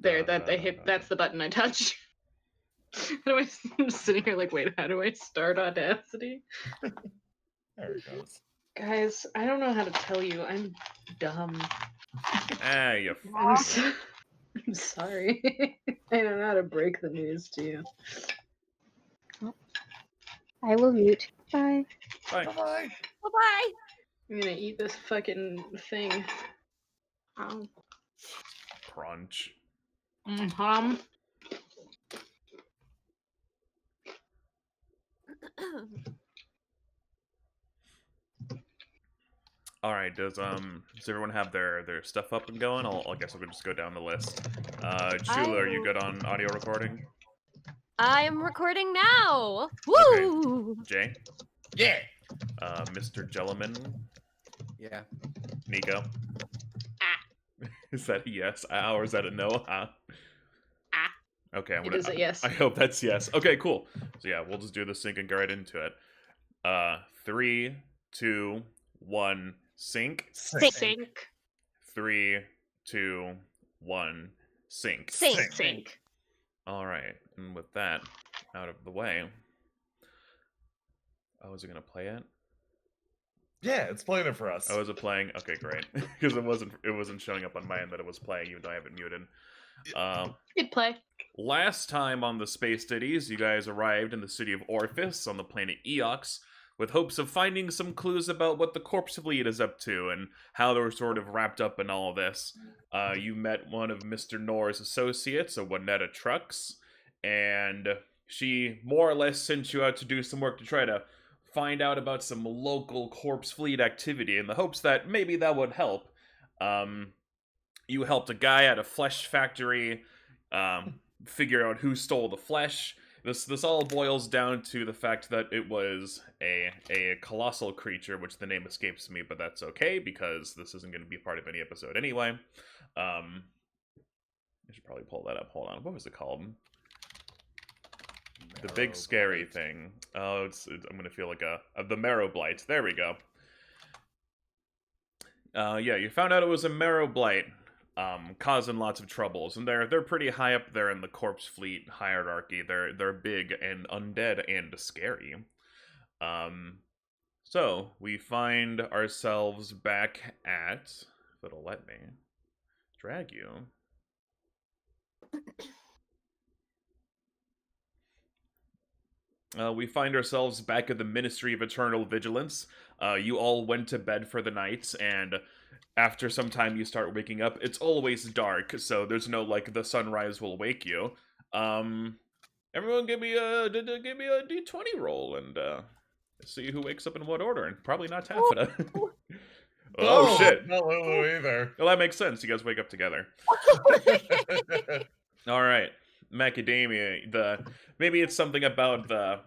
there, that I hit, that's the button I touch. How do I'm just sitting here like, wait, how do I start Audacity? There it goes. Guys, I don't know how to tell you. I'm dumb. You I'm sorry. I don't know how to break the news to you. I will mute. Bye. Bye. Bye-bye. Bye-bye. I'm gonna eat this fucking thing. Oh. Crunch. All right. Does everyone have their stuff up and going? I guess I'll just go down the list. Chula, are you good on audio recording? I'm recording now. Woo! Okay. Jay? Yeah. Mr. Jelliman? Yeah. Nico? Is that a yes? Or is that a no? Okay, It is a yes. I hope that's yes. Okay, cool. So yeah, we'll just do the sync and go right into it. 3, 2, 1, sync. Sync. 3, 2, 1, sync. Sync. All right, and with that out of the way, oh, is it gonna play it? Yeah, it's playing it for us. Oh, is it playing? Okay, great. Because it wasn't showing up on my end that it was playing, even though I have it muted. Good play. Last time on the Space Diddys, you guys arrived in the city of Orphis on the planet Eox with hopes of finding some clues about what the corpse fleet is up to and how they were sort of wrapped up in all this. You met one of Mr. Nor's associates, a Wanetta Trucks, and she more or less sent you out to do some work to try to find out about some local corpse fleet activity in the hopes that maybe that would help. You helped a guy at a flesh factory figure out who stole the flesh. This all boils down to the fact that it was a colossal creature, which the name escapes me, but that's okay, because this isn't going to be part of any episode anyway. I should probably pull that up. Hold on. What was it called? The big scary thing. Oh, I'm going to feel like the marrow blight. There we go. Yeah, you found out it was a marrow blight. Causing lots of troubles, and they're pretty high up there in the corpse fleet hierarchy. They're big and undead and scary. So we find ourselves back at, if it'll let me drag you. We find ourselves back at the Ministry of Eternal Vigilance. You all went to bed for the night, and after some time you start waking up. It's always dark, so there's no, like, the sunrise will wake you. Everyone give me a D20 roll, and see who wakes up in what order, and probably not Taffeta. Oh, shit. Not Lulu either. Well, that makes sense. You guys wake up together. All right. Macadamia, maybe it's something about the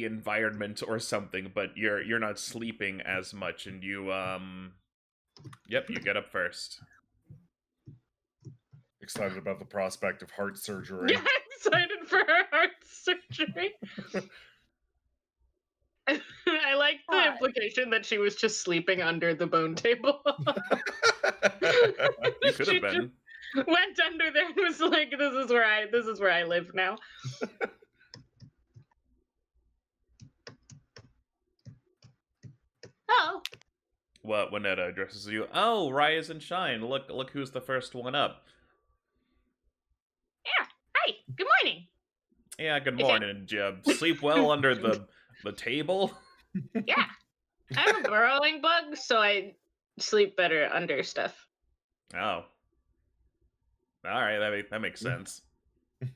environment or something, but you're not sleeping as much, and you yep, you get up first. Excited about the prospect of heart surgery. Yeah, excited for her heart surgery. I like the implication that she was just sleeping under the bone table. You could have been. Went under there and was like, this is where I live now. Oh. What, Wanetta addresses you? Oh, rise and shine. Look who's the first one up. Yeah. Hi. Good morning. Yeah, good morning. Did you sleep well under the table? Yeah. I'm a burrowing bug, so I sleep better under stuff. Oh. Alright, that makes sense.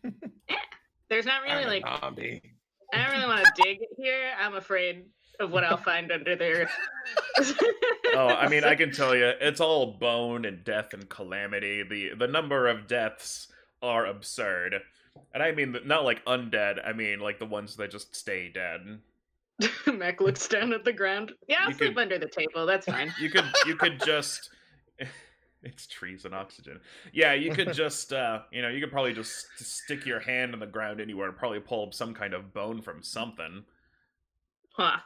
Yeah. There's not really, like... zombie. I don't really want to dig here. I'm afraid of what I'll find under there. Oh, I mean, I can tell you, it's all bone and death and calamity. The number of deaths are absurd. And I mean, not like undead, I mean like the ones that just stay dead. Mac looks down at the ground. Yeah, I'll sleep under the table, that's fine. You could just... It's trees and oxygen. Yeah, you could just, you could probably just stick your hand in the ground anywhere and probably pull up some kind of bone from something. Huh.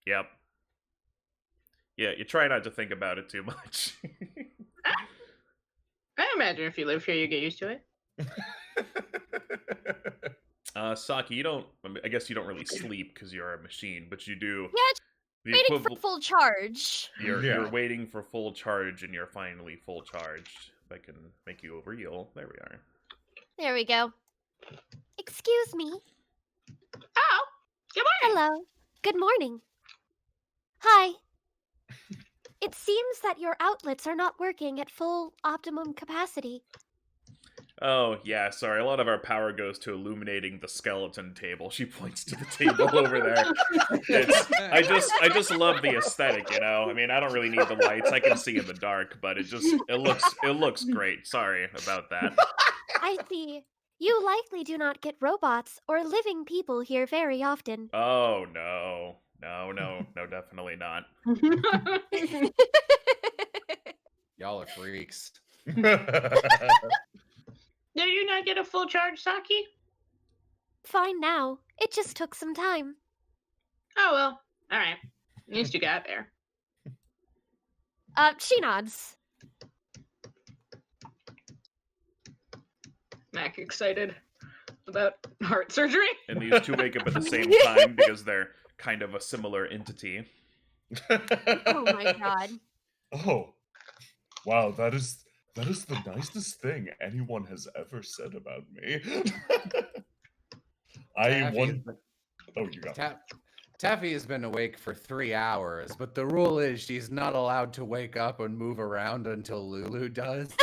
Yep. Yeah, you try not to think about it too much. I imagine if you live here, you get used to it. Saki, you don't. I guess you don't really sleep because you're a machine, but you do. Yeah, it's The waiting for equivalent. full charge. You're waiting for full charge, and you're finally full charged. If I can make you real, there we are. There we go. Excuse me. Oh, good morning. Hello. Good morning. Hi. It seems that your outlets are not working at full optimum capacity. Oh yeah, sorry. A lot of our power goes to illuminating the skeleton table. She points to the table over there. I just love the aesthetic, you know. I mean, I don't really need the lights. I can see in the dark, but it looks great. Sorry about that. I see. You likely do not get robots or living people here very often. Oh no, definitely not. Y'all are freaks. Did you not get a full charge, Saki? Fine now. It just took some time. Oh, well. All right. At least you got there. She nods. Mac excited about heart surgery. And these two wake up at the same time because they're kind of a similar entity. Oh my god. Oh, wow! That is the nicest thing anyone has ever said about me. Oh, you got. Taffy has been awake for 3 hours, but the rule is she's not allowed to wake up and move around until Lulu does.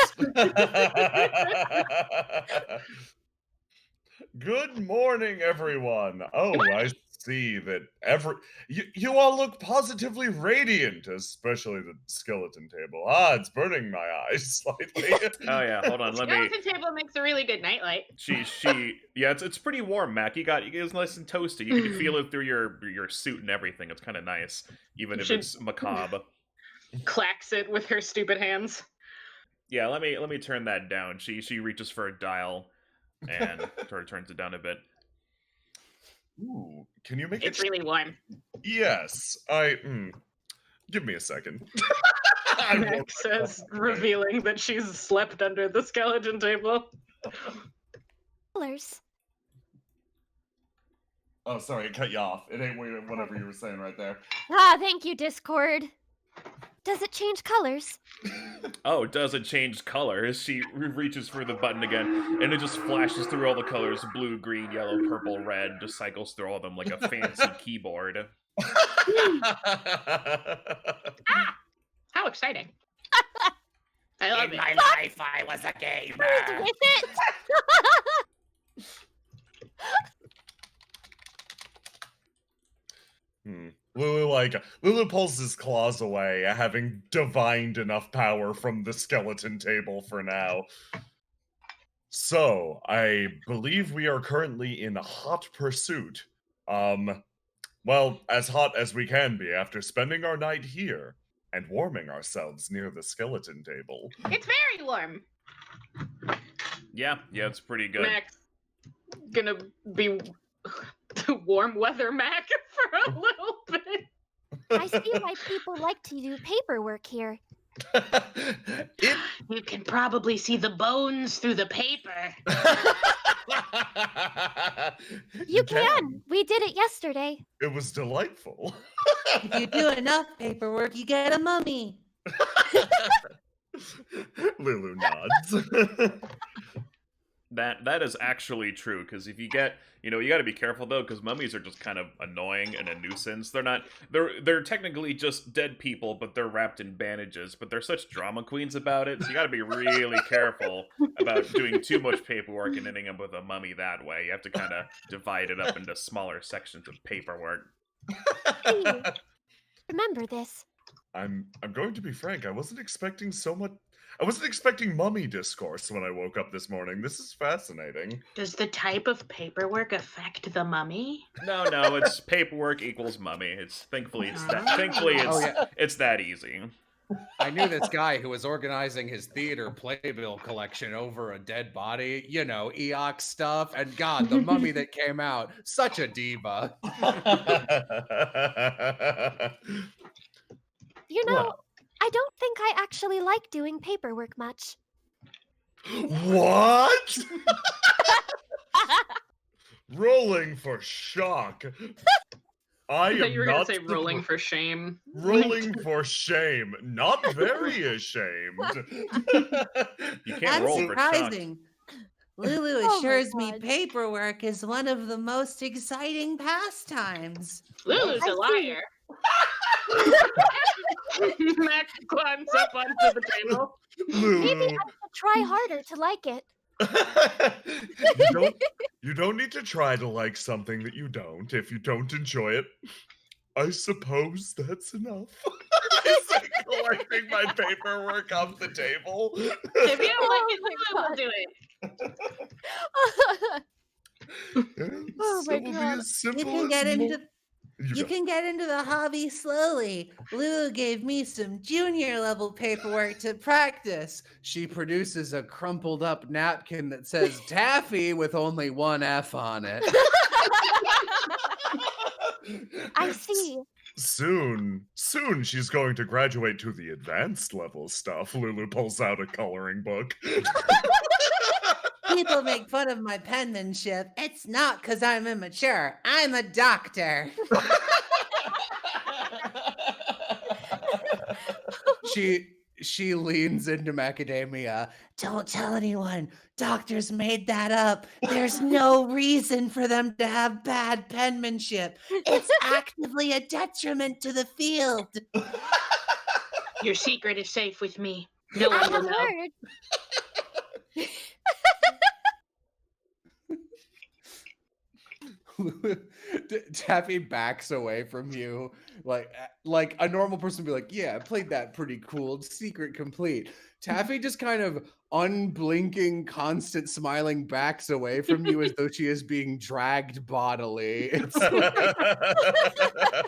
Good morning, everyone. Oh, I see that you all look positively radiant, especially the skeleton table. Ah, it's burning my eyes slightly. Oh yeah, hold on, let me. Skeleton table makes a really good nightlight. Yeah, it's pretty warm, Mac. You got it's nice and toasty. You can feel it through your suit and everything. It's kind of nice, even if it's macabre. Clacks it with her stupid hands. Yeah, let me turn that down. She reaches for a dial and sort of turns it down a bit. Ooh, can you make It's it? really warm. Yes, give me a second. Mac says, revealing that she's slept under the skeleton table. Colors. Oh, sorry, I cut you off. It ain't whatever you were saying right there. Ah, thank you, Discord. Does it change colors? Oh, does it change colors? She reaches for the button again, and it just flashes through all the colors: blue, green, yellow, purple, red. Just cycles through all of them like a fancy keyboard. How exciting. I love In it. my life, I was a gamer. Where's with it? Lulu pulls his claws away, having divined enough power from the skeleton table for now. So, I believe we are currently in hot pursuit. Well, as hot as we can be after spending our night here and warming ourselves near the skeleton table. It's very warm. Yeah, it's pretty good. Mac's gonna be warm weather Mac for a little bit. I see why people like to do paperwork here. You can probably see the bones through the paper. You can. We did it yesterday. It was delightful. If you do enough paperwork, you get a mummy. Lulu nods. That is actually true, because if you get, you got to be careful though, because mummies are just kind of annoying and a nuisance. They're technically just dead people, but they're wrapped in bandages. But they're such drama queens about it, so you got to be really careful about doing too much paperwork and ending up with a mummy that way. You have to kind of divide it up into smaller sections of paperwork. Please, remember this. I'm going to be frank. I wasn't expecting so much. I wasn't expecting mummy discourse when I woke up this morning. This is fascinating. Does the type of paperwork affect the mummy? No, it's paperwork equals mummy. Thankfully it's that easy. I knew this guy who was organizing his theater playbill collection over a dead body, EOX stuff, and God, the mummy that came out, such a diva. You know, I don't think I actually like doing paperwork much. What? Rolling for shock. I I thought am you were gonna not say rolling for shame. rolling for shame. Not very ashamed. You can't That's roll for shock. surprising. Lulu Oh my assures me God. paperwork is one of the most exciting pastimes. Lulu's I a see. liar. Max climbs up onto the table. Maybe Lulu. I should try harder to like it. You don't need to try to like something that you don't. If you don't enjoy it, I suppose that's enough. He's like collecting my paperwork off the table. If you don't like Oh it, my Lulu will God. do it. Oh my It will be God. as simple You can as get into You go. can get into the hobby slowly. Lulu gave me some junior level paperwork to practice. She produces a crumpled up napkin that says taffy with only one F on it. I see. Soon she's going to graduate to the advanced level stuff. Lulu pulls out a coloring book. People make fun of my penmanship. It's not because I'm immature. I'm a doctor. She leans into macadamia. Don't tell anyone. Doctors made that up. There's no reason for them to have bad penmanship. It's actively a detriment to the field. Your secret is safe with me. No I one will have know. heard. Taffy backs away from you like a normal person would be like, yeah, I played that pretty cool. Secret complete. Taffy just kind of unblinking, constant smiling backs away from you as though she is being dragged bodily. It's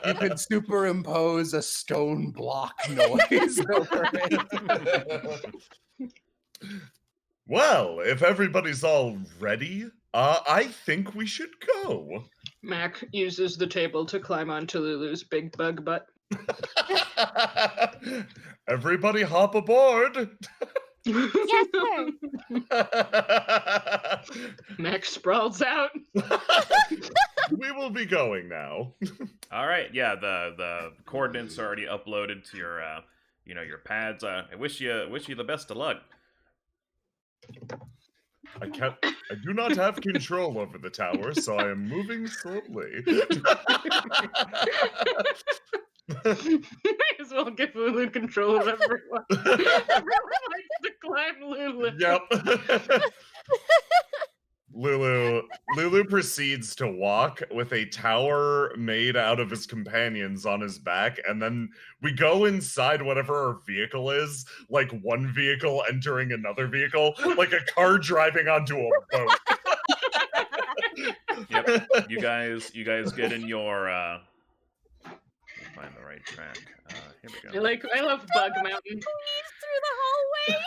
you could superimpose a stone block noise over it. Well, if everybody's all ready, I think we should go. Mac uses the table to climb onto Lulu's big bug butt. Everybody hop aboard. Yes, sir. Mac sprawls out. We will be going now. All right, yeah, the coordinates are already uploaded to your your pads. I wish you the best of luck. I do not have control over the tower, so I am moving slowly. Might as well give Lulu control of everyone. Everyone likes to climb Lulu. Yep. Lulu proceeds to walk with a tower made out of his companions on his back, and then we go inside whatever our vehicle is, like one vehicle entering another vehicle, like a car driving onto a boat. Yep. You guys get in your find the right track. Here we go. I love Bug Mountain. Through the hallway.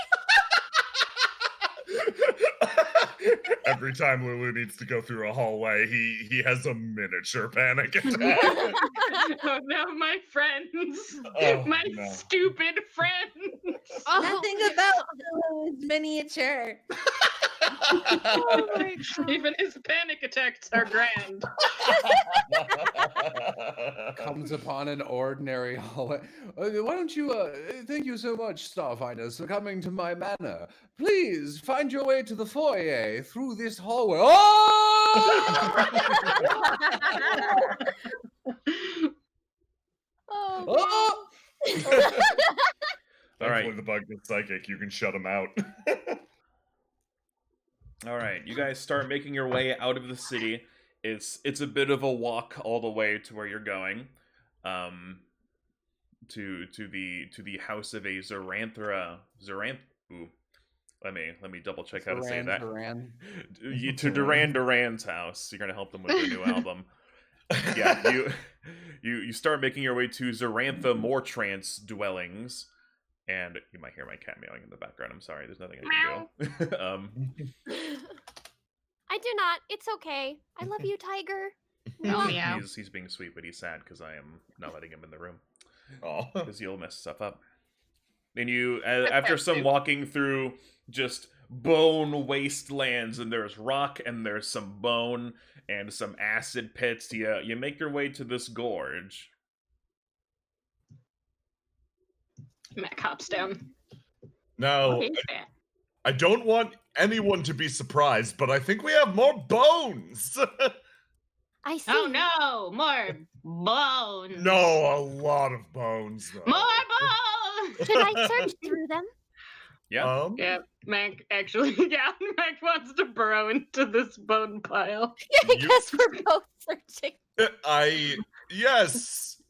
Every time Lulu needs to go through a hallway, he has a miniature panic attack. Oh no, my friends. Oh, My no. stupid friends. Nothing about Lulu is miniature. Oh my God. Even his panic attacks are grand. Comes upon an ordinary hallway. Why don't you, thank you so much, Starfinders, for coming to my manor. Please find your way to the foyer through this hallway. Oh, Oh! All right. Thankfully, the bug is psychic. You can shut him out. All right, you guys start making your way out of the city. It's a bit of a walk all the way to where you're going, to the house of a Ooh, let me double check how to say that. To Duran Duran's house. You're gonna help them with their new album. Yeah, you start making your way to Zarantha Mortrance dwellings. And you might hear my cat meowing in the background. I'm sorry, there's nothing I can do. I do not. It's okay. I love you, Tiger. Oh, meow. He's being sweet, but he's sad because I am not letting him in the room Oh. because he'll mess stuff up. And you, after some walking through just bone wastelands, and there's rock and there's some bone and some acid pits. You make your way to this gorge. Mac hops down. Now, What is that? I don't want anyone to be surprised, but I think we have more bones. I see. Oh no, more bones. No, a lot of bones, though. More bones. Should I search through them? Yeah. Yeah, Mac actually, Mac wants to burrow into this bone pile. Yeah, I You- guess we're both searching. Yes,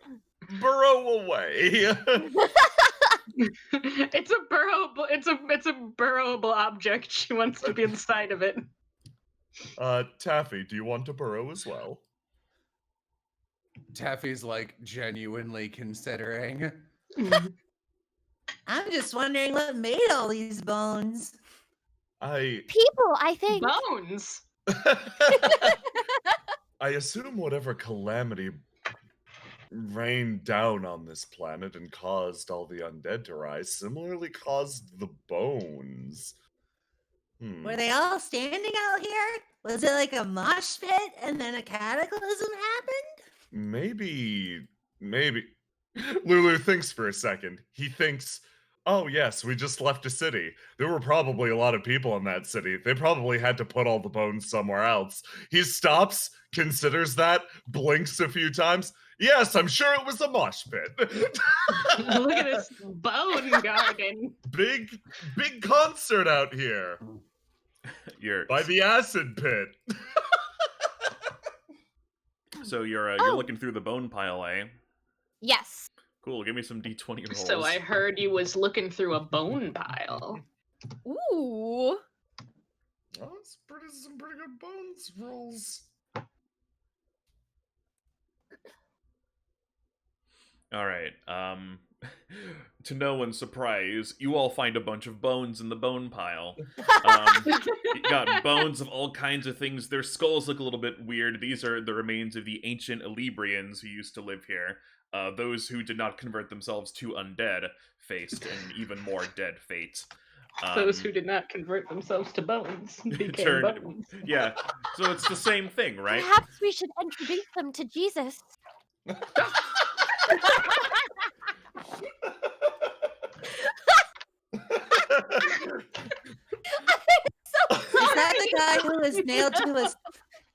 burrow away. It's a burrowable. It's a burrowable object. She wants to be inside of it. Taffy, do you want to burrow as well? Taffy's like genuinely considering. I'm just wondering what made all these bones. People, I think. Bones. I assume whatever calamity rained down on this planet and caused all the undead to rise similarly caused the bones. Were they all standing out here? Was it like a mosh pit and then a cataclysm happened? Maybe. Lulu thinks for a second. He thinks, oh yes, we just left a city. There were probably a lot of people in that city. They probably had to put all the bones somewhere else. He stops, considers that, blinks a few times. Yes, I'm sure it was a mosh pit. Look at this bone garden. Big concert out here You're by the acid pit. so you're Oh. looking through the bone pile, eh? Yes. Cool. Give me some d20 rolls. So I heard you was looking through a bone pile. Ooh. Oh, it's some pretty good bones rolls. All right. To no one's surprise, you all find a bunch of bones in the bone pile. You got bones of all kinds of things. Their skulls look a little bit weird. These are the remains of the ancient Elibrians who used to live here. Those who did not convert themselves to undead faced an even more dead fate. Those who did not convert themselves to bones became Turned- bones. Yeah, so it's the same thing, right? Perhaps we should introduce them to Jesus. Is that the guy who was nailed to a?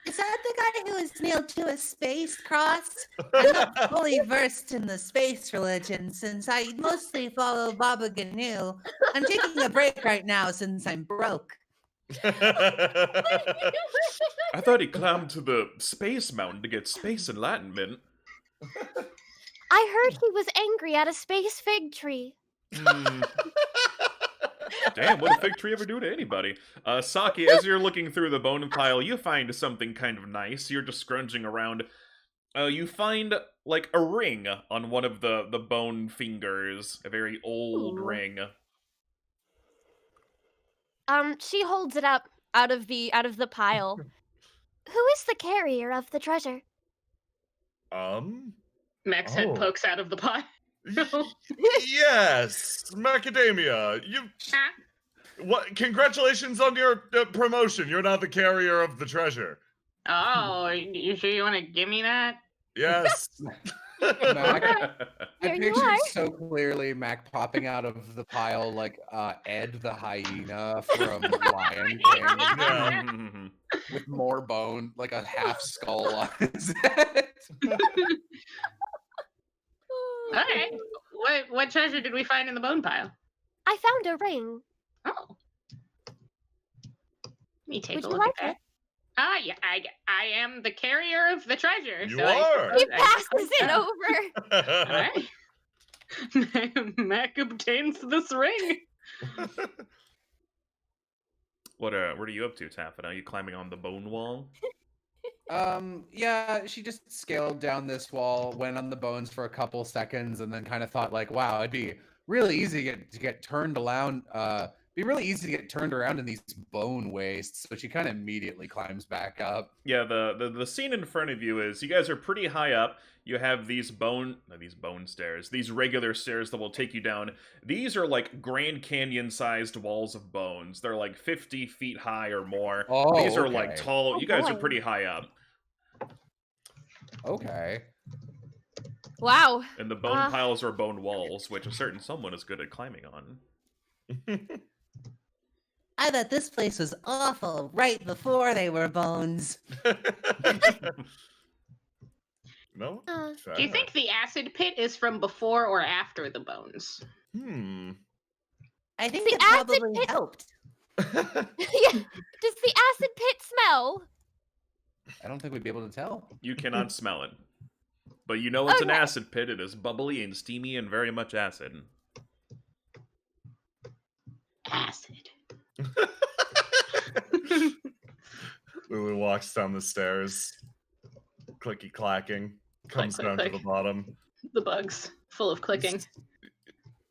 Is that the guy who was nailed to a space cross? I'm not fully versed in the space religion since I mostly follow Baba Ganu. I'm taking a break right now since I'm broke. I thought he climbed to the space mountain to get space enlightenment. I heard he was angry at a space fig tree. Hmm. Damn, what did fig tree ever do to anybody? Saki, as you're looking through the bone pile, you find something kind of nice. You're just scrunging around. You find, like, a ring on one of the bone fingers. A very old Ooh. ring. She holds it up out of the pile. Who is the carrier of the treasure? Mac's head Oh. pokes out of the pile. Yes, Macadamia. What? Congratulations on your promotion. You're now the carrier of the treasure. Oh, you sure you want to give me that? Yes. Mac, I Here you pictured are. so clearly Mac popping out of the pile like Ed the hyena from Lion King Yeah. with more bone, like a half skull on his head. Okay. What treasure did we find in the bone pile? I found a ring. Oh. Let me take Would a you look like at that. Ah, yeah, I am the carrier of the treasure. You so I are. He suppose I passes it should- over. Alright. Mac obtains this ring. What are you up to, Taffin? Are you climbing on the bone wall? Yeah, she just scaled down this wall, went on the bones for a couple seconds, and then kind of thought like, wow, it'd be really easy to get turned around, be really easy to get turned around in these bone wastes, but she kind of immediately climbs back up. Yeah, the scene in front of you is you guys are pretty high up. You have these stairs, these regular stairs that will take you down. These are like Grand Canyon-sized walls of bones. They're like 50 feet high or more. Oh, These are like okay. tall. Oh, You guys are boy. pretty high up. Okay. Wow. And the bone piles are bone walls, which a certain someone is good at climbing on. I bet this place was awful right before they were bones. No? Do you think the acid pit is from before or after the bones? I think The it acid probably pit- helped. Yeah. Does the acid pit smell? I don't think we'd be able to tell. You cannot smell it. But you know it's an Okay. acid pit. It is bubbly and steamy and very much acid. Acid. Lulu walks down the stairs, clicky clacking, comes click, down to click. the bottom. The bugs, full of clicking.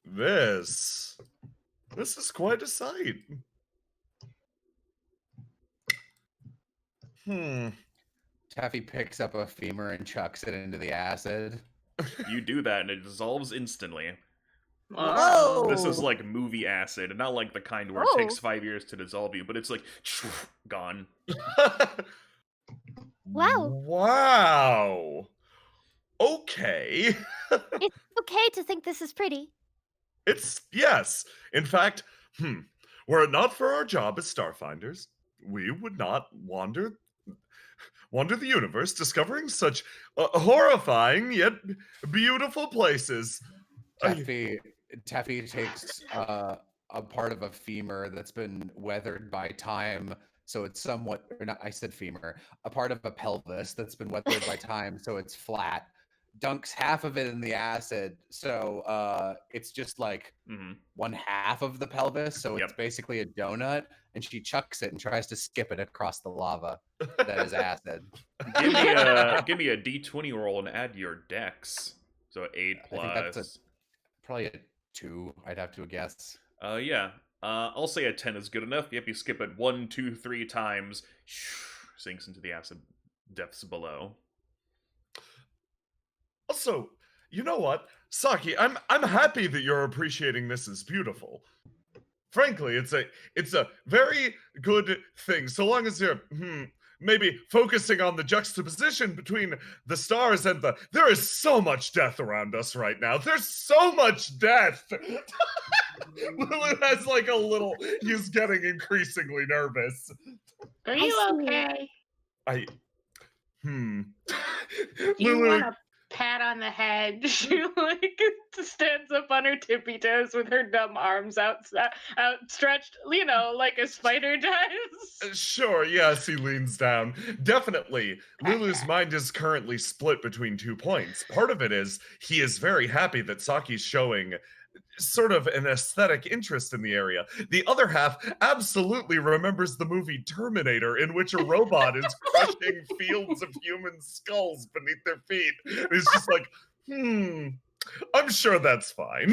This is quite a sight. Taffy picks up a femur and chucks it into the acid. You do that and it dissolves instantly. Whoa! This is like movie acid, and not like the kind where it Oh. takes 5 years to dissolve you, but it's like gone. Wow. Wow. Okay. It's okay to think this is pretty. Yes. In fact, were it not for our job as starfinders, we would not wander the universe, discovering such horrifying yet beautiful places. Taffy takes a part of a femur that's been weathered by time, so it's somewhat, or not, I said femur, a part of a pelvis that's been weathered by time, so it's flat, dunks half of it in the acid, so it's just like one half of the pelvis, so it's basically a donut, and she chucks it and tries to skip it across the lava that is acid. Give me a d20 roll and add your dex. So 8 plus. I think that's probably a 2, I'd have to guess. Yeah. I'll say a 10 is good enough. Yep, you skip it 1, 2, 3 times. Sinks into the acid depths below. Also, you know what, Saki, I'm happy that you're appreciating this as beautiful. Frankly, it's a very good thing, so long as you're maybe focusing on the juxtaposition between the stars and there is so much death around us right now. There's so much death. Lulu has like he's getting increasingly nervous. Are you see. okay? Do Do you want a pat on the head? She like stands up on her tippy toes with her dumb arms outstretched, like a spider does. Sure, yes, he leans down. Definitely. Lulu's mind is currently split between 2 points. Part of it is he is very happy that Saki's showing sort of an aesthetic interest in the area. The other half absolutely remembers the movie Terminator, in which a robot is crushing fields of human skulls beneath their feet. And it's just like, I'm sure that's fine.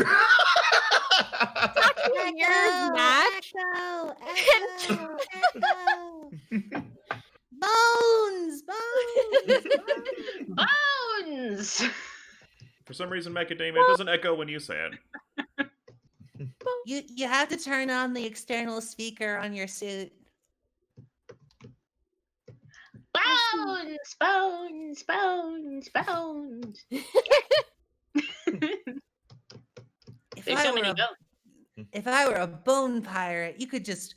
Yours match. Echo! Bones! Bones! For some reason, Macadamia, it doesn't echo when you say it. You have to turn on the external speaker on your suit. Bones! Bones! Bones! Bones! There's so many bones. If I were a bone pirate, you could just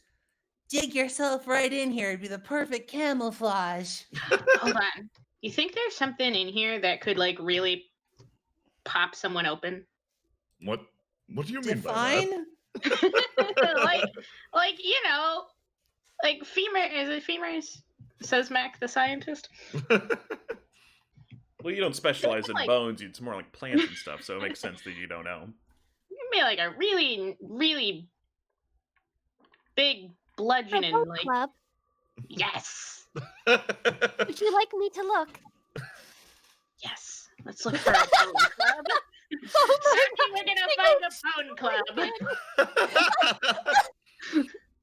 dig yourself right in here. It'd be the perfect camouflage. Hold on. You think there's something in here that could really pop someone open? What do you mean by Define? like femur. Is it femurs? Says Mac, the scientist. that? Well, you don't specialize in Like- bones. It's more like plants and stuff, so it makes sense that you don't know. It'd be like a really, really big bludgeoning. Boat club. Yes, Would you like me to look? yes. Let's look for a bone club. Oh my We're gonna find a bone club.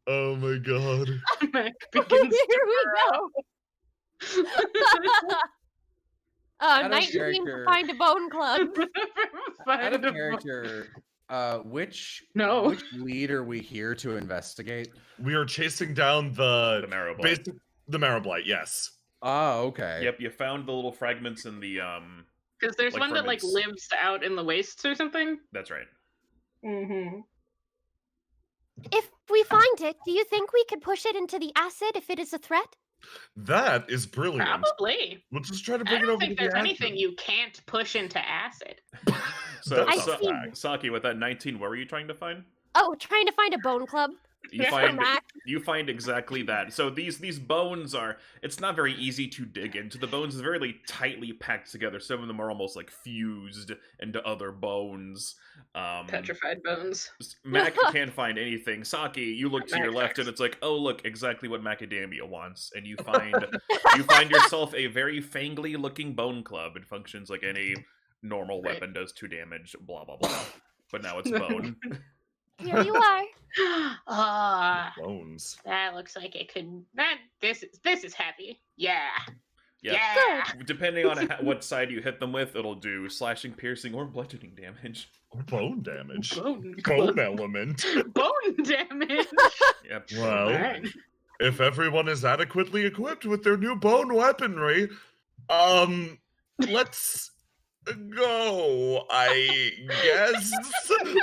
Oh my god. Mac Here begins we to go. Out of 19 to character. find a bone club. Out of find a character, which No. lead are we here to investigate? We are chasing down The marrow blight. the marrow blight, yes. Oh, okay. Yep, you found the little fragments in the Because there's Like one that like ferments. lives out in the wastes or something. That's right. Mm-hmm. If we find it, do you think we could push it into the acid if it is a threat? That is brilliant. Probably. We'll just try to I bring it don't over think to there's the anything acid. you can't push into acid. So, That's I a see. fact. Saki, with that 19, what were you trying to find? Oh, trying to find a bone club. You Yeah. find Mac. you find exactly that. So these bones are. It's not very easy to dig into the bones. It's very tightly packed together. Some of them are almost like fused into other bones. Petrified bones. Mac can't find anything. Saki, you look to your Mac left, sucks. and it's like, oh look, exactly what macadamia wants, and you find yourself a very fangly looking bone club. It functions like any normal Right. weapon, does 2 damage, blah blah blah. But now it's bone. Here you are. Ah, Bones. that looks like it could. This is heavy. Yeah. Yeah. Yeah. Depending on what side you hit them with, it'll do slashing, piercing, or bludgeoning damage. Or bone damage. Bone. Bone element. Bone damage. Yep. Well, Alright. if everyone is adequately equipped with their new bone weaponry, let's go, I guess.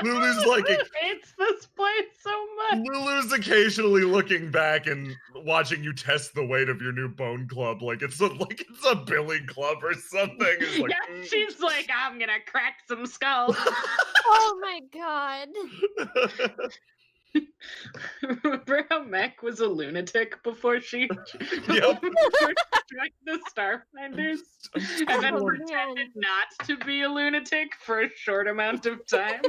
Lulu's like, Hates this place so much. Lulu's occasionally looking back and watching you test the weight of your new bone club like it's a billy club or something. It's like, Yeah, she's like, I'm gonna crack some skulls. Oh my god. Remember how Mech was a lunatic before she Yep. before she joined the Starfinders? And then Oh, pretended not to be a lunatic for a short amount of time.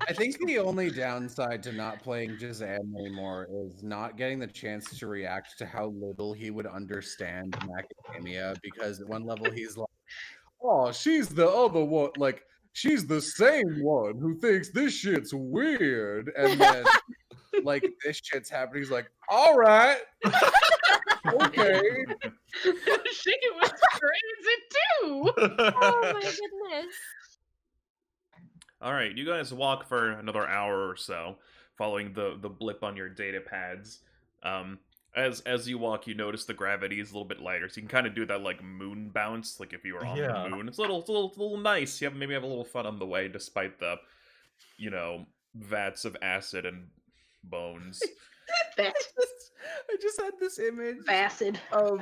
I think the only downside to not playing Jazam anymore is not getting the chance to react to how little he would understand macadamia, because at one level he's like, oh, she's the other one, like, she's the same one who thinks this shit's weird. And then, like, this shit's happening. He's like, all right. Okay. She was crazy too. Oh my goodness. All right, you guys walk for another hour or so, following the blip on your data pads. As you walk, you notice the gravity is a little bit lighter, so you can kind of do that like moon bounce, like if you were on Yeah. the moon. It's a little nice. You maybe have a little fun on the way, despite the, vats of acid and bones. I just had this image Acid. of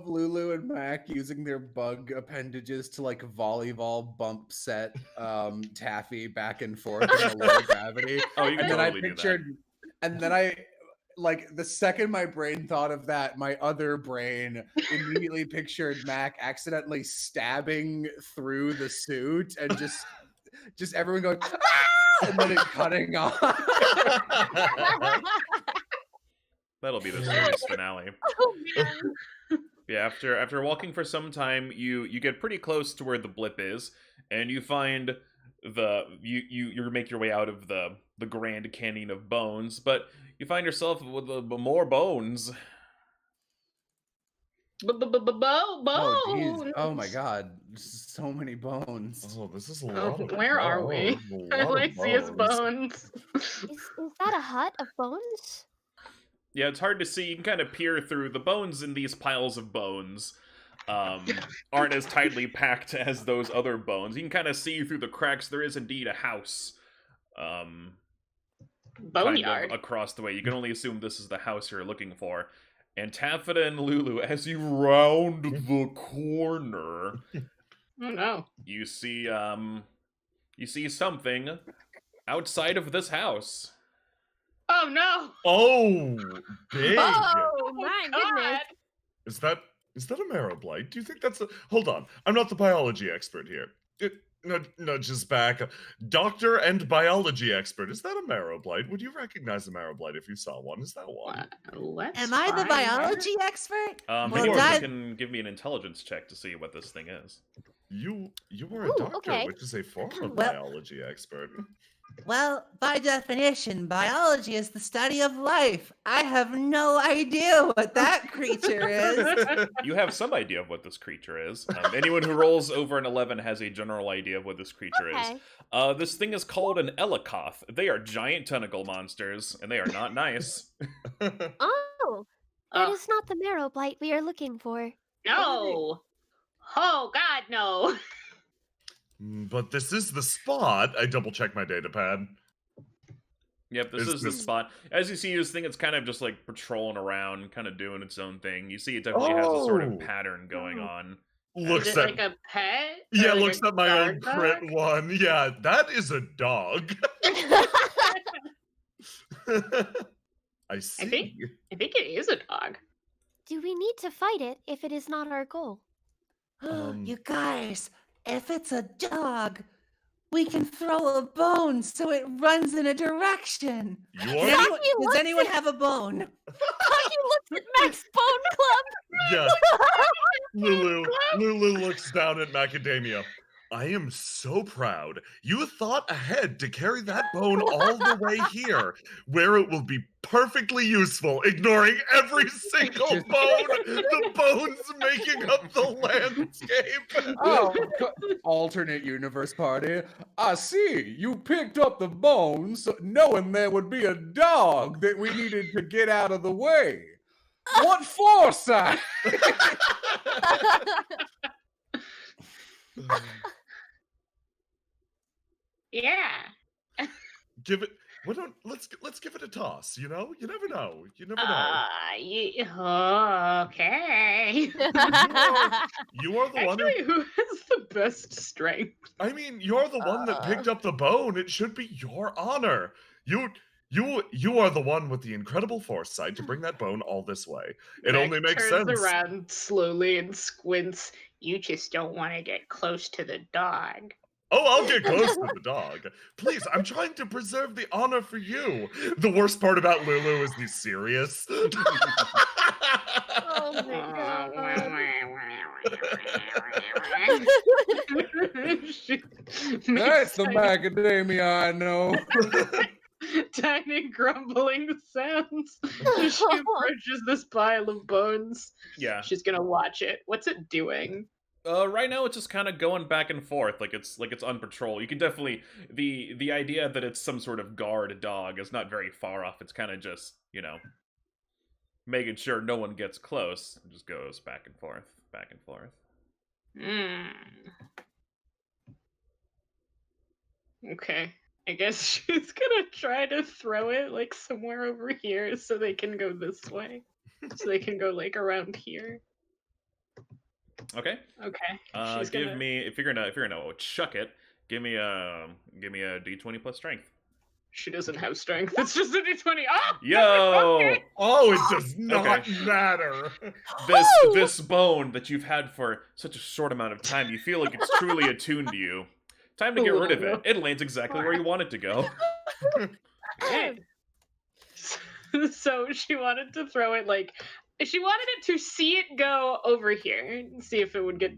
Lulu and Mac using their bug appendages to like volleyball bump set Taffy back and forth in the low gravity. Oh, you can And then I totally do that. pictured, and then I like the second my brain thought of that, my other brain immediately pictured Mac accidentally stabbing through the suit and just everyone going, "Ah!" and then it cutting off. That'll be the series finale. Oh man. Yeah, after walking for some time, you get pretty close to where the blip is, and you find you make your way out of the Grand Canyon of Bones, but you find yourself with more bones. Oh, geez. Bones. Oh my god. So many bones. Oh, this is a Oh, lot of where are we? bones. A All lot I of see is bones. bones. Is that a hut of bones? Yeah, it's hard to see. You can kind of peer through the bones in these piles of bones. Aren't as tightly packed as those other bones. You can kind of see through the cracks. There is indeed a house. Kind Boneyard. of across the way. You can only assume this is the house you're looking for. And Taffeta and Lulu, as you round the corner, Oh no. you see something outside of this house. Oh no. Oh, big. Oh my goodness. Is that a marrow blight? Do you think that's a... Hold on. I'm not the biology expert here. No, just back. Doctor and biology expert. Is that a marrow blight? Would you recognize a marrow blight if you saw one? Is that one? Let's Am I the find biology expert? Well, Well, you that- can give me an intelligence check to see what this thing is. You are a Ooh, doctor, okay. which is a form of Well- biology expert. Well, by definition, biology is the study of life. I have no idea what that creature is. You have some idea of what this creature is. Anyone who rolls over an 11 has a general idea of what this creature is. Okay. This thing is called an Elikoth. They are giant tentacle monsters, and they are not nice. Oh, that is not the marrow blight we are looking for. No. Oh God, no. But this is the spot. I double check my data pad. Yep, this Is is the this- spot. As you see this thing, it's kind of just like patrolling around, kind of doing its own thing. You see it definitely has a sort of Oh. pattern going on. Looks Is it at like a pet? Or yeah, like looks a at my old guard crit dog? one. Yeah, that is a dog. I see. I think it is a dog. Do we need to fight it if it is not our goal? You guys, if it's a dog, we can throw a bone so it runs in a direction. You Does are anyone, He does looks anyone at- have a bone? Hockey looks at Max Bone Club. yeah. Lulu looks down at Macadamia. I am so proud. You thought ahead to carry that bone all the way here, where it will be perfectly useful, ignoring every single bone. The bones making up the landscape. Oh, alternate universe party. I see. You picked up the bones knowing there would be a dog that we needed to get out of the way. What foresight! Yeah. Give it. Let's give it a toss. You know, you never know. You never know. Okay. You are the one. Actually, who has the best strength? I mean, you're the one that picked up the bone. It should be your honor. You are the one with the incredible foresight to bring that bone all this way. It Mac only makes turns sense. around slowly and squints. You just don't want to get close to the dog. Oh, I'll get close to the dog. Please, I'm trying to preserve the honor for you. The worst part about Lulu is he's serious. Oh my That's the macadamia I know. Tiny grumbling sounds. She approaches this pile of bones. Yeah. She's gonna watch it. What's it doing? Right now it's just kind of going back and forth, like it's on patrol. You can definitely the idea that it's some sort of guard dog is not very far off. It's kind of just making sure no one gets close. It just goes back and forth, back and forth. Okay. I guess she's gonna try to throw it like somewhere over here so they can go this way. So they can go like around here. Okay. Okay. She's Give gonna... me if you're gonna chuck it. Give me a d20 plus strength. She doesn't have strength. It's just a d20. Oh! Yo, Oh, it does not matter. this bone that you've had for such a short amount of time, you feel like it's truly attuned to you. Time to get rid of it. It lands exactly where you want it to go. Okay. So she wanted to throw it like she wanted it to see it go over here and see if it would get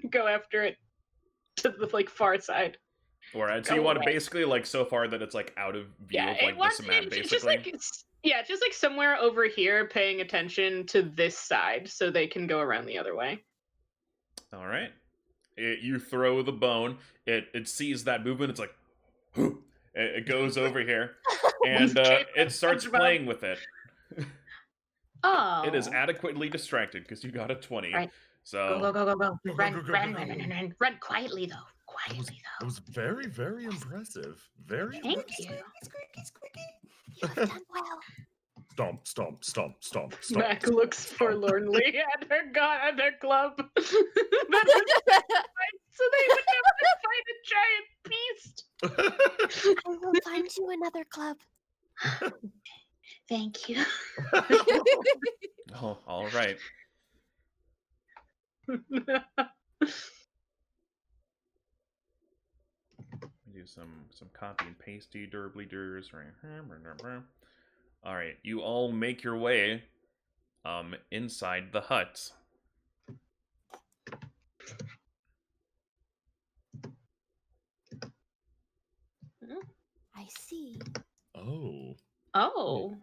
go after it to the like far side. Alright, so you want to basically like so far that it's like out of view of like this map, basically. Just like just like somewhere over here, paying attention to this side, so they can go around the other way. All right. You throw the bone. It sees that movement. It's like, it goes over here, and it starts playing with it. Oh, It is adequately distracted because you got a 20. Right. So go. Go, Run, go, go, run, go, run, go. run, run, run quietly though. That was very, very impressive. Very Thank impressive. you. You have done well. Stomp, stomp, stomp, stomp, stomp. Mac looks forlornly at her club. So they would never fight a giant beast. I will find you another club. Thank you. oh, all right. Do some copy and pasty derbliders right here. All right, you all make your way inside the hut. I see. Oh, Oh.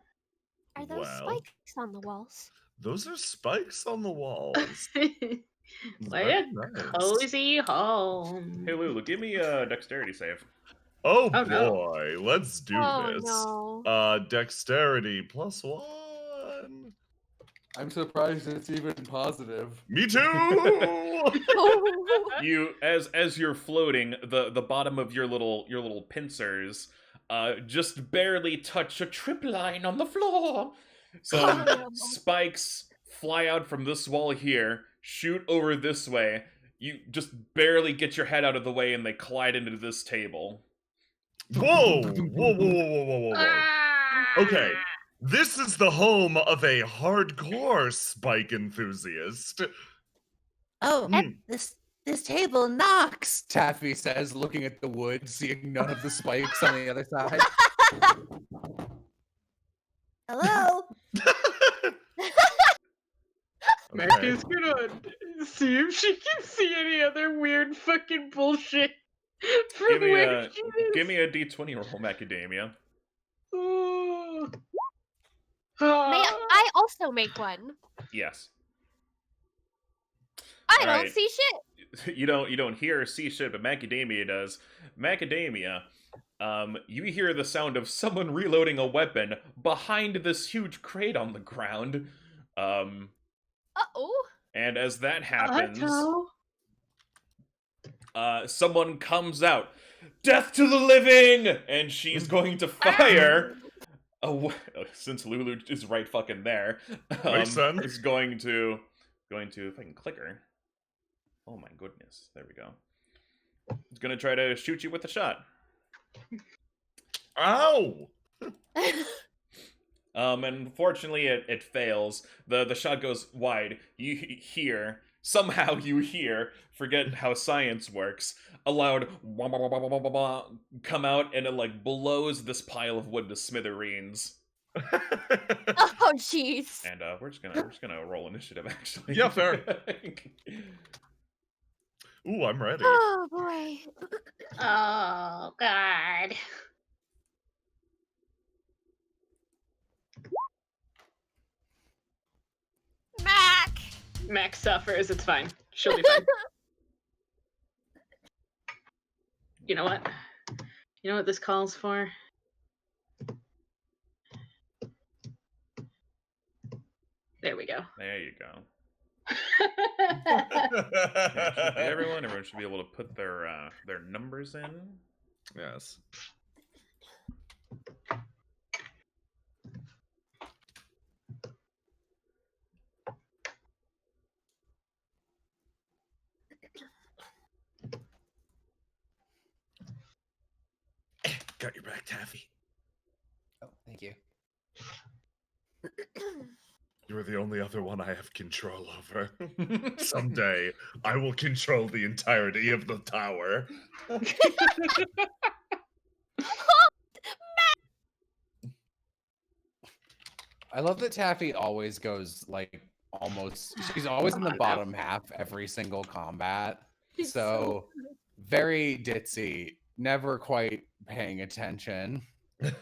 Are those Well. spikes on the walls? those are spikes on the walls. What Very a nice. cozy home. Hey Lulu, give me a dexterity save. Oh Oh, no. boy, let's do Oh, this. no. Dexterity +1. I'm surprised it's even positive. Me too. You as you're floating, the bottom of your little pincers just barely touch a trip line on the floor. Some spikes fly out from this wall here, shoot over this way. You just barely get your head out of the way and they collide into this table. Whoa, whoa, whoa, whoa, whoa, whoa, whoa. Ah! Okay, this is the home of a hardcore spike enthusiast. Oh, Mm. this table knocks. Taffy says, looking at the wood, seeing none of the spikes on the other side. Hello. Okay. Maggie's gonna see if she can see any other weird fucking bullshit from Give me where a she is. give me a d20 roll, Macadamia. Oh. May I also make one? Yes. I All don't right. see shit. You don't hear or see shit, but Macadamia does. Macadamia, you hear the sound of someone reloading a weapon behind this huge crate on the ground. Uh-oh. And as that happens, Otto. someone comes out. Death to the living! And she's going to fire. Since Lulu is right fucking there, Makes sense. is going to if I can click her. Oh my goodness! There we go. It's gonna try to shoot you with a shot. Ow! And unfortunately, it fails. The shot goes wide. You hear somehow forget how science works. A loud wah, wah, wah, wah, wah, wah, wah, come out, and it like blows this pile of wood to smithereens. Oh, jeez. And we're just gonna roll initiative actually. Yeah, fair. Ooh, I'm ready. Oh, boy. Oh, God. Mac! Max suffers. It's fine. She'll be fine. You know what? You know what this calls for? There we go. There you go. Yeah, should be everyone should be able to put their numbers in. Yes. Got your back, Taffy. Oh, thank you. You're the only other one I have control over. Someday, I will control the entirety of the tower. I love that Taffy always goes like almost. She's always in the bottom half every single combat. So very ditzy, never quite paying attention. There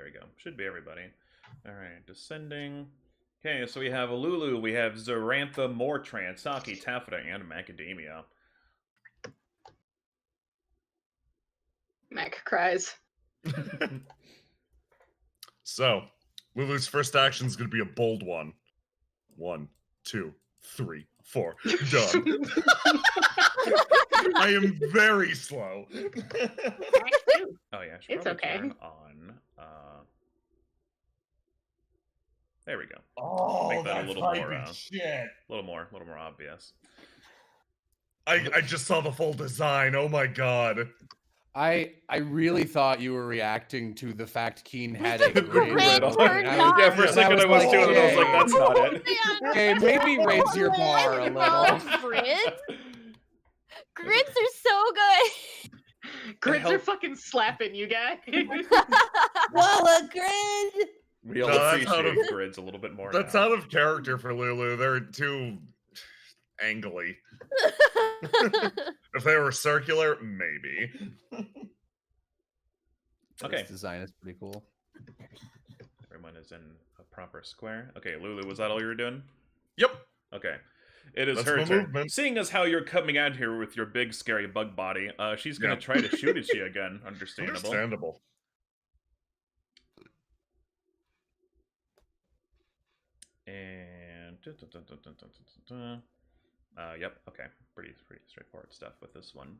we go. Should be everybody. All right, descending. Okay, so we have Lulu, we have Zarantha, Mortran, Saki, Taffeta, and Macadamia. Mac cries. So, Lulu's first action is going to be a bold one. 1, 2, 3, 4. Done. I am very slow. Oh yeah, I should It's probably okay. turn on. There we go. Oh, Make that a little more, shit. a little more obvious. I just saw the full design. Oh my god. I really thought you were reacting to the fact Keen had The a grid. grid on. turned I on. Yeah, for a and second I was too, and I was like, "Yay." that's not it. Okay, maybe raise your bar a little. Grids? Grids are so good. Grids are help- fucking slapping you guys. Whoa, a grid. We all No, that's out appreciate of- grids a little bit more That's now. out of character for Lulu. They're too angly. If they were circular, maybe. Okay. This design is pretty cool. Everyone is in a proper square. Okay, Lulu, was that all you were doing? Yep. Okay. It is That's her my turn. movement. Seeing as how you're coming out here with your big, scary bug body, she's going to try to shoot at you again. Understandable. Understandable. And... yep, okay. Pretty straightforward stuff with this one.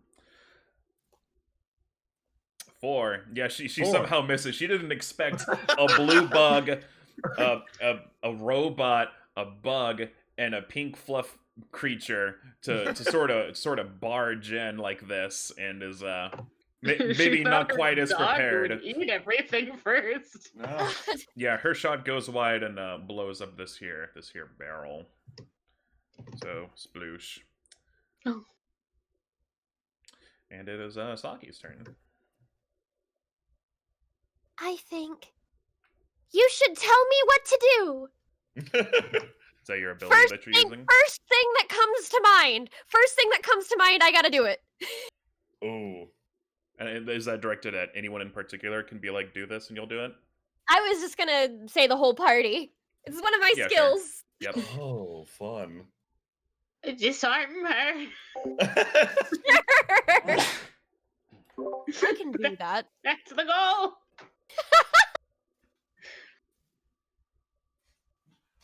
4. Yeah, she 4. somehow misses. She didn't expect a blue bug, a robot, a bug, and a pink fluff creature to sort of barge in like this, and is maybe She not thought her quite as dog prepared. would eat everything first. Yeah, her shot goes wide and blows up this here barrel. So sploosh. Oh. And it is Saki's turn. I think you should tell me what to do. Is that your ability that you're using? First thing that comes to mind. First thing that comes to mind, I gotta do it. Ooh. And is that directed at anyone in particular? Can be like, do this and you'll do it? I was just gonna say the whole party. It's one of my Yeah, skills. Yep. Oh, fun. Disarm her. I can do that. That's the goal.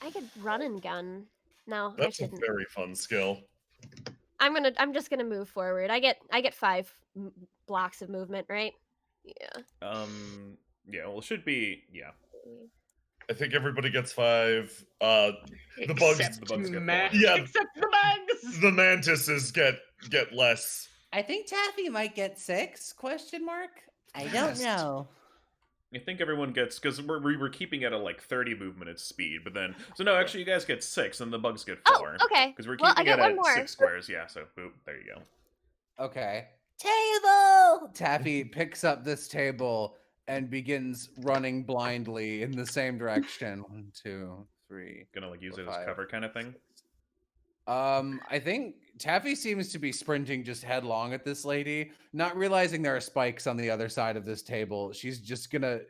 I could run and gun. No, I That's a shouldn't. very fun skill. I'm just gonna move forward. I get 5 blocks of movement, right? Yeah. Yeah, well, it should be, yeah. I think everybody gets 5. The bugs Except get 4. Yeah. Except the bugs. The mantises get less. I think Taffy might get 6? Question mark. I don't Yes. know. I think everyone gets, because we're keeping it at like 30 movement at speed, but then, so no, actually you guys get 6 and the bugs get 4. Oh, okay. Because we're Well, I keeping get it one at more. 6 squares, yeah, so boop, there you go. Okay. Table. Taffy picks up this table and begins running blindly in the same direction. 1, 2, 3. Gonna like use 4, it as 5, cover kind of thing. I think Taffy seems to be sprinting just headlong at this lady, not realizing there are spikes on the other side of this table. She's just gonna,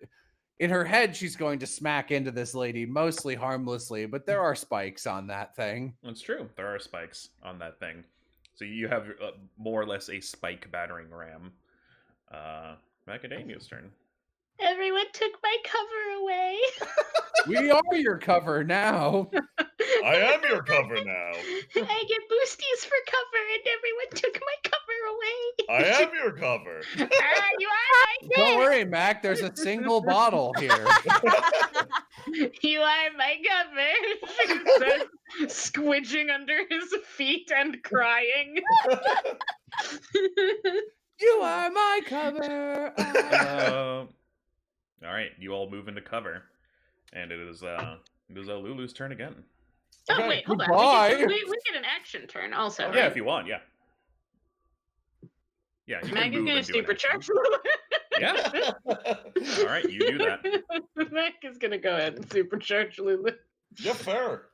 in her head, she's going to smack into this lady, mostly harmlessly, but there are spikes on that thing. It's true, there are spikes on that thing. So you have more or less a spike battering ram. Macadamia's turn. Everyone took my cover away. We are your cover now. I am your cover now. I get boosties for cover, and everyone took my cover away. I am your cover. You are my Don't worry, Mac. There's a single bottle here. You are my cover. He says, squidging under his feet and crying. You are my cover. All right, you all move into cover, and it is Lulu's turn again. Oh Okay, wait, hold goodbye. on. We get an action turn also. Yeah, right? if you want, yeah. Yeah, you can Mag is move gonna and do an action. supercharge Lulu. Yeah. All right, you do that. Mag is gonna go ahead and supercharge Lulu. Yeah, fair.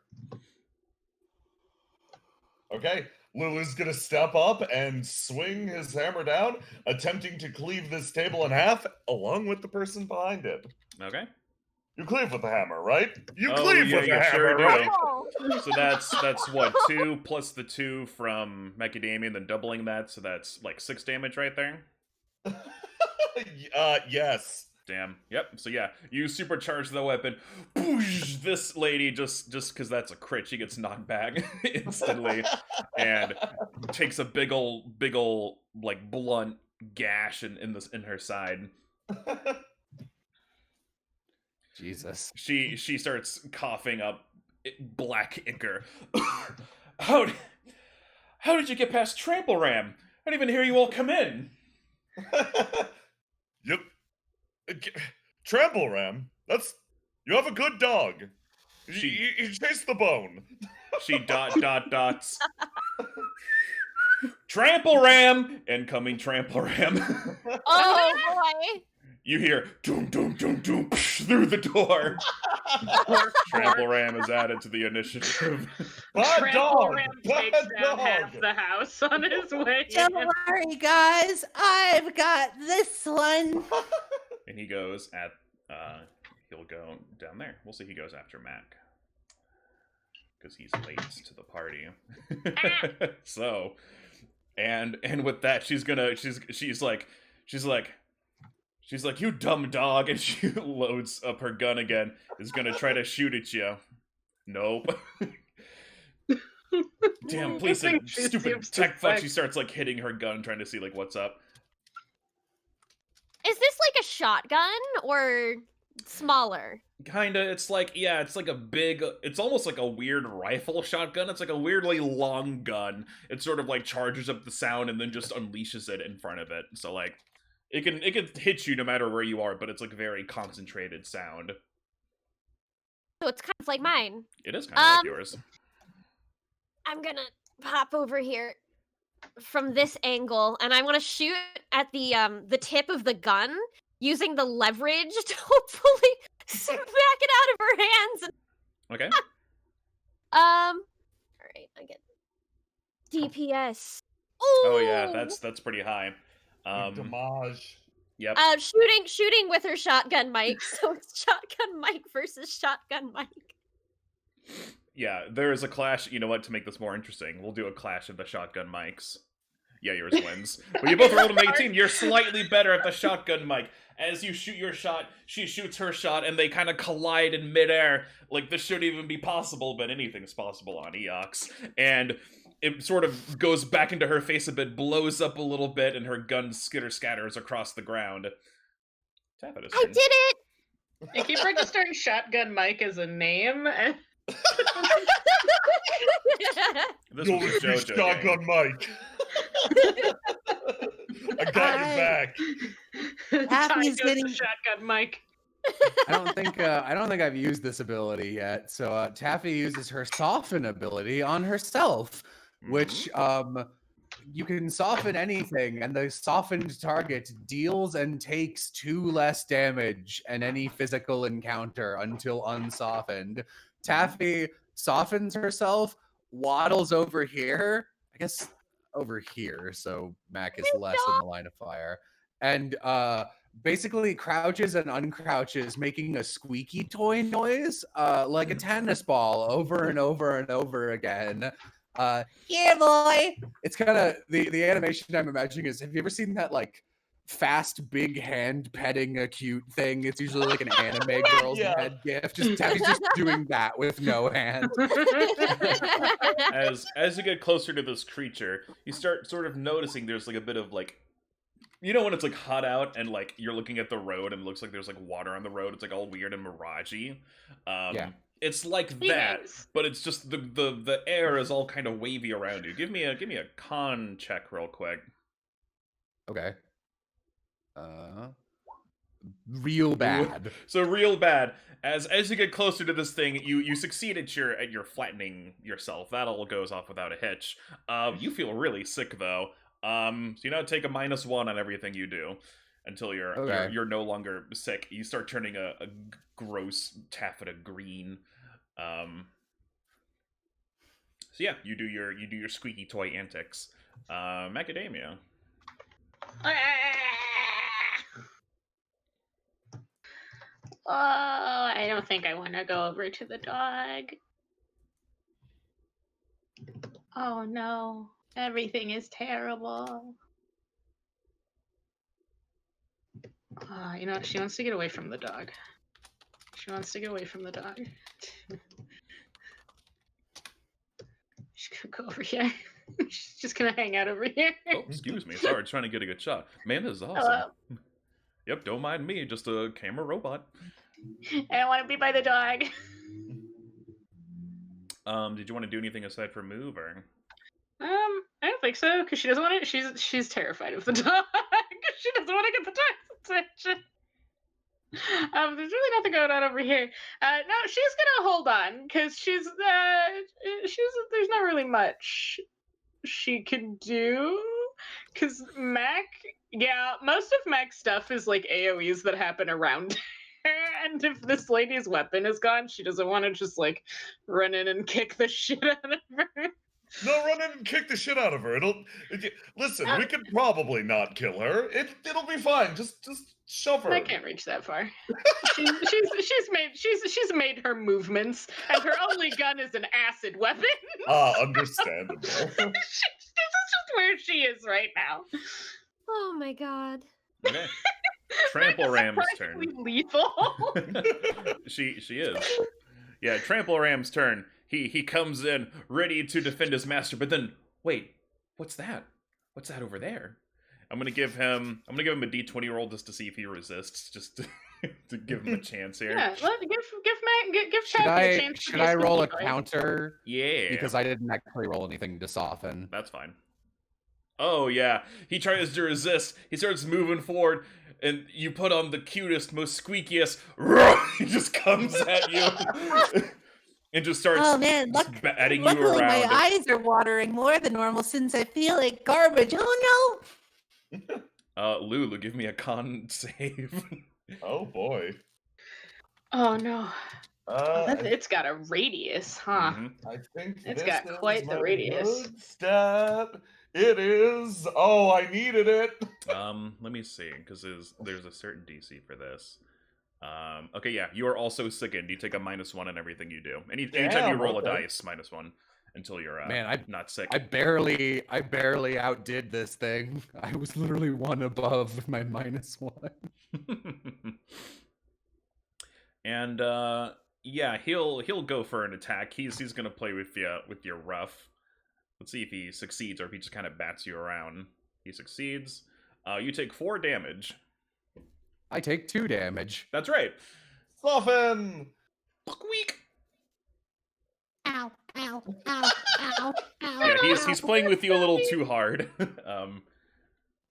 Okay, Lulu's gonna step up and swing his hammer down, attempting to cleave this table in half, along with the person behind it. Okay. You cleave with the hammer, right? You Oh, cleave yeah, with you the sure hammer, do. right? Oh. So that's what, 2 plus the 2 from Macadamia, then doubling that, so that's like 6 damage right there. Yes. Damn. Yep. So yeah, you supercharge the weapon. Boosh! This lady just because that's a crit, she gets knocked back instantly, and takes a big ol' like blunt gash in her side. Jesus. She starts coughing up black ichor. How did you get past Trample Ram? I didn't even hear you all come in. Yep. Trample Ram. You have a good dog. You chase the bone. She dots. Trample Ram! Incoming Trample Ram. Oh boy. You hear doom doom doom doom through the door. Trample Ram is added to the initiative. Bad Trample dog. Ram Bad takes down dog. half the house on his way. Don't worry, guys. I've got this one. and he goes at he'll go down there. We'll see. He goes after Mac because he's late to the party. So, and with that, she's like, you dumb dog, and she loads up her gun again. Is gonna try to shoot at you. Nope. Damn, please, stupid tech fuck. She starts like hitting her gun, trying to see like what's up. Is this like a shotgun or smaller? Kinda. It's like, yeah, it's like a big, it's almost like a weird rifle shotgun. It's like a weirdly long gun. It sort of like charges up the sound and then just unleashes it in front of it. So like, it can hit you no matter where you are, but it's like very concentrated sound. So it's kind of like mine. It is kind of like yours. I'm gonna pop over here from this angle, and I want to shoot at the tip of the gun using the leverage to hopefully smack it out of her hands. Okay. All right, I get DPS. Ooh! Oh yeah, that's pretty high. Damage. Yep. Shooting with her shotgun mic. So it's shotgun mic versus shotgun mic. Yeah, there is a clash. You know what? To make this more interesting, we'll do a clash of the shotgun mics. Yeah, yours wins. But you both rolled an 18. You're slightly better at the shotgun mic. As you shoot your shot, she shoots her shot, and they kind of collide in midair. Like, this shouldn't even be possible, but anything's possible on Eox. And it sort of goes back into her face a bit, blows up a little bit, and her gun scatters across the ground. Tap it. I did it! I keep registering Shotgun Mike as a name. And This was a JoJo Shotgun game. Mike. I got your back. Happy's Ty goes to getting- Shotgun Mike. I don't think I've used this ability yet. So Taffy uses her soften ability on herself, which you can soften anything, and the softened target deals and takes 2 less damage in any physical encounter until unsoftened. Taffy softens herself, waddles over here, I guess over here, so Mac is less in the line of fire, and basically crouches and uncrouches, making a squeaky toy noise, like a tennis ball, over and over and over again. Here, boy. It's kind of the animation I'm imagining is, have you ever seen that like fast big hand petting a cute thing? It's usually like an anime girl's head gif. Just Taffy's just doing that with no hand. As you get closer to this creature, you start sort of noticing there's like a bit of like, you know, when it's like hot out and like you're looking at the road and it looks like there's like water on the road. It's like all weird and miragey. Yeah. It's like that, but it's just the air is all kind of wavy around you. Give me a con check real quick. Okay. Real bad. So real bad. As you get closer to this thing, you succeed at your flattening yourself. That all goes off without a hitch. You feel really sick though. So you know, take a -1 on everything you do until you're no longer sick. You start turning a gross taffeta green. So yeah, you do your squeaky toy antics. Macadamia. Oh, I don't think I want to go over to the dog. Oh no, everything is terrible. You know, she wants to get away from the dog. She wants to get away from the dog. She's gonna go over here. She's just gonna hang out over here. Oh, excuse me. Sorry, trying to get a good shot. Man, this is awesome. Hello. Yep, don't mind me. Just a camera robot. I don't want to be by the dog. Did you want to do anything aside from move or? I don't think so, because she doesn't want to. She's terrified of the dog. She doesn't want to get the dog's attention. There's really nothing going on over here. No, she's gonna hold on because she's there's not really much she can do because Mac, most of Mac's stuff is like AoEs that happen around her, and if this lady's weapon is gone, she doesn't want to just like run in and kick the shit out of her. No, run in and kick the shit out of her. Listen, we could probably not kill her. It'll be fine. Just Shove her. I can't reach that far. She's made her movements, and her only gun is an acid weapon. Understandable. This is just where she is right now. Oh my god. Okay. Trample Ram's turn. Surprisingly lethal. She is. Yeah, Trample Ram's turn. He comes in ready to defend his master, but then wait, what's that? What's that over there? I'm gonna give him a D20 roll just to see if he resists, just to give him a chance here. Yeah, give Should Trappy a I chance. to should be a I roll a sneaky boy. counter? Yeah, Because I didn't actually roll anything to soften. that's fine. Oh yeah, he tries to resist. He starts moving forward, and you put on the cutest, most squeakiest. He just comes at you. And just starts Oh man, batting you luckily around. my eyes are watering more than normal since I feel like garbage. Oh no! Lulu, give me a con save. Oh boy. Oh no. I It's got a radius, huh? Mhm. think It's this got is quite the my radius. good stat. It is. Oh, I needed it. Let me see, because there's a certain DC for this. Okay, yeah, you are also sickened. You take a -1 in everything you do. Anytime you Damn, roll okay. a dice, -1 until you're Man, not sick. I barely outdid this thing. I was literally one above with my -1. And yeah, he'll go for an attack. He's gonna play with your rough. Let's see if he succeeds or if he just kind of bats you around. He succeeds. You take 4 damage. I take 2 damage. That's right. Soften. Weak. Ow! Ow! Ow! Ow! Ow! Yeah, he's playing with you a little too hard. But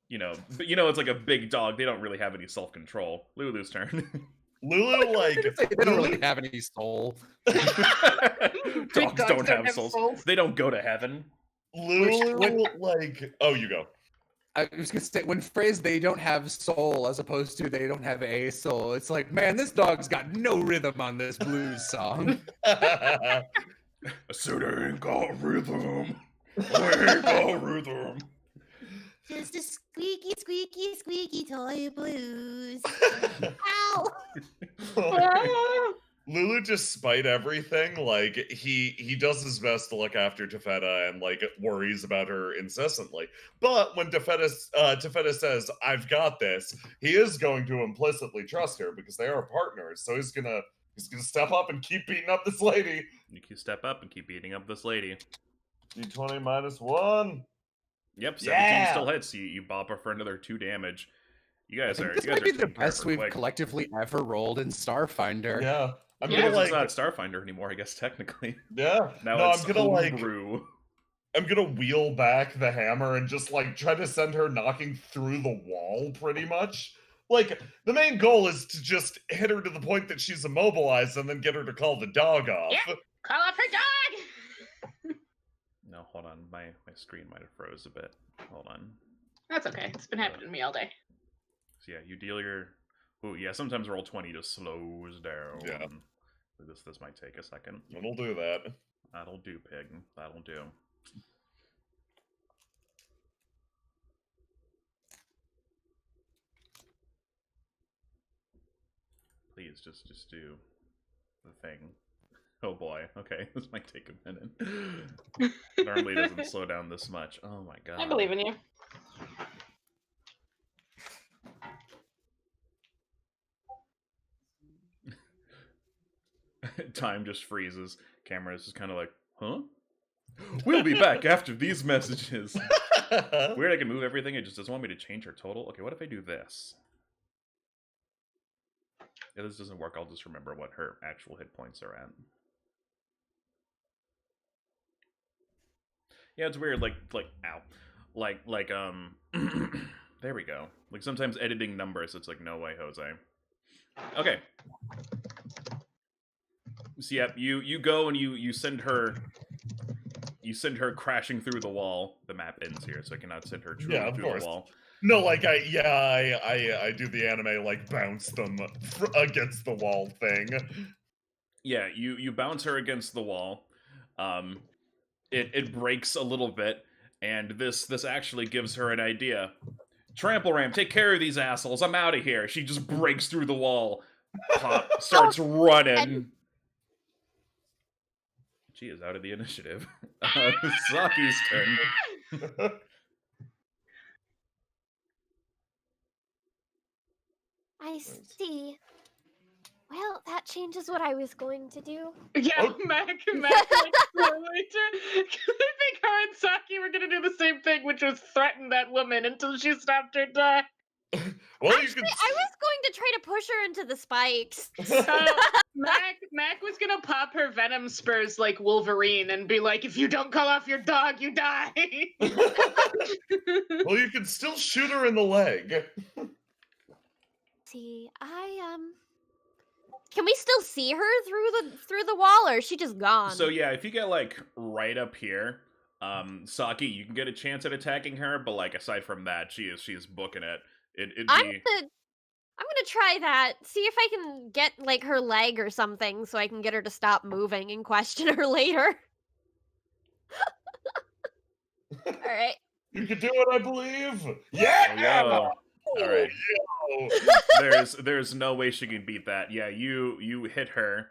it's like a big dog. They don't really have any self-control. Lulu's turn. Lulu, like, They don't really have any soul. Dogs don't have souls. They don't go to heaven. Lulu, like, oh, you go. I was gonna say, when phrased they don't have soul as opposed to they don't have a soul, it's like, man, this dog's got no rhythm on this blues song. I said I ain't got rhythm. I ain't got rhythm. Just a squeaky, squeaky, squeaky toy blues. Ow! Lulu, despite everything, like he does his best to look after Tefeta and like worries about her incessantly. But when Tefeta says, "I've got this," he is going to implicitly trust her because they are partners. So he's gonna step up and keep beating up this lady. You can step up and keep beating up this lady. D20 -1. Yep, 17 Yeah! still hits. You bop her for another 2 damage. You guys are This you guys might are be the taking care of best her we've quick. collectively ever rolled in Starfinder. Yeah, I'm Yeah, gonna It's like, not Starfinder anymore, I guess technically. yeah. Now No, it's I'm gonna like, homebrew. I'm gonna wheel back the hammer and just like try to send her knocking through the wall, pretty much. Like, the main goal is to just hit her to the point that she's immobilized and then get her to call the dog off. Yeah. Call up her dog! No, hold on. My screen might have froze a bit. Hold on. That's okay. It's been happening to me all day. So yeah, you deal your. Ooh, yeah. Sometimes roll 20 just slows down. Yeah. This might take a second. It'll do that. That'll do, pig. That'll do. Please just do the thing. Oh boy. Okay, this might take a minute. Normally it doesn't slow down this much. Oh my god. I believe in you. Time just freezes. Camera is just kind of like, huh? We'll be back after these messages. Weird, I can move everything. It just doesn't want me to change her total. Okay, what if I do this? If this doesn't work, I'll just remember what her actual hit points are at. Yeah, it's weird. Like, ow. Like, there we go. Like, sometimes editing numbers, it's like, no way, Jose. Okay. So, yeah, you go and you send her... You send her crashing through the wall. The map ends here, so I cannot send her truly through the wall. No, like I do the anime like bounce them against the wall thing. Yeah, you bounce her against the wall. It breaks a little bit, and this actually gives her an idea. Trample Ram, take care of these assholes. I'm out of here. She just breaks through the wall. Pop starts running. She is out of the initiative. Saki's turn. I see. Well, that changes what I was going to do. Yeah, Oh. Mac like, slowly I think her and Saki were gonna do the same thing, which was threaten that woman until she stopped her death. Well, Actually, I was going to try to push her into the spikes. Mac was gonna pop her venom spurs like Wolverine and be like, if you don't call off your dog, you die. Well, you can still shoot her in the leg. See, can we still see her through the wall, or is she just gone? So yeah, if you get like right up here, Saki, you can get a chance at attacking her, but like aside from that, she is booking it. I'm gonna try that. See if I can get like her leg or something, so I can get her to stop moving and question her later. All right. You can do it, I believe. Yeah. All right. Yo. There's no way she can beat that. Yeah, you hit her,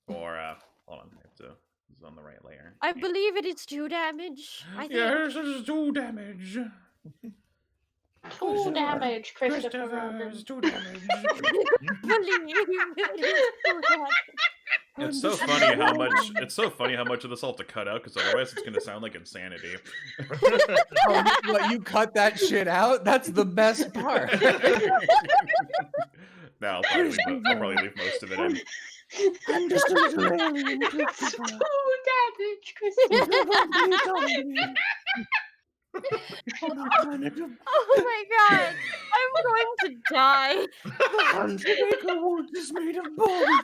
or hold on, I have to. This is on the right layer. I believe it is 2 damage. I think. Yes, it is 2 damage. 2 damage, Christopher. Christopher's 2 damage. It's so funny how much. It's so funny how much of this I'll have to cut out, because otherwise it's gonna sound like insanity. What, you cut that shit out? That's the best part. No, I'll probably leave most of it in. I'm just a little alien. It's 2 damage, Christopher. Oh my god! I'm going to die. The Huntsmaker wood is made of bone.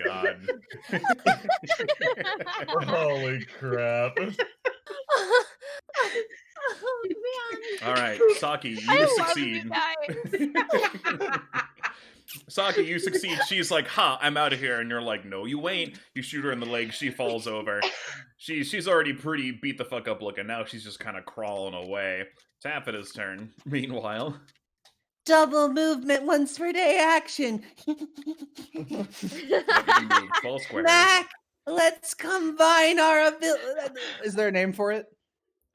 God. Holy crap. Oh man! All right, Saki, I you love succeed. you guys. Saki, you succeed. She's like, "Ha, I'm out of here," and you're like, "No, you ain't." You shoot her in the leg. She falls over. She's already pretty beat the fuck up looking. Now she's just kind of crawling away. Taffeta's turn. Meanwhile, Double movement once per day action. fall squares. Mac, let's combine our ability. Is there a name for it?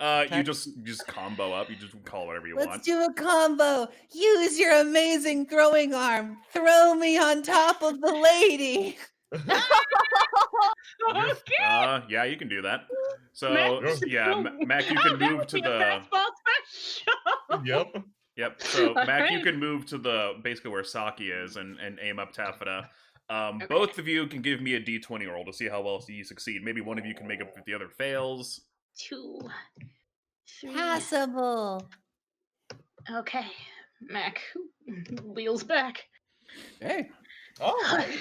You just combo up. You just call it whatever you Let's want. do a combo. Use your amazing throwing arm. Throw me on top of the lady. Okay. Yeah, you can do that. So Mac, yeah, Mac, you can that move would to be a the. fastball special. Yep. Yep. So Mac, you Alright. can move to the basically where Saki is and aim up Taffeta. Okay. Both of you can give me a d20 roll to see how well you succeed. Maybe one of you can make up if the other fails. 2, 3. Passable. Okay, Mac, wheels back. Hey. Oh. Alright.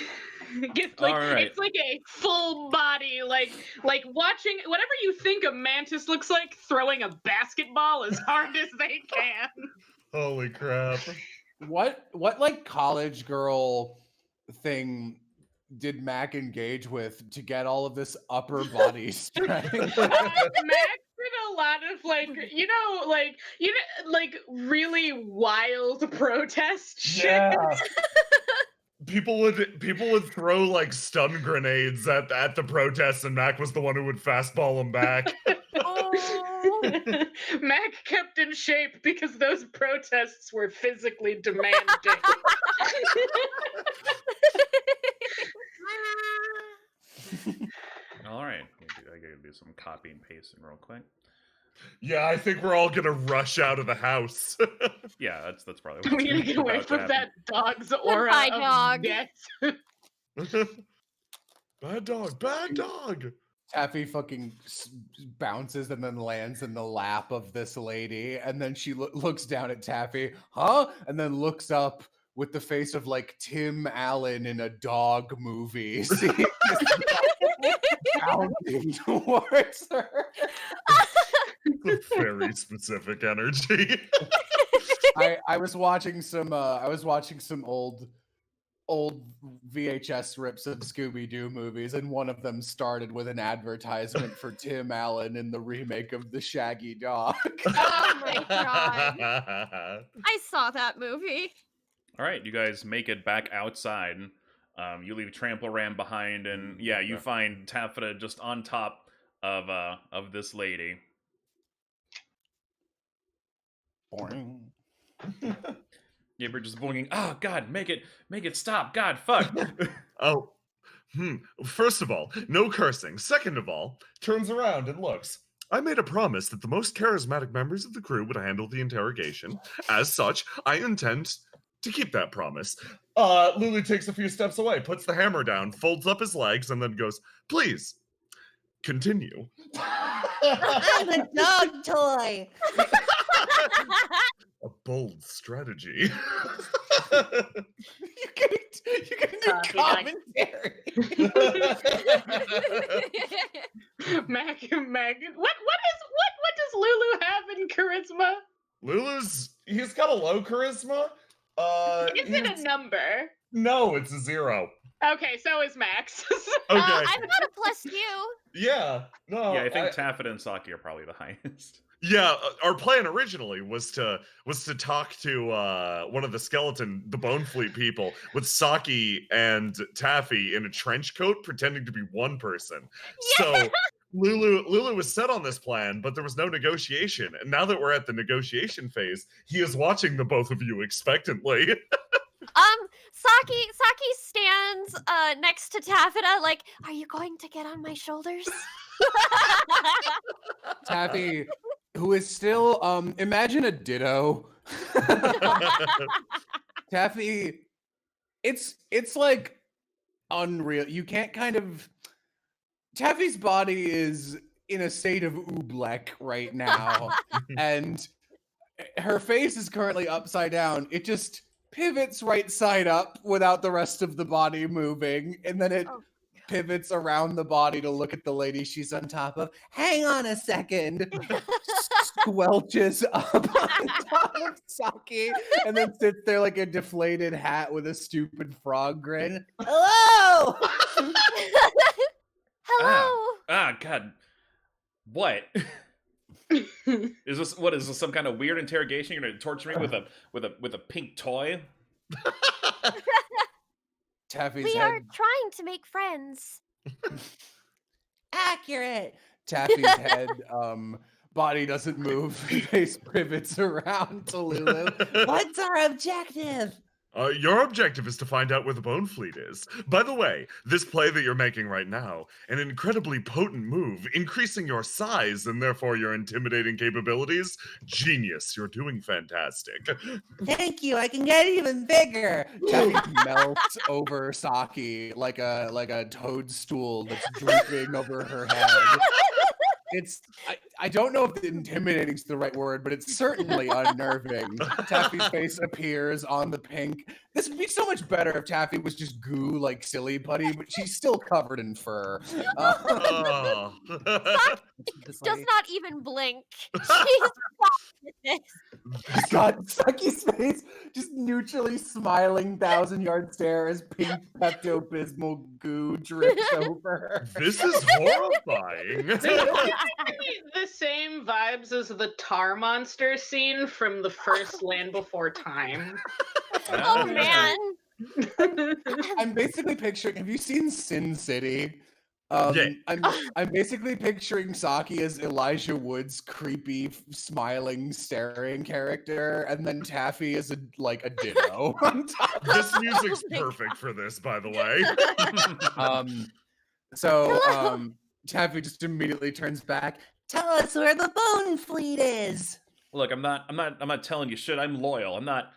It's like a full body, like watching whatever you think a mantis looks like, throwing a basketball as hard as they can. Holy crap. What like college girl thing did Mac engage with to get all of this upper body strength? Mac did a lot of like really wild protest shit. Yeah. People would throw like stun grenades at the protests, and Mac was the one who would fastball them back. Oh. Mac kept in shape because those protests were physically demanding. All right. I gotta do some copy and pasting real quick. Yeah, I think we're all gonna rush out of the house. Yeah, that's probably what's We need to get away about to from happen. that dog's aura Goodbye, of dog. death. Bad dog, bad dog. Taffy fucking bounces and then lands in the lap of this lady, and then she looks down at Taffy, huh? And then looks up with the face of like Tim Allen in a dog movie, bounding towards her. Very specific energy. I was watching some old VHS rips of Scooby-Doo movies, and one of them started with an advertisement for Tim Allen in the remake of The Shaggy Dog. Oh my god. I saw that movie. All right, you guys make it back outside. You leave Trample Ram behind, and yeah, you find Taffeta just on top of this lady. Boing. Gabriel just boinging. Oh God, make it stop. God, fuck. Oh, First of all, no cursing. Second of all, turns around and looks. I made a promise that the most charismatic members of the crew would handle the interrogation. As such, I intend to keep that promise. Lulu takes a few steps away, puts the hammer down, folds up his legs, and then goes, please, continue. I'm a dog toy. A bold strategy. You can do commentary. Meg, what does Lulu have in charisma? He's got a low charisma. Is it a number? No, it's a 0. Okay, so is Max. Okay. I've got a +2. Yeah. No. Yeah, I think Taffeta and Saki are probably the highest. Yeah, our plan originally was to talk to one of the Bone Fleet people with Saki and Taffy in a trench coat pretending to be one person. Yeah. So Lulu was set on this plan, but there was no negotiation. And now that we're at the negotiation phase, he is watching the both of you expectantly. Saki stands next to Taffeta like, are you going to get on my shoulders? Taffy, who is still imagine a ditto. Taffy, it's like unreal. You can't kind of Taffy's body is in a state of oobleck right now, and her face is currently upside down. It just pivots right side up without the rest of the body moving, and then it pivots around the body to look at the lady she's on top of. Hang on a second. Squelches up on top of Saki, and then sits there like a deflated hat with a stupid frog grin. Hello! Hello! God. What? Is this some kind of weird interrogation? You're gonna torture me with a pink toy? Taffy's We head. are trying to make friends. Accurate. Taffy's head, body doesn't move. Face pivots around to Lulu. What's our objective? Your objective is to find out where the Bone Fleet is. By the way, this play that you're making right now, an incredibly potent move, increasing your size and therefore your intimidating capabilities. Genius, you're doing fantastic. Thank you. I can get even bigger. Taffy melts over Saki like a toadstool that's drooping over her head. I don't know if intimidating's the right word, but it's certainly unnerving. Taffy's face appears on the pink. This would be so much better if Taffy was just goo like Silly Putty, but she's still covered in fur. Oh. This Does lady- not even blink. She's fine with this. God, Saki's face just neutrally smiling 1,000-yard stare as pink Pepto-Bismol goo drips over her. This is horrifying. The same vibes as the tar monster scene from the first Land Before Time. Oh man. I'm basically picturing. Have you seen Sin City? Yeah. I'm basically picturing Saki as Elijah Wood's creepy, smiling, staring character, and then Taffy is a ditto on top. This music's Oh my perfect for this, by the way. So Taffy just immediately turns back. Tell us where the Bone Fleet is. Look, I'm not telling you shit. I'm loyal. I'm not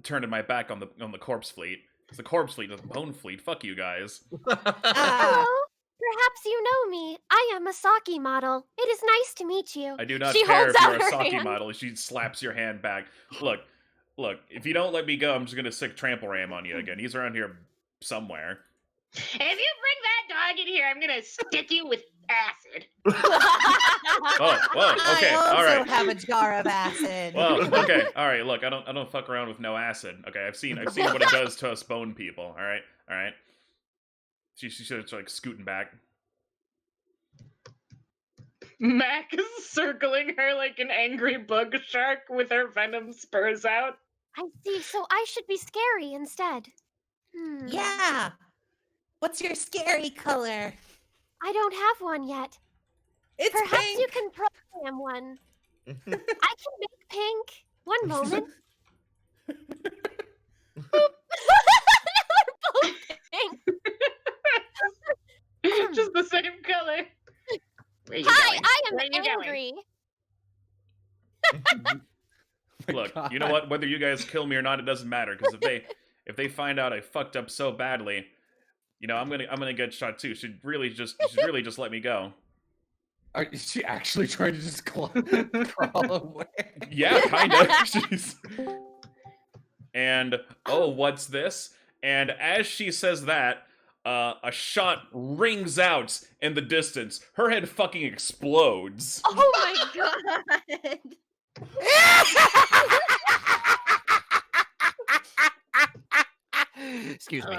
turning my back on the corpse fleet. It's the corpse fleet, not the bone fleet. Fuck you guys. Hello. Perhaps you know me. I am a Saki model. It is nice to meet you. I do not She care holds if out you're a her Saki hand. model. She slaps your hand back. Look. If you don't let me go, I'm just gonna sick Trample Ram on you again. He's around here somewhere. If you bring that dog in here, I'm gonna stick you with acid. Whoa, okay, I also all right. have a jar of acid. Well, okay, all right. Look, I don't fuck around with no acid. Okay, I've seen what it does to us bone people. All right. She's just like scooting back. Mac is circling her like an angry bug shark with her venom spurs out. I see. So I should be scary instead. Yeah. What's your scary color? I don't have one yet. It's Perhaps pink. you can program one. I can make pink. One moment. We're both pink. Just the same color. Where you Hi, going? I Where am you going? angry. Look, you know what? Whether you guys kill me or not, it doesn't matter. Because if they find out I fucked up so badly, you know, I'm gonna get shot too. Should really just let me go. Is she actually trying to just crawl away? Yeah, kind of. Jeez. And oh, what's this? And as she says that, a shot rings out in the distance. Her head fucking explodes. Oh my god. Excuse me.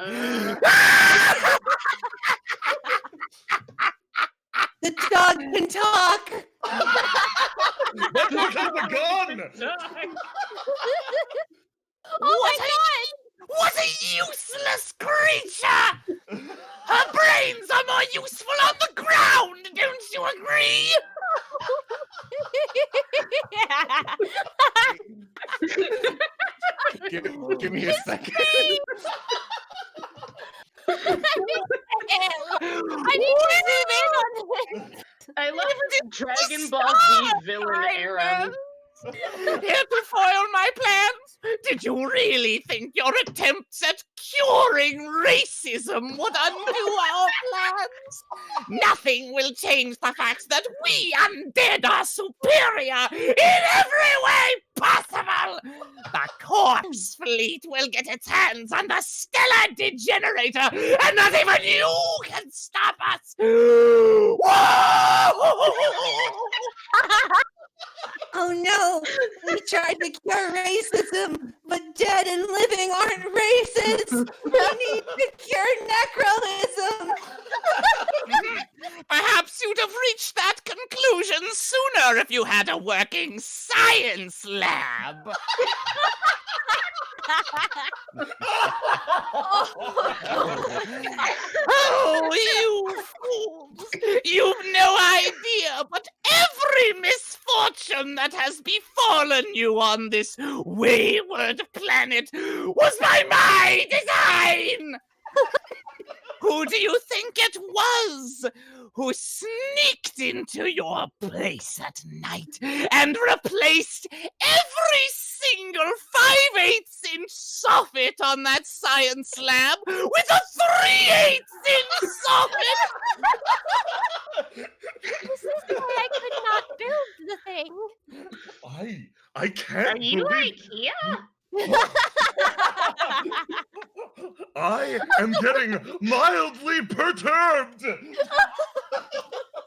The dog can talk. Let me get the gun! Oh my god. What a useless creature! Her brains are more useful on the ground, don't you agree? Give me a second. I need to zoom in on this. I love this Dragon Ball Z villain Aram. Here to foil my plans? Did you really think your attempts at curing racism would undo our plans? Nothing will change the fact that we undead are superior in every way possible! The corpse fleet will get its hands on the stellar degenerator, and not even you can stop us! Oh no! We tried to cure racism, but dead and living aren't racist. We need to cure necroism. Perhaps you'd have reached that conclusion sooner if you had a working science lab. Oh, you fools! You've no idea, but every misfortune that has befallen you on this wayward planet was by my design! Who do you think it was who sneaked into your place at night and replaced every single 5/8" soffit on that science lab with a 3/8" soffit? This is why I could not build the thing. I can't Are you believe IKEA? I am getting mildly perturbed.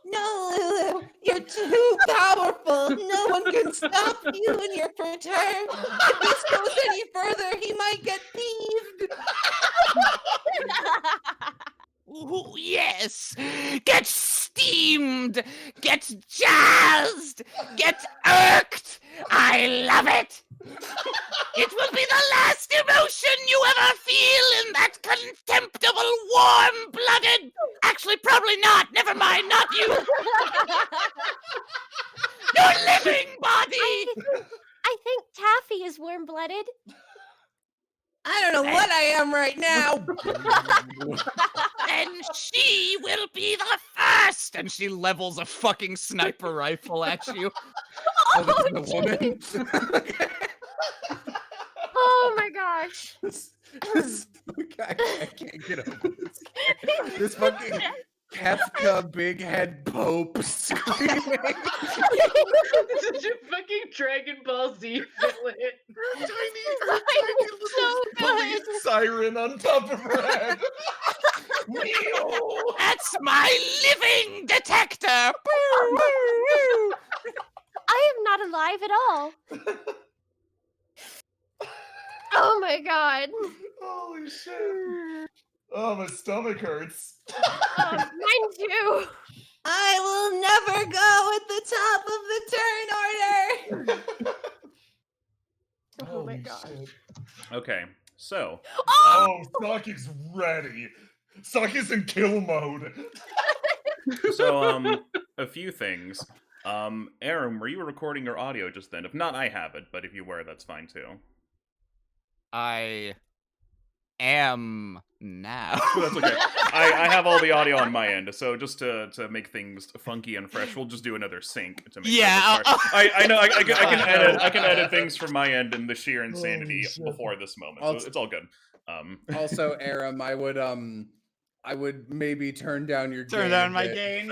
No, Lulu, you're too powerful. No one can stop you when you're perturbed. If this goes any further, he might get peeved. Ooh, yes. Get steamed. Get jazzed. Get irked. I love it. It will be the last emotion you ever feel in that contemptible warm-blooded... Actually, probably not. Never mind, not you. Your living body. I think Taffy is warm-blooded. I don't know what I am right now. And she will be the first. And she levels a fucking sniper rifle at you. Oh, that's the woman. Oh my gosh. I can't get over this. This fucking Kefka big head Pope screaming. Such a fucking Dragon Ball Z villain. Police siren on top of her head. And That's my living detector! I am not alive at all. Oh my god. Holy shit. Oh, my stomach hurts. Mine too. I will never go at the top of the turn order. Oh my Holy god. shit. Okay, so Oh, Saki's ready. Saki's in kill mode. a few things. Aram, were you recording your audio just then? If not, I have it, but if you were, that's fine too. I am now. That's okay. I have all the audio on my end, so just to make things funky and fresh, we'll just do another sync to make Yeah, I know I can edit things from my end in the sheer insanity shit. before this moment, so it's all good. Also, Aram, I would maybe turn down your Turn gain down a my bit. gain.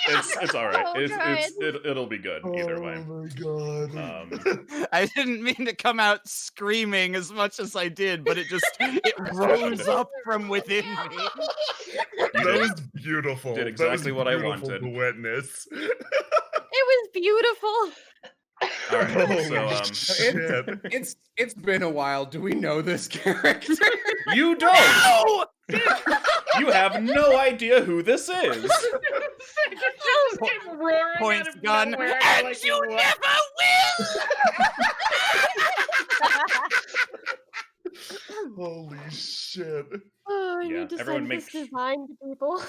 it's all right. Oh, It'll be good either way. Oh my god. I didn't mean to come out screaming as much as I did, but it rose up from within me. That was beautiful. Did exactly that was what I beautiful wanted. to witness. It was beautiful. All right, Holy so shit. It's been a while. Do we know this character? you don't. No! You have no idea who this is. Just came roaring Points out of gun, nowhere, and like, you what? never will! Holy shit. Oh, I Yeah, need to everyone send make this design to people.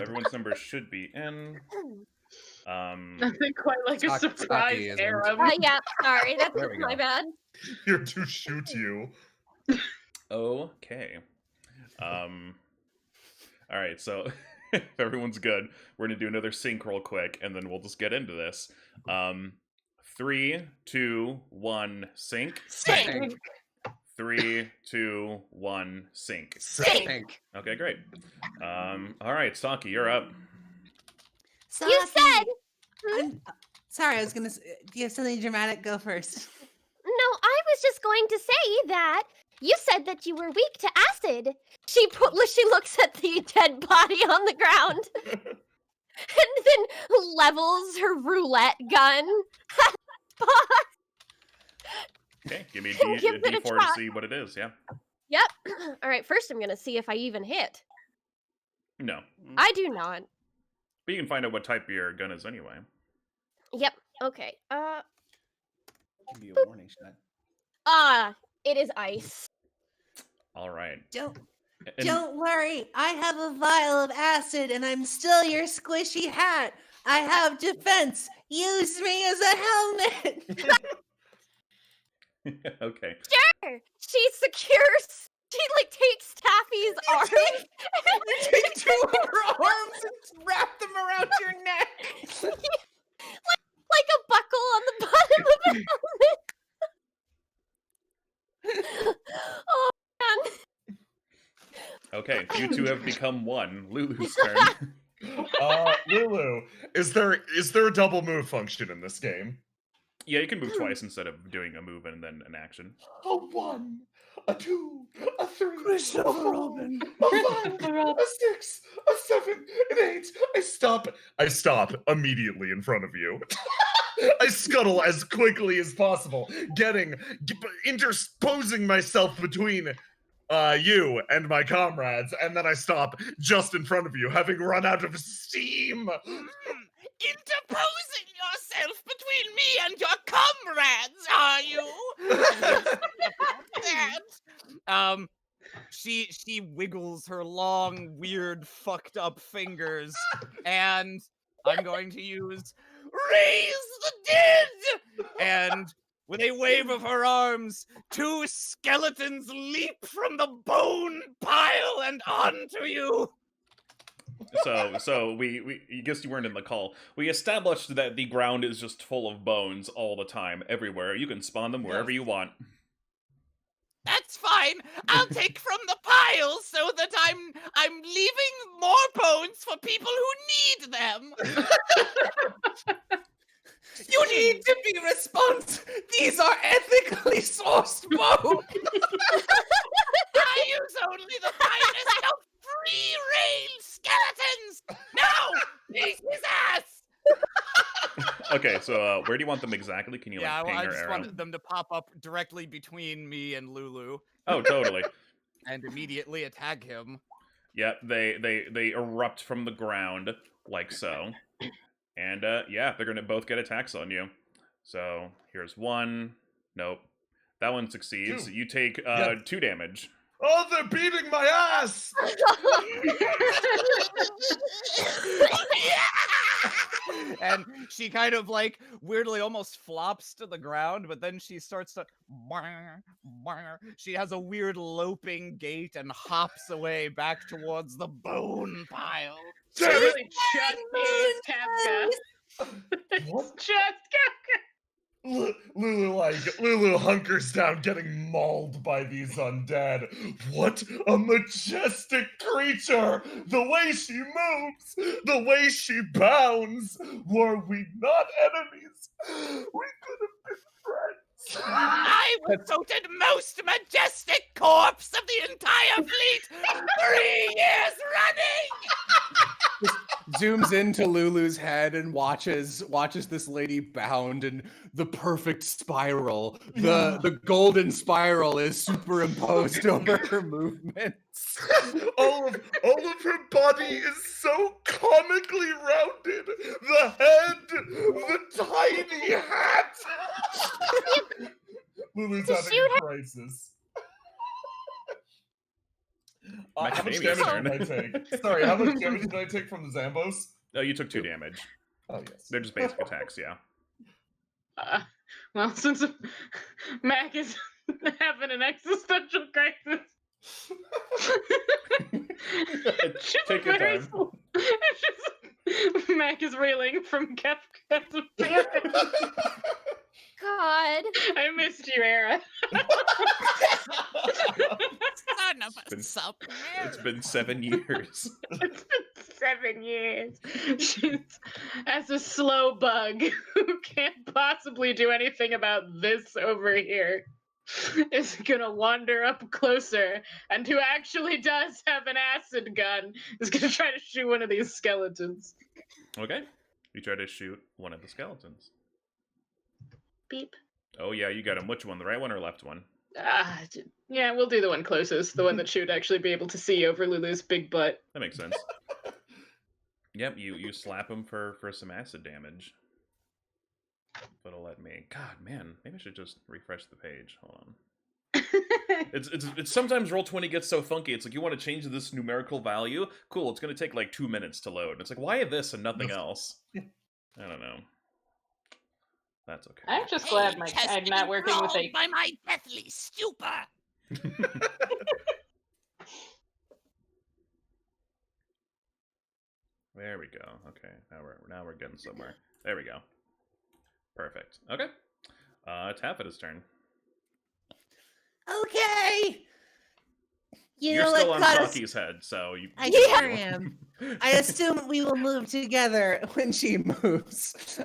Everyone's number should be in. Nothing quite like a Saki surprise isn't. Aram. Yeah, sorry, that's There we my go. bad. Here to shoot you. Okay. All right, so if everyone's good, we're gonna do another sync real quick, and then we'll just get into this. 3, 2, 1, sync. Sync. 3, 2, 1, sync. Sync. Okay, great. All right, Saki, you're up. You said. Sorry, I was gonna. Do you have something dramatic? Go first. No, I was just going to say that you said that you were weak to acid. She looks at the dead body on the ground and then levels her roulette gun. Okay, give me a Give it a D4 to try. see what it is. Yeah. Yep. All right, first I'm going to see if I even hit. No, I do not. but you can find out what type your gun is anyway. Yep. Okay. Give me a warning shot. It is ice. All right. And- Don't worry. I have a vial of acid, and I'm still your squishy hat. I have defense. Use me as a helmet. Okay. Sure. She secures. She takes Taffy's arm. You take two of her arms and wrap them around your neck. like a buckle on the bottom of the helmet. Oh man. Okay, you two have become one. Lulu's turn. Lulu, is there a double move function in this game? Yeah, you can move twice instead of doing a move and then an action. A 1, a 2, a 3, Christopher a 4, Robin. a 5, a 6, a 7, an 8. I stop immediately in front of you. I scuttle as quickly as possible, interposing myself between you and my comrades, and then I stop just in front of you, having run out of steam. Interposing yourself between me and your comrades, are you? That. She wiggles her long, weird, fucked up fingers, and I'm going to use Raise the Dead! And with a wave of her arms, 2 skeletons leap from the bone pile and onto you. So we I guess you weren't in the call. We established that the ground is just full of bones all the time, everywhere. You can spawn them wherever you want. That's fine. I'll take from the pile so that I'm leaving more bones for people who need them. You need to be responsible. These are ethically sourced bones. I use only the finest Okay, so where do you want them exactly? Can you Yeah, like ping I or just arrow? wanted them to pop up directly between me and Lulu Oh, totally. and immediately attack him. Yeah, they erupt from the ground like so, and yeah, they're gonna both get attacks on you. So here's one. Nope, that one succeeds. Two. You take Yes. 2 damage. Oh, they're beating my ass! And she kind of like weirdly almost flops to the ground, but then she starts to. She has a weird loping gait and hops away back towards the bone pile. She Damn it! really just is Kafka. What? Just Kafka. Lulu hunkers down, getting mauled by these undead. What a majestic creature! The way she moves, the way she bounds. Were we not enemies, we could have been friends. I was voted most majestic corpse of the entire fleet 3 years running! Zooms into Lulu's head and watches this lady bound in the perfect spiral. The golden spiral is superimposed over her movements. all of her body is so comically rounded. The head, the tiny hat. Lulu's having shoot a crisis. How much Macadamia's damage turn. did I take? Sorry, how much damage did I take from the Zambos? Oh, you took 2 damage. Oh, yes. They're just basic attacks, yeah. Well, since Mac is having an existential crisis, Take your time. Mac is reeling from Kafka's damage. God. I missed you, Era. Son of a It's sup, It's been 7 years. It's been 7 years. She's as a slow bug who can't possibly do anything about this over here is gonna wander up closer, and who actually does have an acid gun is gonna try to shoot one of these skeletons. Okay. You try to shoot one of the skeletons. Beep. Oh yeah, you got him. Which one? The right one or left one? Yeah, we'll do the one closest, the one that she would actually be able to see over Lulu's big butt. That makes sense. Yep, you slap him for some acid damage. But it'll let me. God, man, maybe I should just refresh the page. Hold on. It's sometimes Roll20 gets so funky. It's like you want to change this numerical value. Cool, it's gonna take like 2 minutes to load. It's like, why this and nothing else? I don't know. That's okay. I'm just glad I'm not working with a. by my deathly stupor. There we go. Okay, now we're getting somewhere. There we go. Perfect. Okay. Taffeta's turn. Okay. You You're know still what on got us- Saki's head, so you. I you- sure am. I assume we will move together. When she moves.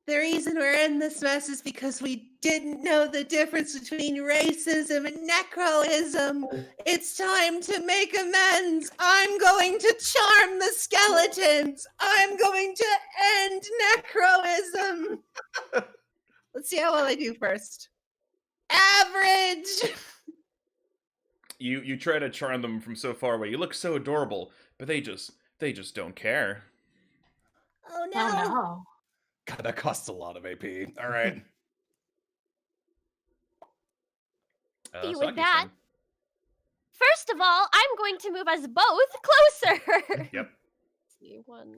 The reason we're in this mess is because we didn't know the difference between racism and necroism. It's time to make amends. I'm going to charm the skeletons. I'm going to end necroism. Let's see how well I do first. Average. You try to charm them from so far away. You look so adorable, but they just don't care. Oh no. God, that costs a lot of AP. All right. See, with Saki's that, turn. First of all, I'm going to move us both closer. Yep. See, one.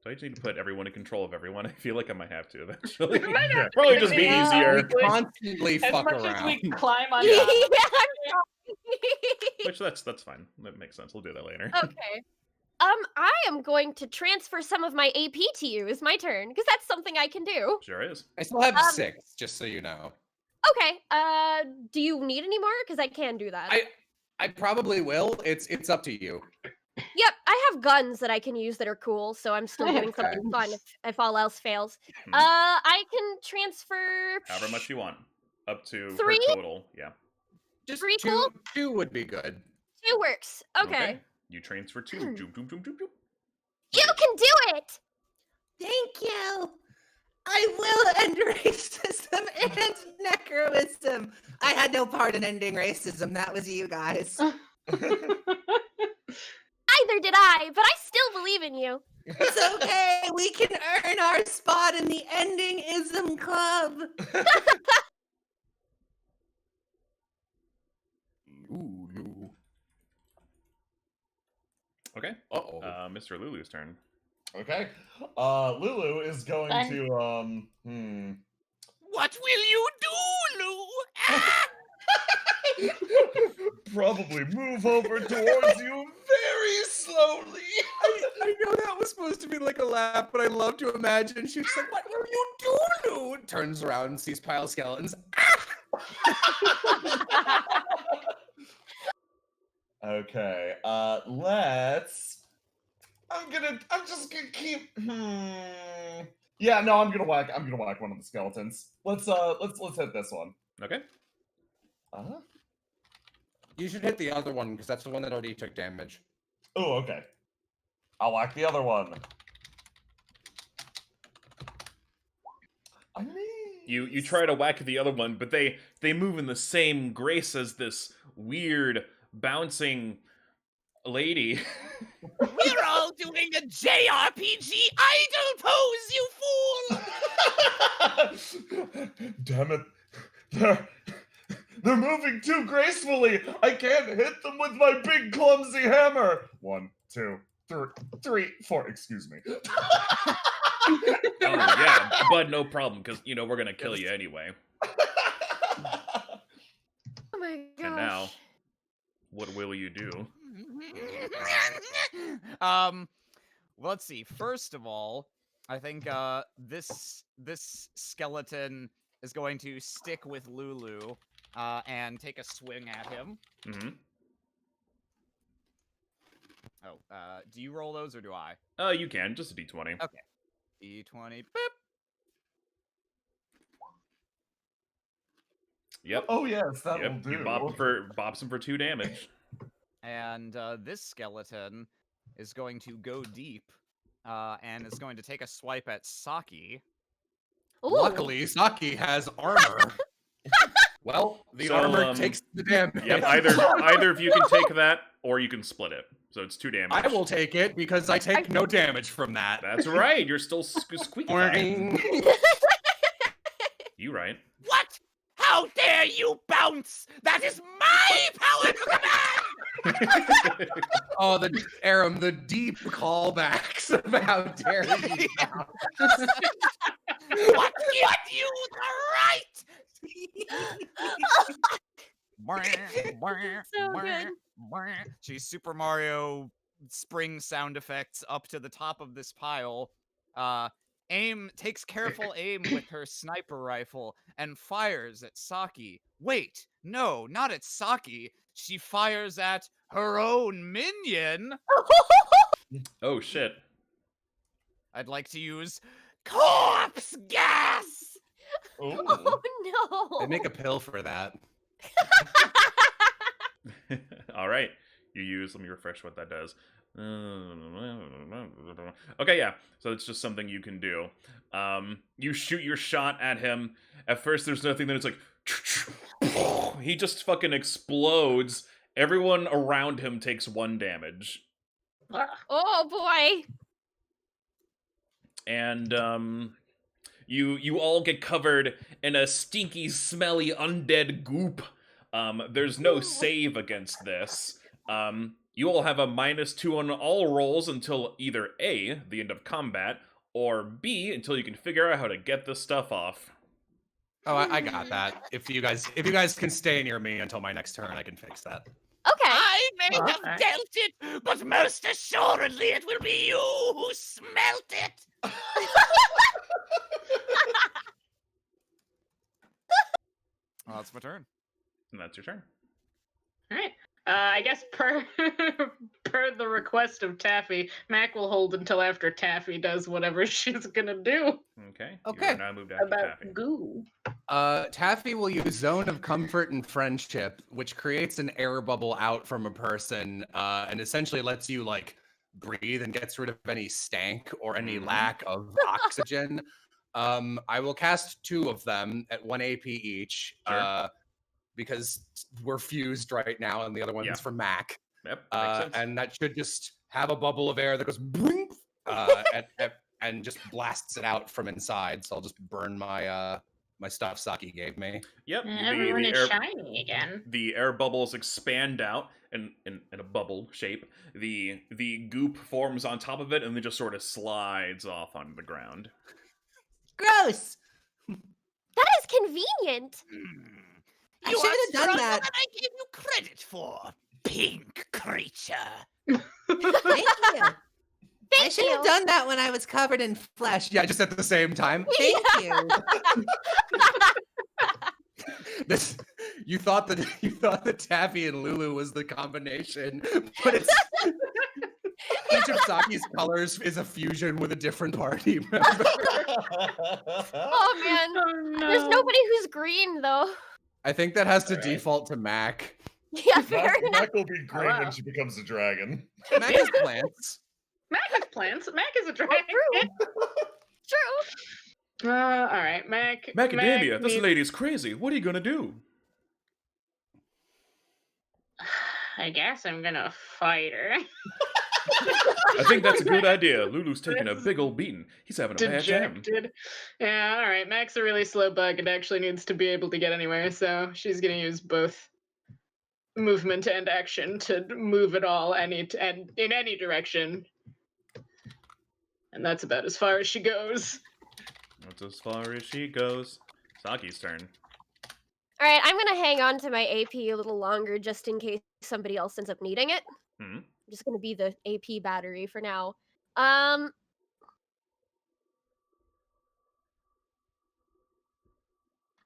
So I just need to put everyone in control of everyone. I feel like I might have to eventually. Might have to. Probably just be Yeah. easier. We constantly As fuck much around. as we climb on Yeah, top. Which that's fine. That makes sense. We'll do that later. okay. I am going to transfer some of my AP to you. Is my turn, because that's something I can do. Sure is. I still have Um, 6, just so you know. Okay. Do you need any more? Because I can do that. I probably will. It's up to you. Yep, I have guns that I can use that are cool, so I'm still doing Okay. something fun if all else fails. Mhm. I can transfer. However much you want. Up to 3? her total. Yeah. Just Pretty two, cool. 2 would be good. 2 works. Okay. You transfer 2. Joop, joop, joop, joop, joop. You can do it! Thank you. I will end racism and necroism. I had no part in ending racism. That was you guys. Neither did I, but I still believe in you. It's okay. We can earn our spot in the ending-ism club. Ooh. Okay. Uh-oh. Mr. Lulu's turn. Okay. Lulu is going Fine. to What will you do, Lou? Ah! probably move over towards you very slowly. I know that was supposed to be like a laugh, but I love to imagine she's like, "What will you do, Lou?" Turns around and sees pile of skeletons. Okay. I'm just gonna keep. Yeah, no, I'm gonna whack one of the skeletons. Let's hit this one. Okay. You should hit the other one because that's the one that already took damage. Oh, okay. I'll whack the other one. I mean, You try to whack the other one, but they move in the same grace as this weird bouncing lady. We're all doing a JRPG idle pose, you fool! Damn it! They're moving too gracefully. I can't hit them with my big clumsy hammer. 1, 2, 3, 4. Excuse me. Oh yeah, but no problem, because we're gonna kill you anyway. Oh my gosh. And now, what will you do? Let's see. First of all, I think this skeleton is going to stick with Lulu and take a swing at him. Mm-hmm. Oh, do you roll those or do I? You can, just a d20. Okay. D20. Boop. Yep. Oh yes, that Yep. will do. You bops him for 2 damage. And this skeleton is going to go deep and is going to take a swipe at Saki. Ooh. Luckily, Saki has armor. Well, the So, armor takes the damage. Yep. Either of you can take that, or you can split it. So it's 2 damage. I will take it because I take no damage from that. That's right. You're still squeaky. fine. You right. What? How dare you bounce? That is my power command! Oh, Aram, the deep callbacks of how dare you. What gives you the right? So good. She's Super Mario spring sound effects up to the top of this pile. Takes careful aim with her sniper rifle and fires at Saki. Wait, no, not at Saki. She fires at her own minion. Oh shit. I'd like to use corpse gas. Ooh. Oh no. They make a pill for that. All right. You use. Let me refresh what that does. Okay, yeah. So it's just something you can do. You shoot your shot at him. At first, there's nothing. Then it's like he just fucking explodes. Everyone around him takes 1 damage, Oh boy. and you all get covered in a stinky, smelly, undead goop. There's no save against this. You all have a -2 on all rolls until either A, the end of combat, or B, until you can figure out how to get this stuff off. Oh, I got that. If you guys can stay near me until my next turn, I can fix that. Okay. I may have Okay. dealt it, but most assuredly it will be you who smelt it. Well, that's my turn. And that's your turn. All right. I guess per the request of Taffy, Mac will hold until after Taffy does whatever she's gonna do Okay. Okay. You are now moved after about Taffy. goo. Taffy will use Zone of Comfort and Friendship, which creates an air bubble out from a person, and essentially lets you like breathe and gets rid of any stank or any Mhm. lack of oxygen, I will cast 2 of them at 1 AP each, Sure. because we're fused right now, and the other one's Yeah. for Mac. Yep, makes sense. And that should just have a bubble of air that goes boing, and just blasts it out from inside. So I'll just burn my my stuff Saki gave me. Yep. Everyone the is air shiny again. the air bubbles expand out in a bubble shape. The goop forms on top of it and then just sort of slides off onto the ground. Gross. That is convenient. I You should are have done stronger that. than I gave you credit for, pink creature. Thank you. I Thank should have you. done that when I was covered in flesh. Yeah, just at the same time. Thank you. This, you thought that Taffy and Lulu was the combination, but it's each of Saki's colors is a fusion with a different party member. Oh man, Oh, there's no. nobody who's green though. I think that has to Alright. default to Mac. Yeah, fair enough. Mac will be green wow. when she becomes a dragon. Mac is plants. Mac has plants. Mac is a dragon. True. All right, Mac. Macadamia, Mac this needs- lady's crazy. What are you gonna do? I guess I'm gonna fight her. I think that's a good idea. Lulu's taking a big old beating. He's having a bad time. Dejected. Yeah, all right. Mac's a really slow bug and actually needs to be able to get anywhere, so she's gonna use both movement and action to move it all and in any direction. And that's about as far as she goes. That's as far as she goes. Saki's turn. All right, I'm gonna hang on to my AP a little longer just in case somebody else ends up needing it. Hmm. I'm just gonna be the AP battery for now.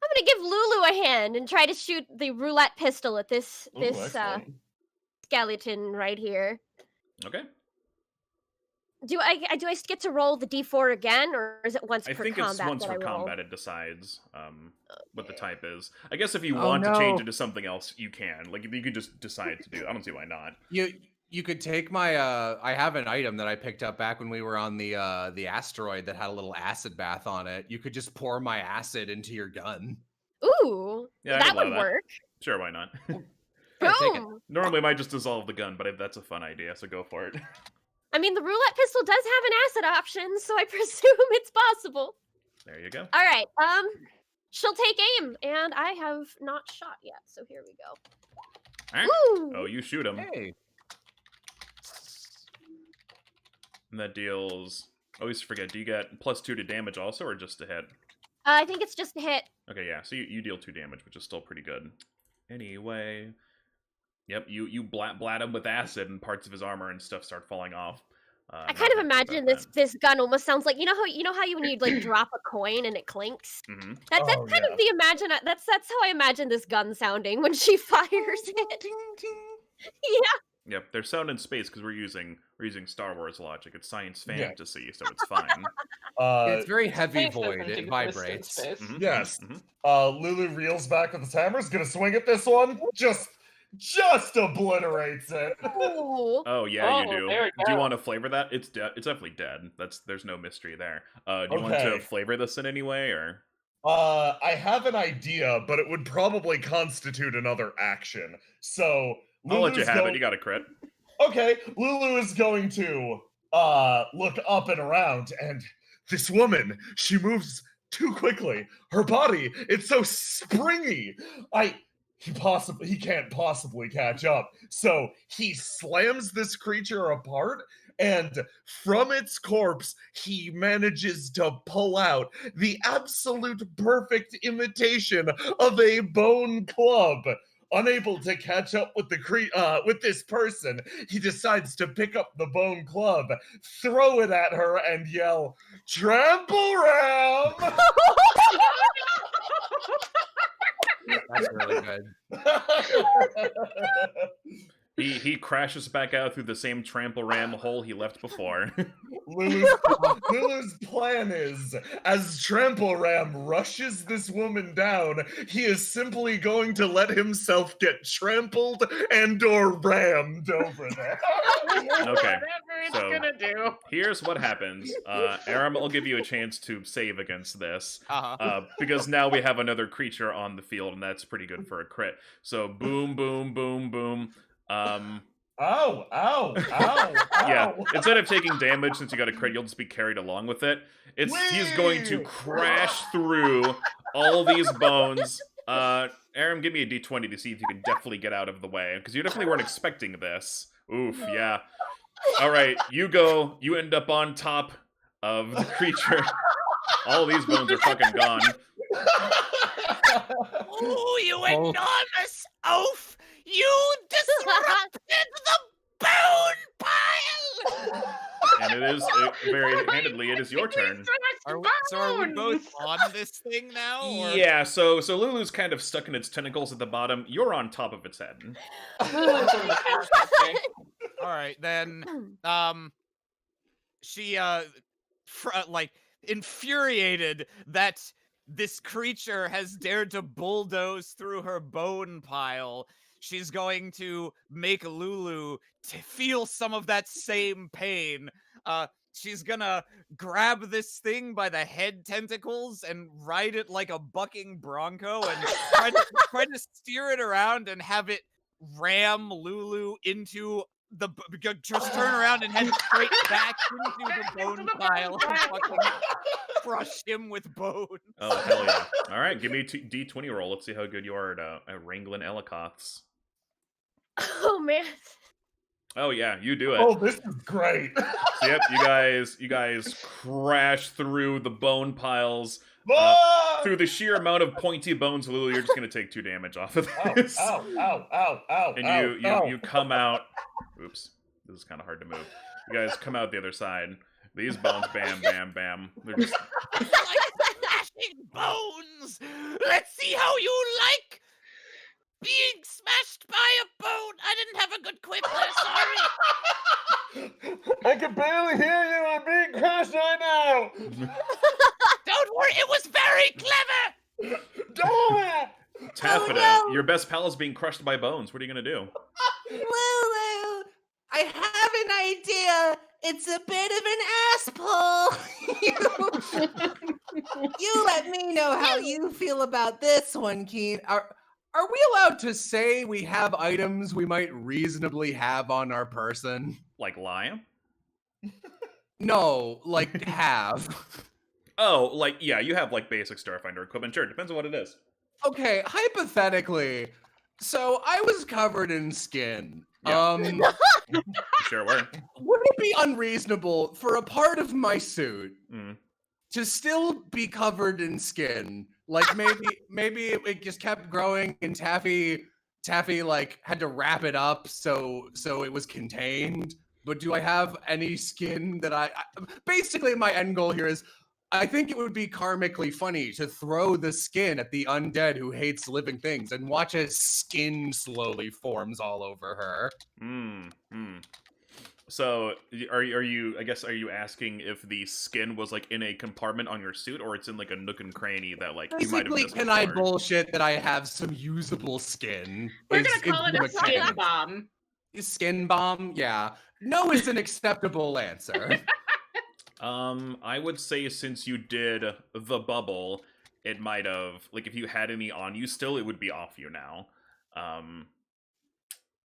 I'm gonna give Lulu a hand and try to shoot the roulette pistol at this Ooh, this excellent. skeleton right here. Okay. Do I get to roll the D4 again, or is it once I per think combat it's once that for I roll? combat it decides what the type is. I guess if you Oh, want to change no. it to something else, you can. Like you could just decide to do it. I don't see why not. You could take my I have an item that I picked up back when we were on the asteroid that had a little acid bath on it. You could just pour my acid into your gun. Ooh, Yeah, I that could allow would that. work. Sure, why not? Yeah, take it. Boom. Normally, I might just dissolve the gun, but that's a fun idea, so go for it. I mean, the roulette pistol does have an acid option, so I presume it's possible. There you go. All right, she'll take aim, and I have not shot yet, so here we go. Alright. Ooh. Oh, you shoot him. Hey. And that deals... I always forget, do you get +2 to damage also, or just to hit? I think it's just a hit. Okay, yeah, so you deal 2 damage, which is still pretty good. Anyway... Yep, you blat him with acid, and parts of his armor and stuff start falling off. I kind of imagine this gun almost sounds like you know how when you like drop a coin and it clinks. Mm-hmm. That's Oh, kind of the that's how I imagine this gun sounding when she fires it. Yeah. Yep, they're sound in space because we're using Star Wars logic. It's science Yeah. fantasy, so it's fine. It's very heavy Thanks, void. doesn't It exist in vibrates. space. Mhm, Yes. mhm. Lulu reels back with his hammer. Is gonna swing at this one. Just obliterates it. Ooh. Oh yeah, you Oh, do. there we Do you go. want to flavor that? It's it's definitely dead. There's no mystery there. Do you want to Okay. flavor this in any way, or? I have an idea, but it would probably constitute another action. So I'll let you Lulu's have it. going- You got a crit. Okay, Lulu is going to look up and around, and this woman, she moves too quickly. Her body, it's so springy. He can't possibly catch up. So he slams this creature apart, and from its corpse, he manages to pull out the absolute perfect imitation of a bone club. Unable to catch up with with this person, he decides to pick up the bone club, throw it at her, and yell, "Trample Ram!" That's really good. He crashes back out through the same trample ram hole he left before. Lulu's plan is, as Trample Ram rushes this woman down, he is simply going to let himself get trampled and/or rammed over there. Okay, Whatever it's so- gonna do. Here's what happens. Aram, I'll give you a chance to save against this. Uh-huh. Because now we have another creature on the field, and that's pretty good for a crit. So boom, boom, boom, boom. Ow, ow, ow, Yeah, ow. instead of taking damage since you got a crit, you'll just be carried along with it. He's going to Whee! crash through all these bones. Aram, give me a d20 to see if you can definitely get out of the way, because you definitely weren't expecting this. Oof, yeah. Alright, you go. You end up on top of the creature. All these bones are fucking gone. Oh, you enormous oaf! You disrupted the bone pile! And it is, very handedly, it is your turn. So are we both on this thing now? Or? Yeah, so Lulu's kind of stuck in its tentacles at the bottom. You're on top of its head. All right, then. She like infuriated that this creature has dared to bulldoze through her bone pile. She's going to make Lulu feel some of that same pain. She's gonna grab this thing by the head tentacles and ride it like a bucking bronco and try to steer it around and have it ram Lulu into just turn around and head straight back into the bone pile and fucking crush him with bones. Oh, hell yeah. Alright, give me a d20 roll. Let's see how good you are at wrangling Ellicoths. Oh man. Oh yeah, you do it. Oh, this is great. So, yep, you guys crash through the bone piles. Through the sheer amount of pointy bones, Lulu, you're just gonna take 2 damage off of this. Ow, ow, ow, ow, And ow, you come out. Oops, this is kind of hard to move. You guys come out the other side. These bones, bam, bam, bam. They're just Like smashing bones! Let's see how you like being smashed by a bone! I didn't have a good quip there, sorry! I can barely hear you. I'm being crushed right now. Don't worry, it was very clever! Don't. Taffeta. Oh, no. Your best pal is being crushed by bones. What are you gonna do? Lulu, I have an idea. It's a bit of an ass pull. You let me know how you feel about this one, Keen. Are we allowed to say we have items we might reasonably have on our person? Like lion? No, like have. Oh, like, yeah, you have, like, basic Starfinder equipment. Sure, depends on what it is. Okay, hypothetically, so I was covered in skin. Yeah. Sure were. Would it be unreasonable for a part of my suit Mm. to still be covered in skin? Like maybe it just kept growing and Taffy like had to wrap it up so it was contained. But do I have any skin that I basically my end goal here is I think it would be karmically funny to throw the skin at the undead who hates living things and watch as skin slowly forms all over her. So, are you? I guess are you asking if the skin was like in a compartment on your suit, or it's in like a nook and cranny that like you might have Basically, missed can I before? bullshit that I have some usable skin? We're Is- gonna call is it the a skin mechanic. bomb. Skin bomb? Yeah. No is an acceptable answer. I would say since you did the bubble, it might have like if you had any on you still, it would be off you now.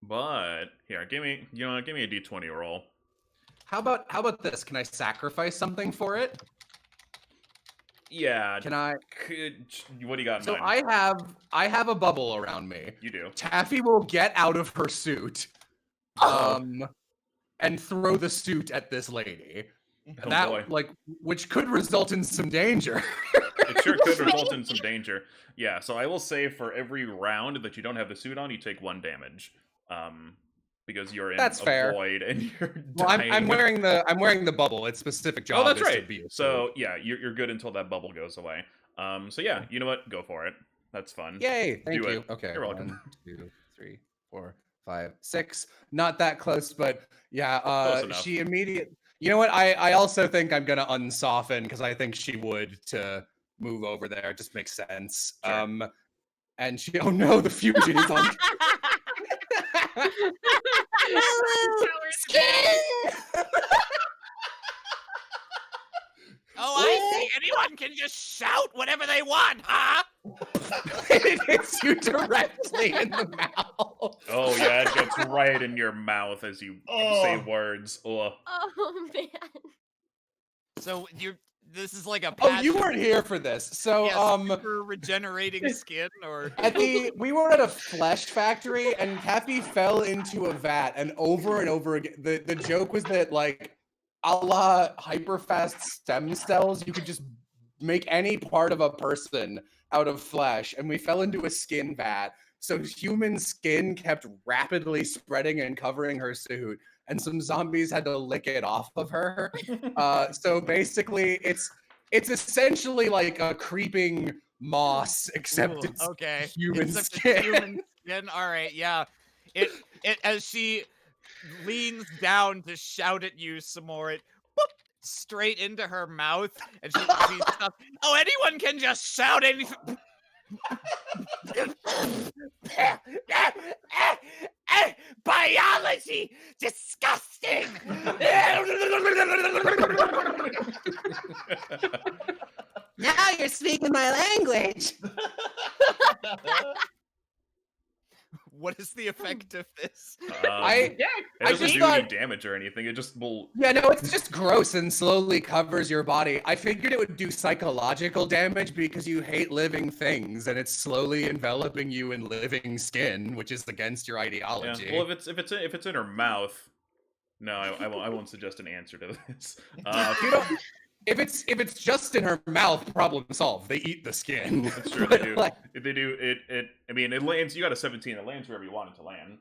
But here, give me a d20 roll. How about this? Can I sacrifice something for it? Yeah. Can I? What do you got in So mind? I have a bubble around me. You do. Taffy will get out of her suit, and throw the suit at this lady. Oh, That boy. which could result in some danger. It sure could result in some danger. Yeah, so I will say for every round that you don't have the suit on, you take 1 damage. Because you're in That's a fair. void and you're Well, dying. I'm wearing the bubble. Its specific job. Oh, that's is to right. be a So suit. yeah, you're good until that bubble goes away. So yeah, you know what? Go for it. That's fun. Yay! Thank Do you. it. Okay. You're welcome. 1, 2, 3, 4, 5, 6. Not that close, but yeah. Close enough. She immediately. You know what? I also think I'm gonna unsoften because I think she would to move over there. It just makes sense. Sure. And she, oh no, the fusion is on. Hello, skin. Oh, I see. Anyone can just shout whatever they want, huh? It hits you directly in the mouth. Oh yeah, it gets right in your mouth as you say words. Ugh. Oh man. So this is like a Oh, patch you weren't here for this. So for regenerating skin, or we were at a flesh factory and Kathy fell into a vat, and over again the joke was that, like, a la hyperfast stem cells, you could just make any part of a person out of flesh, and we fell into a skin vat. So human skin kept rapidly spreading and covering her suit, and some zombies had to lick it off of her. So basically, it's essentially like a creeping moss, except Ooh, it's okay. human Except it's skin. human skin. All right, yeah. It as she leans down to shout at you some more, it boop, straight into her mouth, and she's stuck. Oh, anyone can just shout anything. Biology, disgusting. Now you're speaking my language. What is the effect of this? I It doesn't just do thought- any damage or anything. It just will. Yeah, no, it's just gross and slowly covers your body. I figured it would do psychological damage because you hate living things, and it's slowly enveloping you in living skin, which is against your Yeah. ideology. Well, if it's in her mouth, no, I won't suggest an answer to this. You know, if it's just in her mouth, problem solved. They eat the skin. That's true. But, They do. like, They do. I mean, it lands. You got a 17. It lands wherever you want it to land.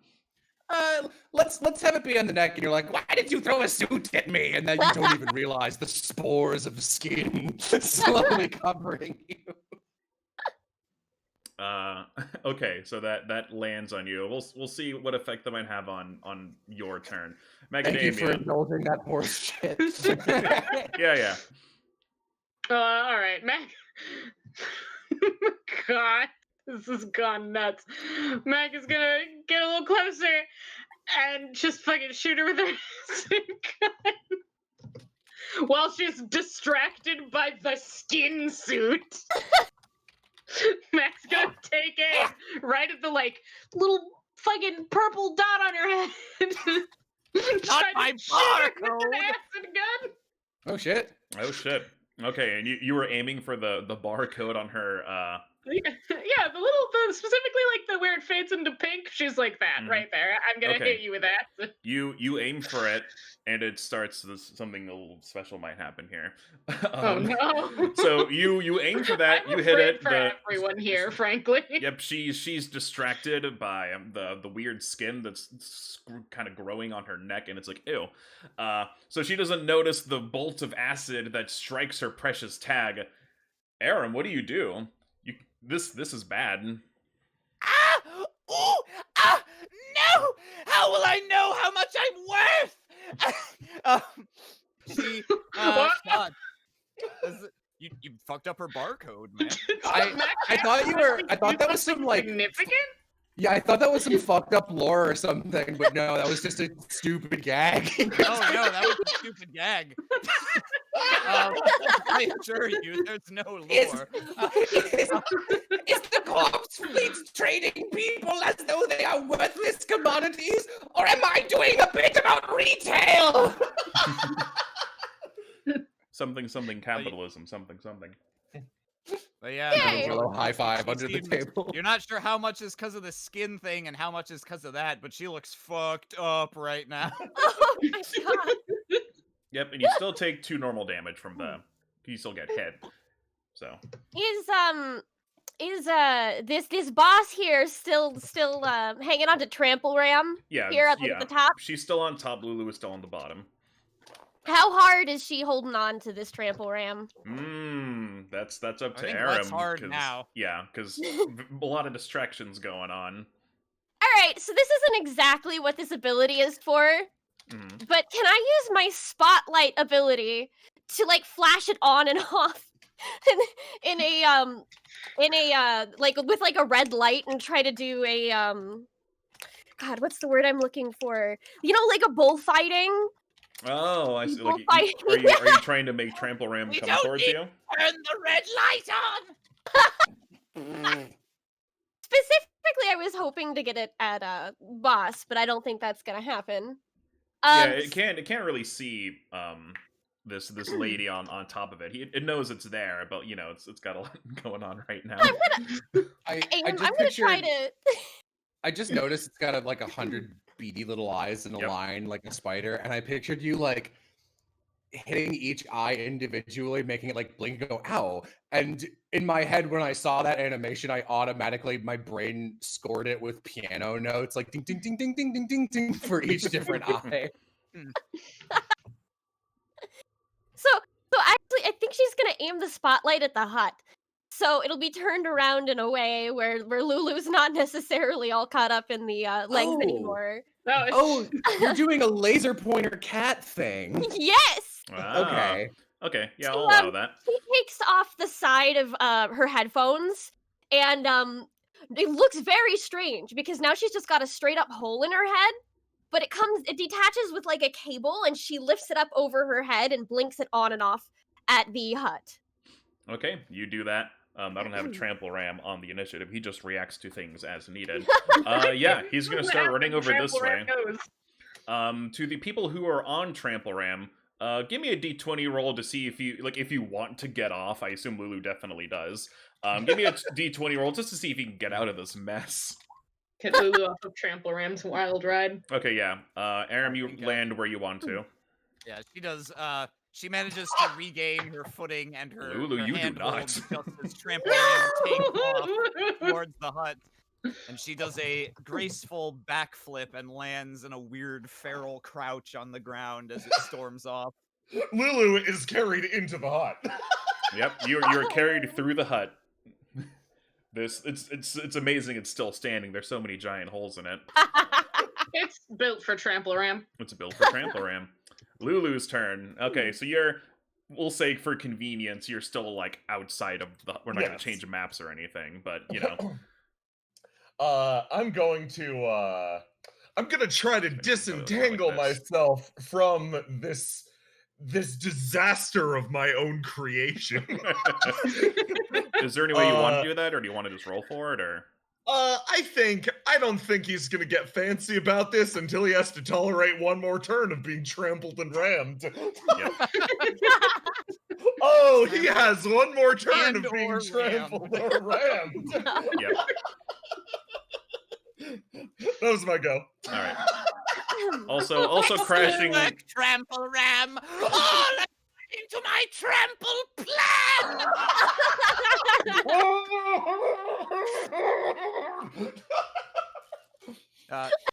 let's have it be on the neck, and you're like, why did you throw a suit at me? And then you don't even realize the spores of skin slowly covering you. Okay, so that lands on you. We'll see what effect that might have on your turn. Thank you for Macadamia. indulging that poor shit. Yeah. All right, Mac. God, this has gone nuts. Mac is gonna get a little closer and just fucking shoot her with her gun while she's distracted by the skin suit. Mac's gonna take it right at the little fucking purple dot on her head. Not my barcode. Acid gun. Oh shit. Oh shit. Okay, and you were aiming for the barcode on her. Yeah, specifically where it fades into pink. She's like that right there. I'm gonna Okay. hit you with that. You aim for it, and it starts. Something a little special might happen here. Oh no! So you aim for that. I'm You hit afraid it. for everyone here, frankly. Yep, she's distracted by the weird skin that's kind of growing on her neck, and it's like ew. So she doesn't notice the bolt of acid that strikes her precious tag. Aram, what do you do? This is bad. Ah! Ooh! Ah! No! How will I know how much I'm worth? She, God. You fucked up her barcode, man. I thought that was some significant. Yeah, I thought that was some fucked up lore or something, but no, that was just a stupid gag. Oh no, that was a stupid gag. I assure you, there's no lore. Is the corpse fleet trading people as though they are worthless commodities? Or am I doing a bit about retail? Something capitalism, something. But yeah, Yay! A little high five under the seems- table. You're not sure how much is because of the skin thing and how much is because of that, but she looks fucked up right now. Oh my god. Yep, and you still take 2 normal damage from you still get hit. So Is this boss here still hanging on to Trample Ram yeah, here at the top? She's still on top. Lulu is still on the bottom. How hard is she holding on to this Trample Ram? That's up to think Aram. that's hard now. Yeah, because a lot of distractions going on. All right, so this isn't exactly what this ability is for, Mhm. But can I use my spotlight ability to like flash it on and off in a like with like a red light and try to do a God, what's the word I'm looking for? You know, like a bullfighting. Oh, I see. Like, Bullfighting. are you trying to make Trample Ram We come don't towards need- you? Turn the red light on. Specifically, I was hoping to get it at boss, but I don't think that's gonna happen. Yeah, it can't really see this lady on top of it. It knows it's there, but you know it's got a lot going on right now. I I'm just gonna try pictured. to. I just noticed it's got like 100 beady little eyes in a Yep. line like a spider, and I pictured you like hitting each eye individually, making it like blink and go ow. And in my head, when I saw that animation, I automatically my brain scored it with piano notes like ding ding ding ding ding ding ding ding for each different eye. So actually, I think she's gonna aim the spotlight at the hut. So it'll be turned around in a way where Lulu's not necessarily all caught up in the legs Oh. anymore. Oh, you're doing a laser pointer cat thing. Yes. Okay. Okay. Yeah, So, I'll allow that. She takes off the side of her headphones, and it looks very strange because now she's just got a straight up hole in her head. But it detaches with like a cable, and she lifts it up over her head and blinks it on and off at the hut. Okay, you do that. I don't have a Trample Ram on the initiative. He just reacts to things as needed. Yeah, he's gonna start running over this way. To the people who are on Trample Ram, give me a d20 roll to see if you want to get off. I assume Lulu definitely does. Give me a d20 roll just to see if you can get out of this mess. Get Lulu off of Trample Ram's wild ride. Okay, yeah. Aram, you land where you want to. Yeah, she does. She manages to regain her footing and her, Lulu, her you do handhold not. just as Trample Ram takes off towards the hut. And she does a graceful backflip and lands in a weird feral crouch on the ground as it storms off. Lulu is carried into the hut. Yep, you're carried through the hut. It's amazing it's still standing. There's so many giant holes in it. It's built for Trample Ram. It's built for Trample Ram. Lulu's turn. Okay, so we'll say for convenience, you're still like outside of the. We're not gonna change maps or anything, but you know. I'm gonna try to disentangle myself from this disaster of my own creation. Is there any way you want to do that, or do you want to just roll for it, or? I don't think he's gonna get fancy about this until he has to tolerate one more turn of being trampled and rammed. Yep. Oh, he has one more turn And of being or trampled or rammed. Yep. That was my go. All right. Also crashing. Work, Trample Ram. All into my trample plan.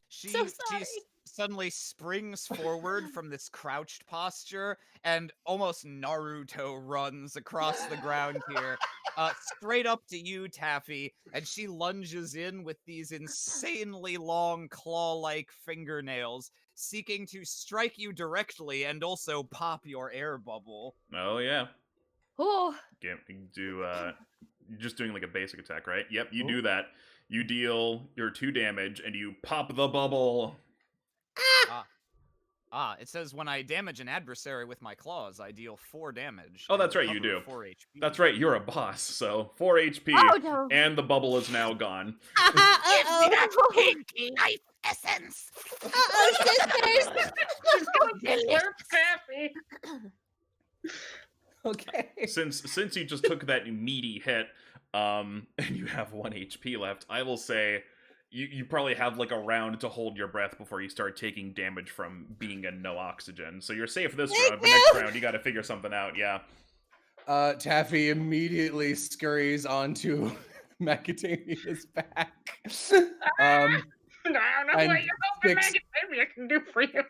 She So sorry. suddenly springs forward from this crouched posture and almost Naruto runs across the ground here, straight up to you, Taffy, and she lunges in with these insanely long claw-like fingernails, seeking to strike you directly and also pop your air bubble. Oh yeah. Oh, You're just doing like a basic attack, right? Yep, you do that. You deal your 2 damage and you pop the bubble. It says when I damage an adversary with my claws, I deal 4 damage. Oh, and that's right, you recover do. 4 HP. That's right, you're a boss, so 4 HP, Oh, no. and the bubble is now gone. Give me that Uh-oh. pink life essence. Uh-oh, sisters. Slurp Taffy. Okay. Since you just took that meaty hit, and you have 1 HP left, I will say you probably have like a round to hold your breath before you start taking damage from being in no oxygen. So you're safe this round, but next round you gotta figure something out, yeah. Taffy immediately scurries onto Macadamia's back. I don't know And what you're hoping fix- Macadamia can do for you.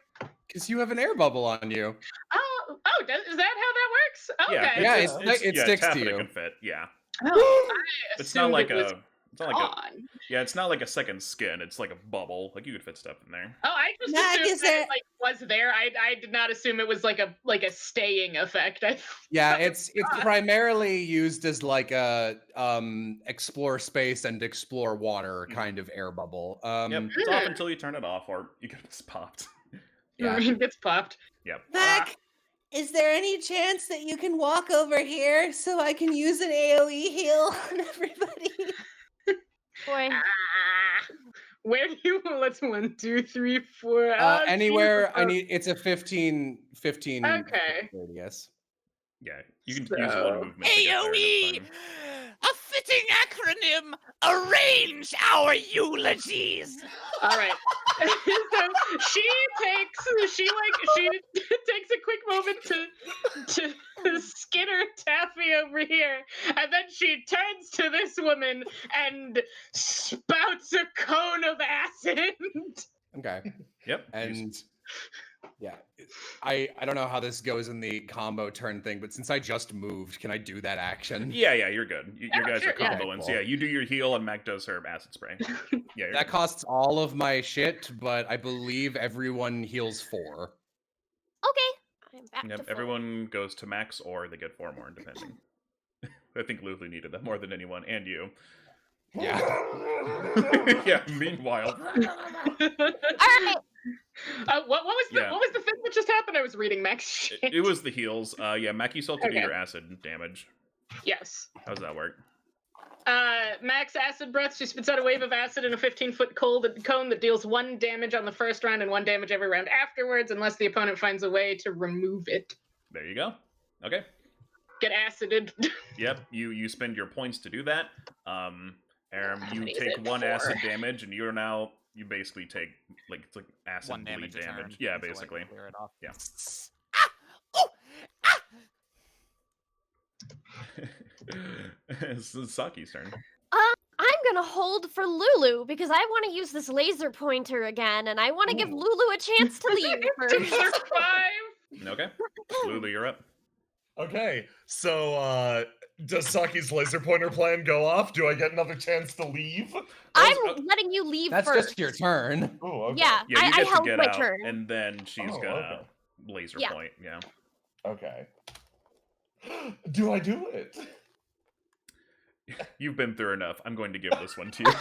Because you have an air bubble on you. Oh, is that how that works? Okay. Yeah, it sticks to taffeta you. can fit, yeah. Oh, I It's not assumed like it was a It's not like it's not like a second skin. It's like a bubble. Like you could fit stuff in there. Oh, I just Mac, assumed is that there- it, like was there. I did not assume it was like a staying effect. Yeah, it's primarily used as like a explore space and explore water kind of air bubble. Yep, it's off until you turn it off, or you get it's popped. Yeah. It gets popped. Yep. Mac, is there any chance that you can walk over here so I can use an AoE heal on everybody? Boy. Where do you? Let's 1, 2, 3, 4. Anywhere I Jesus. need. It's a 15 Okay. radius. Yeah, you can use So- one movement. To get there, and AOE! it's fine. A fitting acronym! Arrange our eulogies! All right. So she takes a quick moment to skitter Taffy over here, and then she turns to this woman and spouts a cone of acid. Okay. Yep. And yeah, I don't know how this goes in the combo turn thing, but since I just moved, can I do that action? Yeah, you're good. You guys sure, are yeah. comboing. So Cool. yeah, you do your heal, and Mac does her acid spray. Yeah, you're That good. costs all of my shit, but I believe everyone heals 4. Okay. I'm back to Yep, full. everyone goes to max, or they get 4 more, depending. I think Lulu needed that more than anyone, and you. Yeah. Yeah. Meanwhile, All right. What was the Yeah. what was the thing that just happened? I was reading Max shit. it was the heals. Yeah, Mac, you still have to do Okay. your acid damage. Yes. How does that work? Max acid breath. She spits out a wave of acid in a 15-foot cone that deals 1 damage on the first round and 1 damage every round afterwards, unless the opponent finds a way to remove it. There you go. Okay. Get acided. Yep. You spend your points to do that. Aram, you many is take it? 1 acid 4. damage, and you basically take it's like acid 1 bleed damage a damage. turn, Yeah, until I basically. clear it off. Yeah. It's Saki's turn. I'm gonna hold for Lulu because I want to use this laser pointer again, and I want to give Ooh. Lulu a chance to leave To first. survive. Okay. Lulu, you're up. Okay, so does Saki's laser pointer plan go off? Do I get another chance to leave? I'm letting you leave That's first. just your turn. Oh, okay. Yeah, Yeah, you I get to held get my out, turn. and then she's Oh, gonna okay. laser Yeah. point. Yeah. Okay. Do I do it? You've been through enough. I'm going to give this one to you.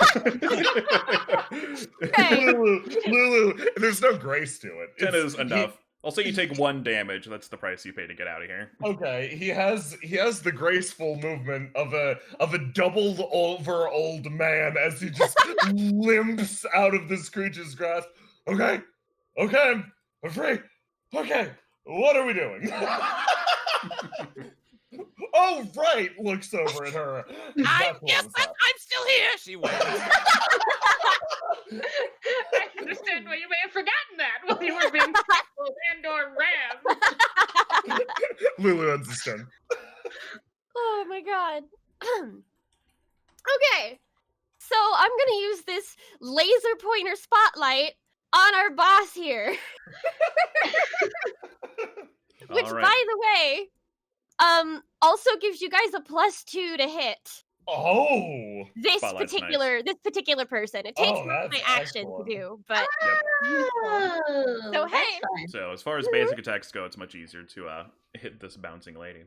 Okay. Lulu, there's no grace to it. 10 It's- is enough. I'll say you take 1 damage. That's the price you pay to get out of here. Okay, he has the graceful movement of a doubled over old man as he just limps out of this creature's grasp. Okay, I'm free. Okay, what are we doing? Oh right, looks over at her. That's what Yes, was I'm still here! She waves. I understand why you may have forgotten that while you were being tackled and or rammed. happening. Lulu ends his turn. Oh my god. Okay. So I'm gonna use this laser pointer spotlight on our boss here. Which, All right. by the way, also gives you guys a +2 to hit Oh, this Spotlight's nice. particular person. It takes Oh, more of my that's action excellent. to do, but Oh, So, that's hey. fun. So as far as basic attacks go, it's much easier to hit this bouncing lady.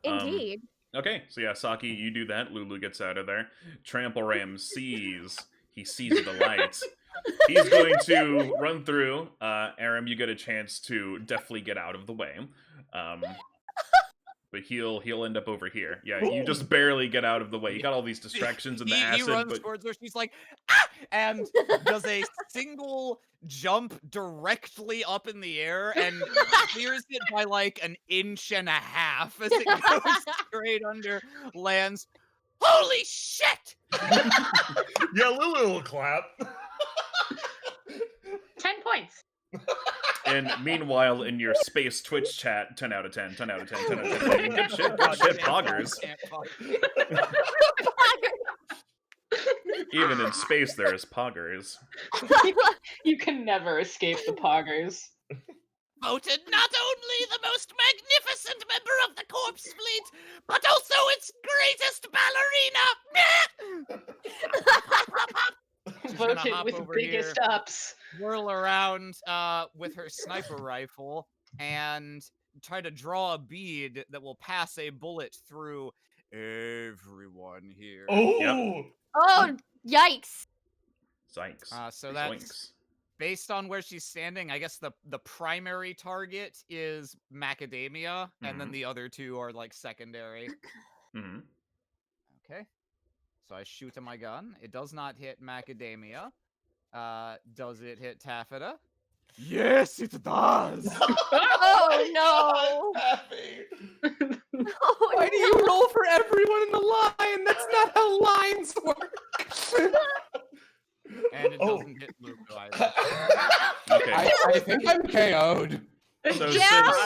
indeed. Okay, so yeah, Saki, you do that. Lulu gets out of there. Trample Ram sees. He sees the lights. He's going to run through. Aram, you get a chance to deftly get out of the way. But he'll end up over here. Yeah, you just barely get out of the way. You got all these distractions in the he acid, runs but towards her. She's like, ah! And does a single jump directly up in the air and clears it by like 1.5 inches as it goes straight under, lands. Holy shit! yeah, Lulu will clap. 10 points. and meanwhile in your space Twitch chat, 10 out of 10, 10 out of 10, 10 out of 10. Good shit, poggers. Even in space, there is poggers. You can never escape the poggers. voted not only the most magnificent member of the corpse fleet, but also its greatest ballerina. She's gonna Voted hop with over biggest here, ups. whirl around with her sniper rifle, and try to draw a bead that will pass a bullet through everyone here. Oh, Oh, yikes. Zykes. So that's Zoinks. based on where she's standing. I guess the primary target is macadamia, and then Mhm. the other two are like secondary. Mm-hmm. Okay. So I shoot to my gun. It does not hit macadamia. Does it hit taffeta? Yes, it does. Oh, no. Happy. Oh, Why do you roll for everyone in the line? That's not how lines work. And it Oh. doesn't hit Luke either. Okay. I think I'm KO'd. So Yeah.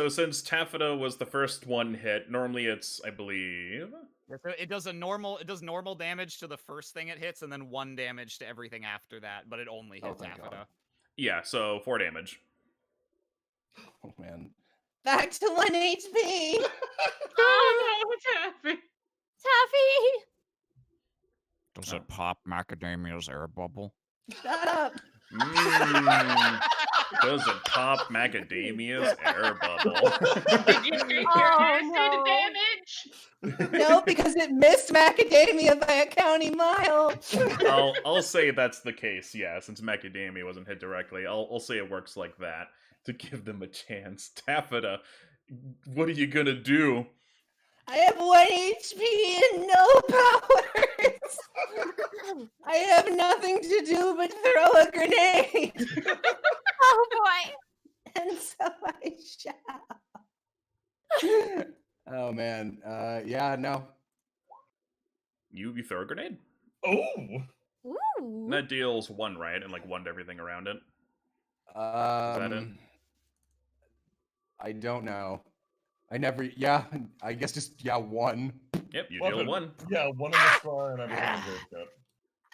since Taffeta was the first one hit, normally it's, I believe. Yeah, so it does normal damage to the first thing it hits, and then 1 damage to everything after that, but it only Oh, hits thank taffeta. God. Yeah, so 4 damage. Oh man. Back to 1 HP. Oh no, it's Happy. Taffy. Does it pop macadamia's air bubble? Shut up. Does it pop macadamia's air bubble? Did you take your Oh, acid no. damage? No, because it missed macadamia by a county mile. I'll say that's the case, yeah, since macadamia wasn't hit directly. I'll say it works like that to give them a chance. Taffeta, what are you gonna do? I have 1 HP and no powers. I have nothing to do but throw a grenade. Oh, boy. And so I shall. Oh man. Yeah, no. You throw a grenade? Oh. Ooh. That deals 1, right? And like 1 to everything around it. that it? I don't know. I never. Yeah, I guess just 1. Yep, you Well, deal then, 1. Yeah, 1 in the star and everything goes up.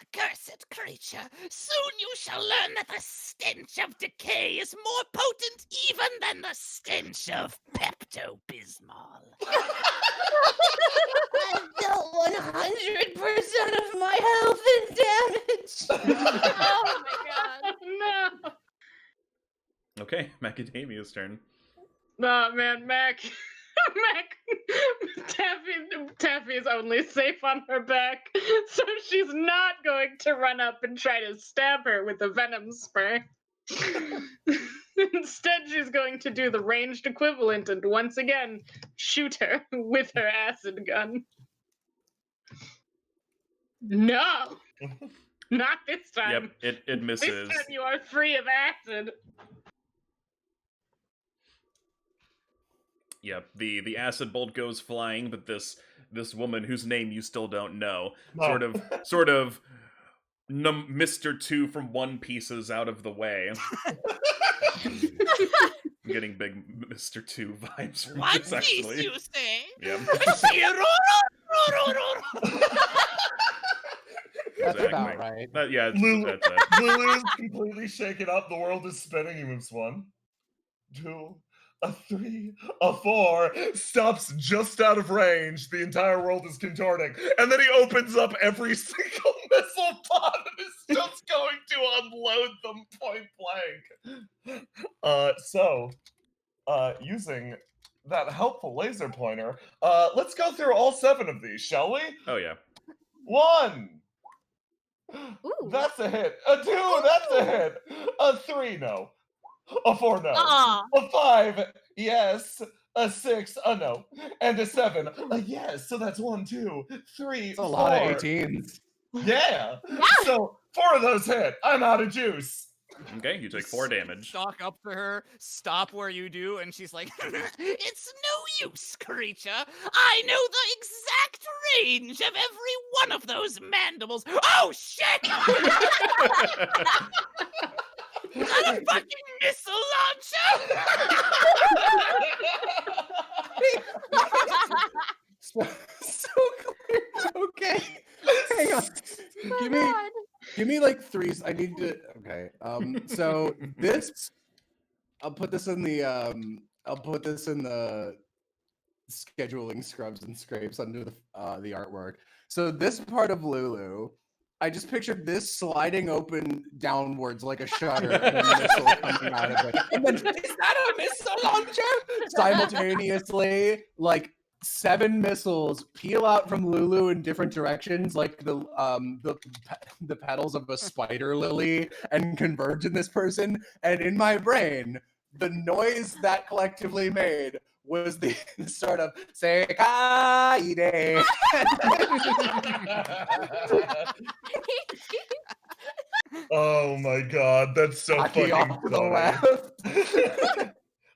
Accursed creature, soon you shall learn that the stench of decay is more potent even than the stench of Pepto-Bismol. I've dealt 100% of my health in damage. Oh, my God. No. Okay, Macadamia's turn. Oh man, Mac. Taffy is only safe on her back, so she's not going to run up and try to stab her with a venom spray. Instead, she's going to do the ranged equivalent and once again shoot her with her acid gun. No! Not this time. Yep, it misses. This time you are free of acid. Yep, the acid bolt goes flying, but this woman whose name you still don't know, No. sort of Mr. 2 from One Pieces out of the way. I'm getting big Mr. 2 vibes from One this, actually. Piece, you say? Yep. That's Exactly. about right. Yeah, Lulu, that's it. Lulu is completely shaken up. The world is spinning. He moves 1, 2, a 3, a 4, stops just out of range. The entire world is contorting. And then he opens up every single missile pod and is just going to unload them point blank. Using that helpful laser pointer, let's go through all 7 of these, shall we? Oh, yeah. 1. Ooh. That's a hit. A 2, that's a hit. A 3, no. A 4, no. Aw. A 5, yes. A 6, a no. And a 7, a yes. So that's 1, 2, 3, It's a 4. lot of 18s. Yeah. So 4 of those hit. I'm out of juice. Okay, you take 4 damage. Stalk up to her, stop where you do, and she's like, "It's no use, creature. I know the exact range of every one of those mandibles." Oh shit! Is that a fucking missile launcher? So clear. Okay. Hang on. Oh, Give God. me like 3s. I need to. Okay. So this. I'll put this in the scheduling scrubs and scrapes under the artwork. So this part of Lulu, I just pictured this sliding open downwards like a shutter and a missile coming out of it. And then, is that a missile launcher? Simultaneously, like 7 missiles peel out from Lulu in different directions, like the petals of a spider lily, and converge in this person. And in my brain, the noise that collectively made was the sort of Sekaide. Oh my god, that's so Hockey fucking off to the funny. left.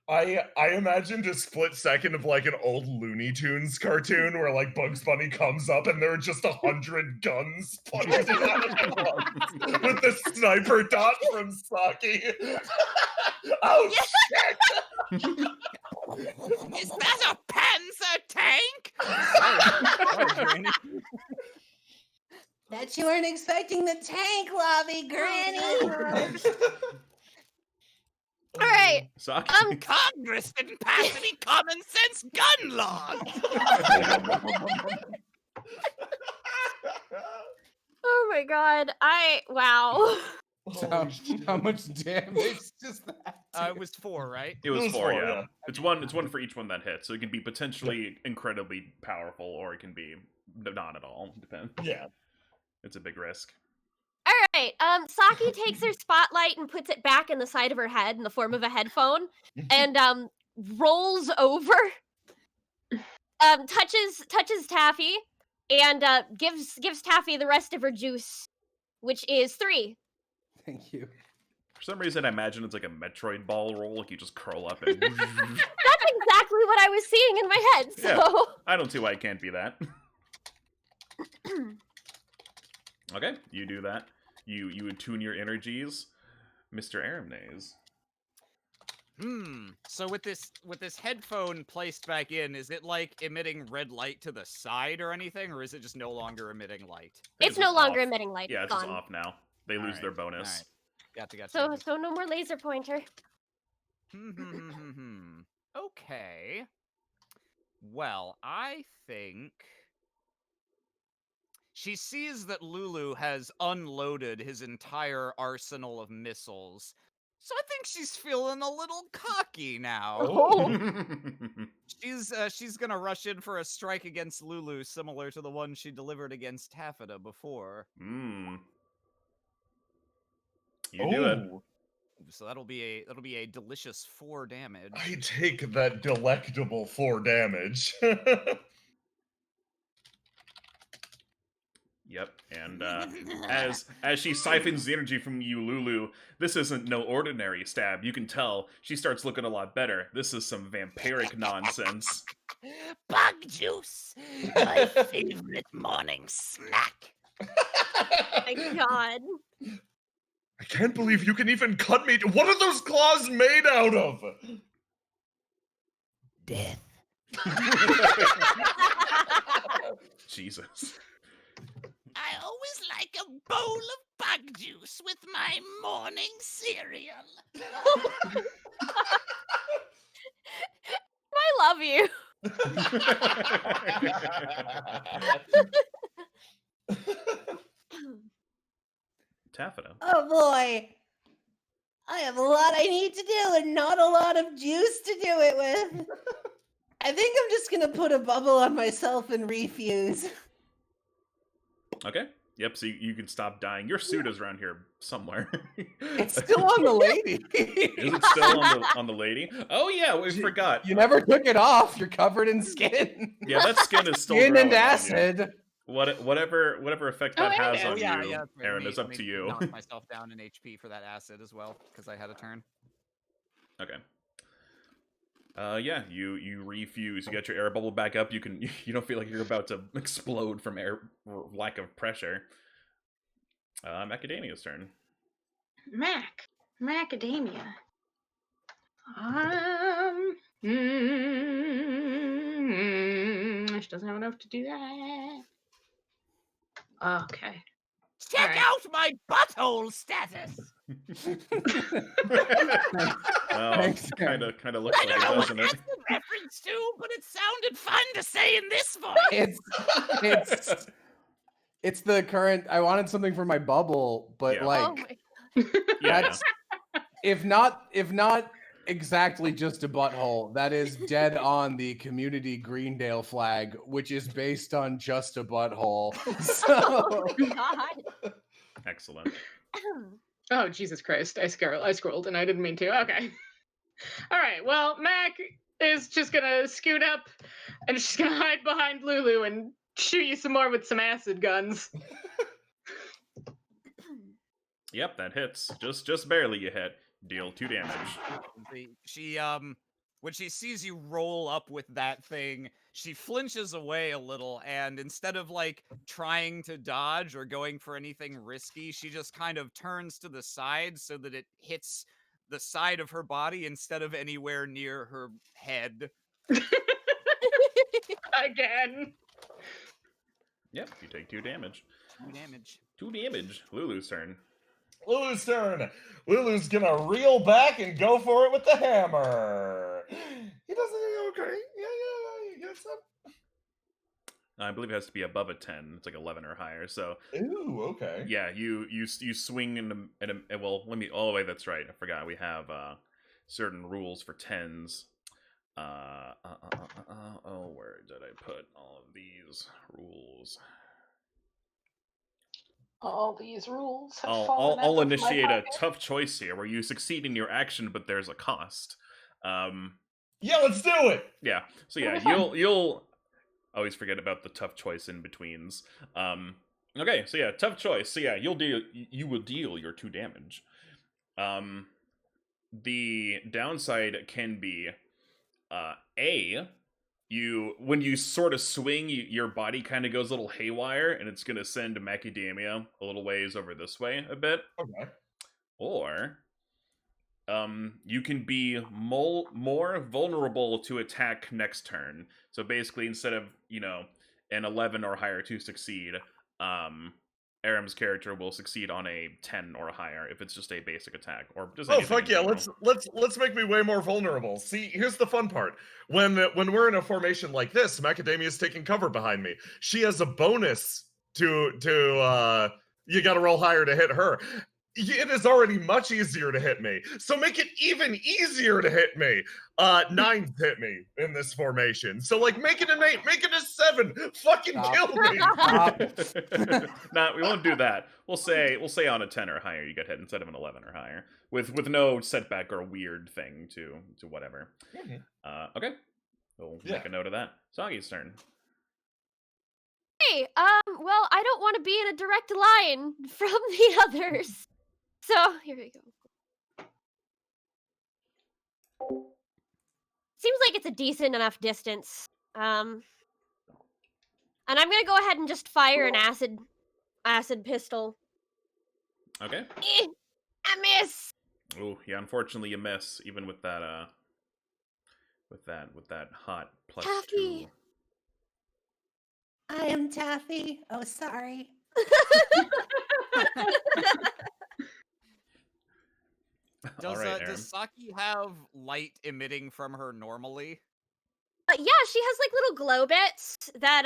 I imagined a split second of like an old Looney Tunes cartoon where like Bugs Bunny comes up and there are just 100 guns pointed out of the lungs with the sniper dot from Saki. Oh shit! Is that a Panzer tank? Bet you weren't expecting the tank lobby, Granny. All right. Saki. Congress didn't pass any common sense gun laws. Oh my god. Wow. How much damage does that? It was 4, right? It was 4, yeah. yeah. It's one for each one that hits, so it can be potentially incredibly powerful, or it can be not at all. Depends. Yeah. It's a big risk. All right. Saki takes her spotlight and puts it back in the side of her head in the form of a headphone, and rolls over, touches Taffy, and gives Taffy the rest of her juice, which is 3. Thank you. For some reason, I imagine it's like a Metroid ball roll, like you just curl up and... That's exactly what I was seeing in my head. So Yeah. I don't see why it can't be that. Okay, you do that. You attune your energies, Mr. Aramnaze. So with this headphone placed back in, is it like emitting red light to the side or anything, or is it just no longer emitting light? it's no longer emitting light. Yeah, it's it's just gone. off now. They lose their bonus. Alright. Gotcha. So no more laser pointer. Okay. Well, I think she sees that Lulu has unloaded his entire arsenal of missiles. So I think she's feeling a little cocky now. Oh. She's gonna rush in for a strike against Lulu, similar to the one she delivered against Taffeta before. You do it. Oh, So that'll be a delicious 4 damage. I take that delectable 4 damage. Yep, and as she siphons the energy from you, Lulu, this isn't no ordinary stab. You can tell she starts looking a lot better. This is some vampiric nonsense. Bug juice, my favorite morning snack. My god. I can't believe you can even cut me. What are those claws made out of? Death. Jesus. I always like a bowl of bug juice with my morning cereal. I love you. Taffeta. Oh boy. I have a lot I need to do and not a lot of juice to do it with. I think I'm just gonna put a bubble on myself and refuse. Okay. Yep, so you can stop dying. Your suit is around here somewhere. It's still on the lady. Is it still on the lady? Oh yeah, we forgot. You never took it off. You're covered in skin. Yeah, that skin is still Skin growing and on you. acid. Whatever effect that has on yeah, you, that's right. Aaron, Let is up me to you. Knock myself down in HP for that acid as well, because I had a turn. Okay. Yeah, you refuse. You get your air bubble back up. You don't feel like you're about to explode from lack of pressure. Macadamia's turn. Macadamia. She doesn't have enough to do that. Okay. Check Alright. out my butthole status. Well, Thanks, kind of looks I like don't it, know what doesn't it? that's a reference to, but it sounded fun to say in this voice. It's the current. I wanted something for my bubble, but Yeah. Oh like my Yeah, that's if not exactly just a butthole, that is dead on the community Greendale flag, which is based on just a butthole. So god. excellent. Oh, Jesus Christ. I scrolled and I didn't mean to. Okay. All right. Well, Mac is just going to scoot up and she's going to hide behind Lulu and shoot you some more with some acid guns. Yep, that hits. Just barely you hit. Deal 2 damage. She when she sees you roll up with that thing, she flinches away a little, and instead of like trying to dodge or going for anything risky, she just kind of turns to the side so that it hits the side of her body instead of anywhere near her head. Again. Yep, you take 2 damage. 2 damage. 2 damage. Lulu's turn. Lulu's turn. Lulu's gonna reel back and go for it with the hammer. He doesn't okay. Yeah, it's up. I believe it has to be above a 10. It's like 11 or higher. So Ooh, okay. yeah, you swing in a well. Let me. Oh wait, that's right. I forgot. We have certain rules for 10s. Oh, where did I put all of these rules? All these rules have I'll initiate a tough choice here where you succeed in your action, but there's a cost. Yeah, let's do it. Yeah. So yeah, you'll always forget about the tough choice in betweens. Okay, so yeah, tough choice. So yeah, you will deal your 2 damage. The downside can be when you sort of swing, your body kind of goes a little haywire, and it's gonna send Macadamia a little ways over this way a bit. Okay. Or you can be more vulnerable to attack next turn. So basically, instead of an 11 or higher to succeed, Aram's character will succeed on a 10 or higher if it's just a basic attack or just. Oh fuck yeah! Let's make me way more vulnerable. See, here's the fun part. When we're in a formation like this, Macadamia's taking cover behind me. She has a bonus to you got to roll higher to hit her. It is already much easier to hit me, so make it even easier to hit me. 9 hit me in this formation, so like make it an 8, make it a 7. Fucking kill me. Nah, we won't do that. We'll say on a 10 or higher you get hit instead of an 11 or higher, with no setback or weird thing to whatever. Mm-hmm. Okay, we'll make a note of that. Sagi's turn. Hey, well, I don't want to be in a direct line from the others. So, here we go. Seems like it's a decent enough distance. And I'm gonna go ahead and just fire an acid pistol. Okay. I miss. Oh, yeah, unfortunately you miss, even with that with that hot +2. Taffy. I am Taffy. Oh, sorry. Does Saki have light emitting from her normally? Yeah, she has like little glow bits that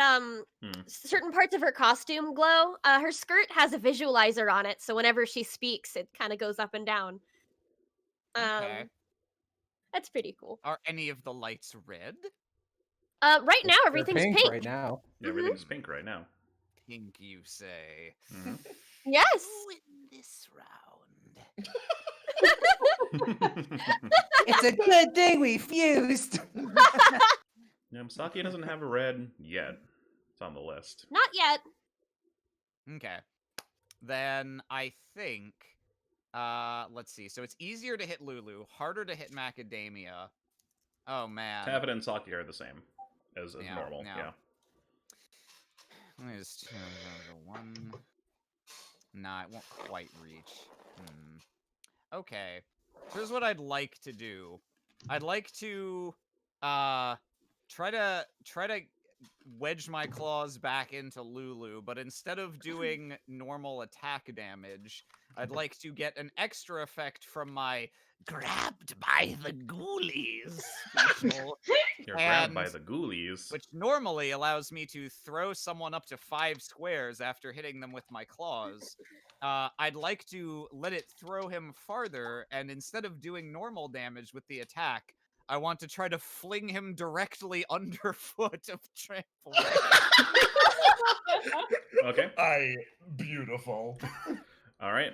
certain parts of her costume glow. Her skirt has a visualizer on it, so whenever she speaks, it kind of goes up and down. Okay. That's pretty cool. Are any of the lights red? Right now They're everything's pink. right now. Yeah, everything's pink right now. Pink, you say? Yes. Win this round. It's a good thing we fused. Yeah, Saki doesn't have a red yet. It's on the list. Not yet. Okay. Then I think let's see. So it's easier to hit Lulu, harder to hit Macadamia. Oh man. Taffet and Saki are the same as normal. Yeah. Let me just one. Nah, it won't quite reach. Okay. Here's what I'd like to do. I'd like to try to wedge my claws back into Lulu, but instead of doing normal attack damage, I'd like to get an extra effect from my grabbed by the ghoulies special, You're grabbed by and- the ghoulies. which normally allows me to throw someone up to 5 squares after hitting them with my claws. I'd like to let it throw him farther, and instead of doing normal damage with the attack, I want to try to fling him directly underfoot of Trample. Okay. Beautiful. All right.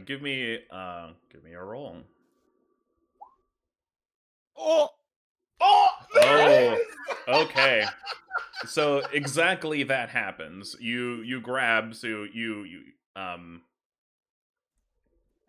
Give me a roll. Oh! Oh, okay. So exactly that happens. You grab. So you how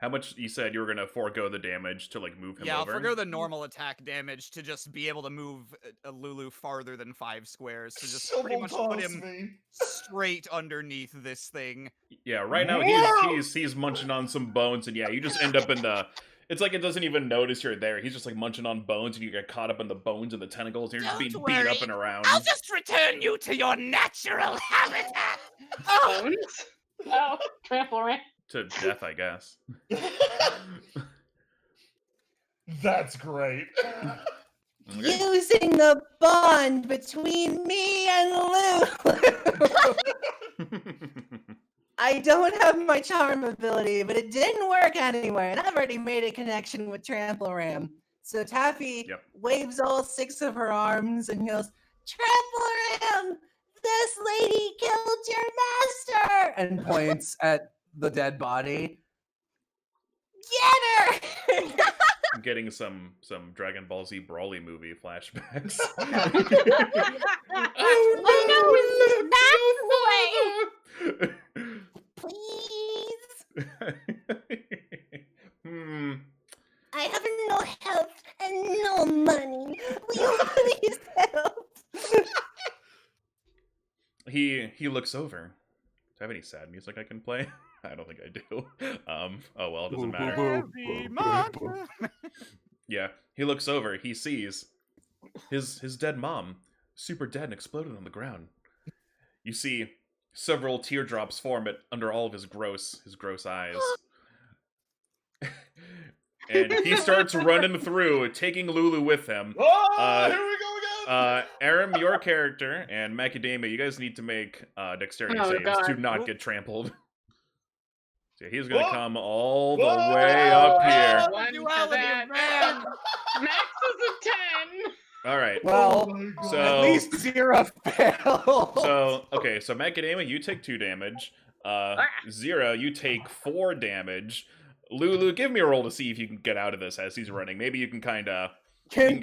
much you said you were gonna forego the damage to like move him Yeah, I'll over? forgo the normal attack damage to just be able to move Lulu farther than 5 squares. To just pretty much put him straight underneath this thing. Yeah, right now he's munching on some bones, and yeah, you just end up in the. It's like it doesn't even notice you're there. He's just like munching on bones, and you get caught up in the bones and the tentacles, and you're just being Don't beat worry, up and around. I'll just return you to your natural habitat. Bones? Oh, trample ram. To death, I guess. That's great. Using the bond between me and Lulu. I don't have my charm ability, but it didn't work anywhere, and I've already made a connection with Trample Ram. So Taffy waves all 6 of her arms and goes, Trample Ram, this lady killed your master! And points at the dead body. Get her! I'm getting some Dragon Ball Z Brawly movie flashbacks. Oh no, it's Please. Hmm. I have no health and no money. Will you please help? He looks over. Do I have any sad music I can play? I don't think I do. Oh well, it doesn't matter. Yeah, he looks over. He sees his dead mom, super dead and exploded on the ground. You see several teardrops form under all of his gross eyes. And he starts running through, taking Lulu with him. Oh, here we go again. Aram, your character, and Macadamia, you guys need to make dexterity saves to not get trampled. So he's gonna come all the way up here. One to that. Max is a 10. All right. Well, So at least 0 failed. So okay, so Macadamia, you take 2 damage. Zero, you take 4 damage. Lulu, give me a roll to see if you can get out of this as he's running. Maybe you can kind of. Can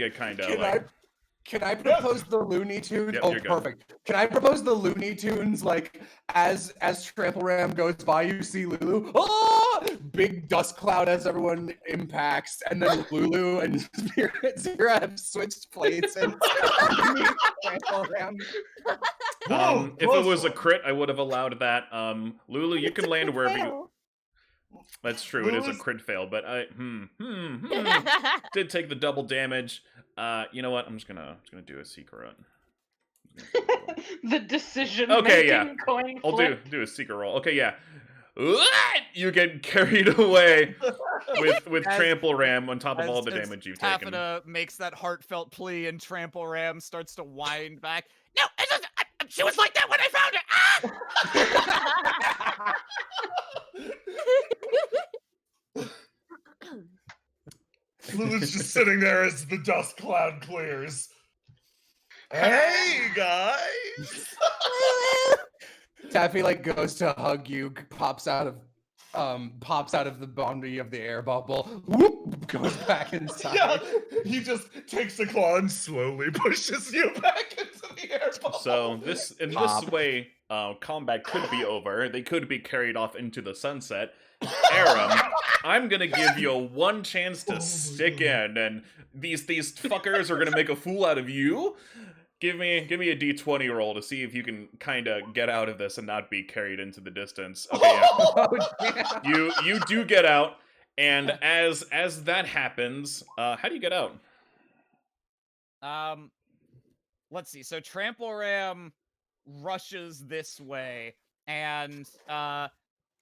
I propose the Looney Tunes? Yep, oh, you're good. perfect. Can I propose the Looney Tunes? Like as Trample Ram goes by, you see Lulu. Oh, big dust cloud as everyone impacts, and then Lulu and Spirit Zero have switched places. Trample Ram. If it was a crit, I would have allowed that. Lulu, you can land wherever you. That's true. It is a crit fail, but I did take the double damage. You know what? I'm just gonna do a secret. The decision. Okay, yeah. Coin I'll flip. do a secret roll. Okay, yeah. You get carried away with Trample Ram on top of all the damage you've taken. Taffeta makes that heartfelt plea, and Trample Ram starts to wind back. No, she was like that when I found her. Ah! Lulu's just sitting there as the dust cloud clears. Hey guys! Taffy like goes to hug you, pops out of the boundary of the air bubble, whoop, goes back inside. Yeah, he just takes the claw and slowly pushes you back into the air bubble. So this way, combat could be over. They could be carried off into the sunset. Aram, I'm gonna give you one chance to stick in, and these fuckers are gonna make a fool out of you. Give me a d20 roll to see if you can kind of get out of this and not be carried into the distance. Okay, yeah. You do get out, and as that happens, how do you get out? let's see. So Trample Ram rushes this way, and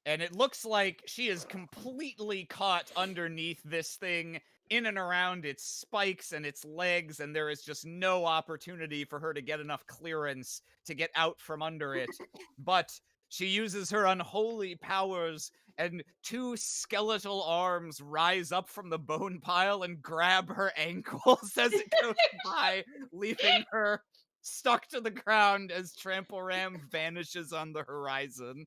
it looks like she is completely caught underneath this thing, in and around its spikes and its legs, and there is just no opportunity for her to get enough clearance to get out from under it. But she uses her unholy powers, and two skeletal arms rise up from the bone pile and grab her ankles as it goes by, leaving her stuck to the ground as Trample Ram vanishes on the horizon.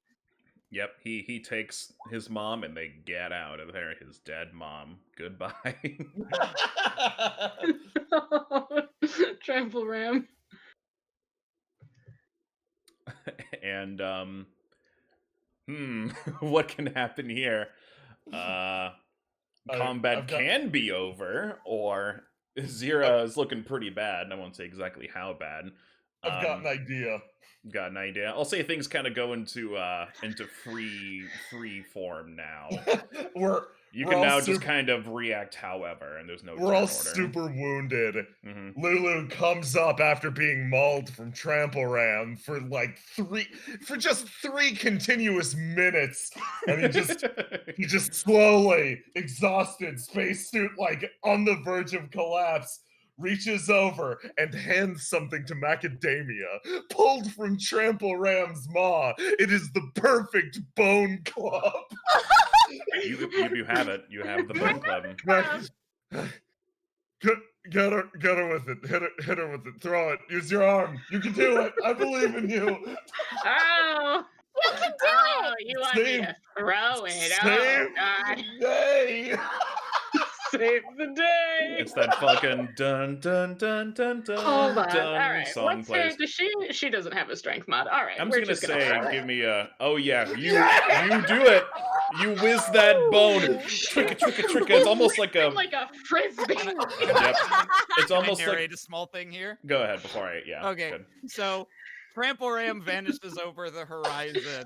Yep, he takes his mom and they get out of there. His dead mom. Goodbye. Trample Ram. And what can happen here? Combat can be over, or Zira is looking pretty bad, and I won't say exactly how bad. I've got an idea. Got an idea. I'll say things kind of go into free form now. You can now just kind of react however, and there's no We're all order. super wounded. Mm-hmm. Lulu comes up after being mauled from Trample Ram for just 3 continuous minutes, and he just slowly, exhausted, spacesuit like on the verge of collapse, reaches over and hands something to Macadamia, pulled from Trample Ram's maw. It is the perfect bone club. You have it. You have the bone club. Get her with it. Hit her with it. Throw it. Use your arm. You can do it. I believe in you. Oh, You can do it! you want me to throw it? Save Oh God! the day. Save the day. It's that fucking dun dun dun dun dun. Hold on. Dun All right. song What's her? plays. Does she doesn't have a strength mod. All right. I'm we're just gonna gonna say, throw it. give me a. Oh yeah, you do it. You whiz that bone. Trick it. It's almost like a frisbee. Yep. It's almost Can I narrate like. a small thing here? Go ahead before I. Yeah. Okay. Good. So Trample Ram vanishes over the horizon,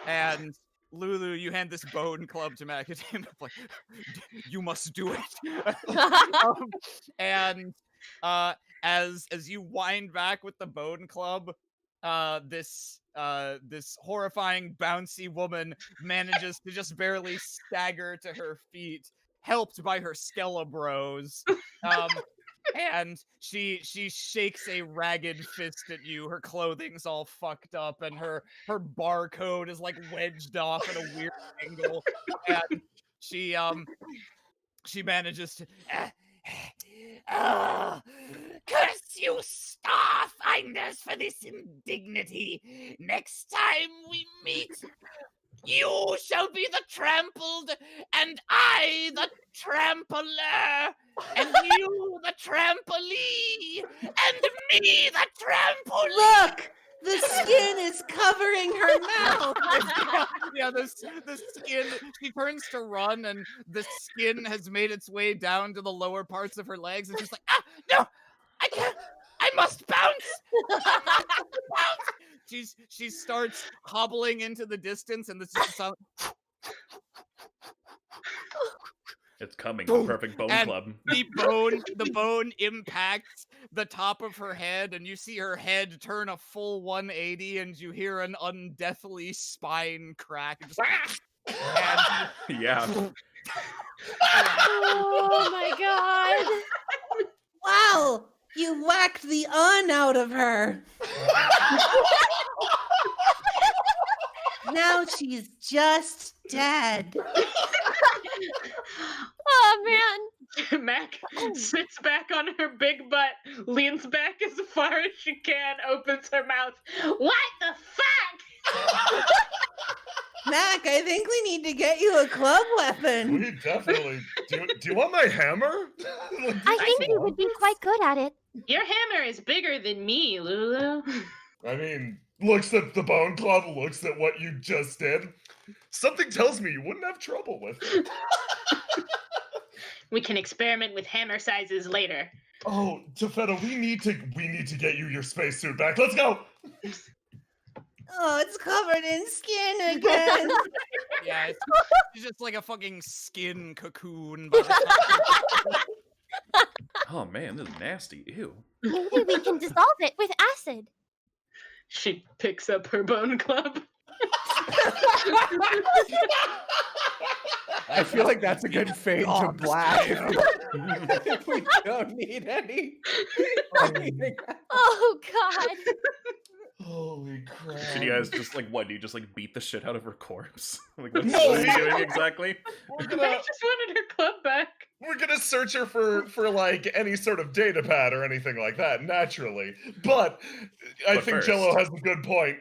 and Lulu, you hand this bone club to Macadamia, like, you must do it. And as you wind back with the bone club, this horrifying bouncy woman manages to just barely stagger to her feet, helped by her Skelebros. And she shakes a ragged fist at you. Her clothing's all fucked up, and her barcode is like wedged off at a weird angle. And she manages to Curse you, starfinders, for this indignity. Next time we meet, you shall be the trampled, and I the trampler, and you the trampolee, and me the trampolee. Look! The skin is covering her mouth. yeah, the skin. She turns to run, and the skin has made its way down to the lower parts of her legs, and she's like, no, I can't. I must bounce. She starts hobbling into the distance, and this is sound. It's coming. The perfect bone And club. The bone impacts the top of her head, and you see her head turn a full 180, and you hear an undeathly spine crack. And Yeah. Oh my God! Wow! You whacked the out of her. Now she's just dead. Oh man! Mac sits back on her big butt, leans back as far as she can, opens her mouth. What the fuck? Mac, I think we need to get you a club weapon. We definitely do. Do you want my hammer? I think you would be quite good at it. Your hammer is bigger than me, Lulu. I mean, looks at the bone club, looks at what you just did. Something tells me you wouldn't have trouble with it. We can experiment with hammer sizes later. Oh, Tafetta, we need to get you your spacesuit back. Let's go. Oh, it's covered in skin again. yeah, it's just like a fucking skin cocoon. By the time. Oh man, this is nasty. Ew. Maybe we can dissolve it with acid. She picks up her bone club. I feel like that's a good fade to black. If we don't need any. Oh God. Holy crap. So do you guys just like what? Do you just like beat the shit out of her corpse? Like what No. are you doing exactly? We're I gonna just wanted her club back. search her for like any sort of data pad or anything like that, naturally. But I But think first- Jello has a good point.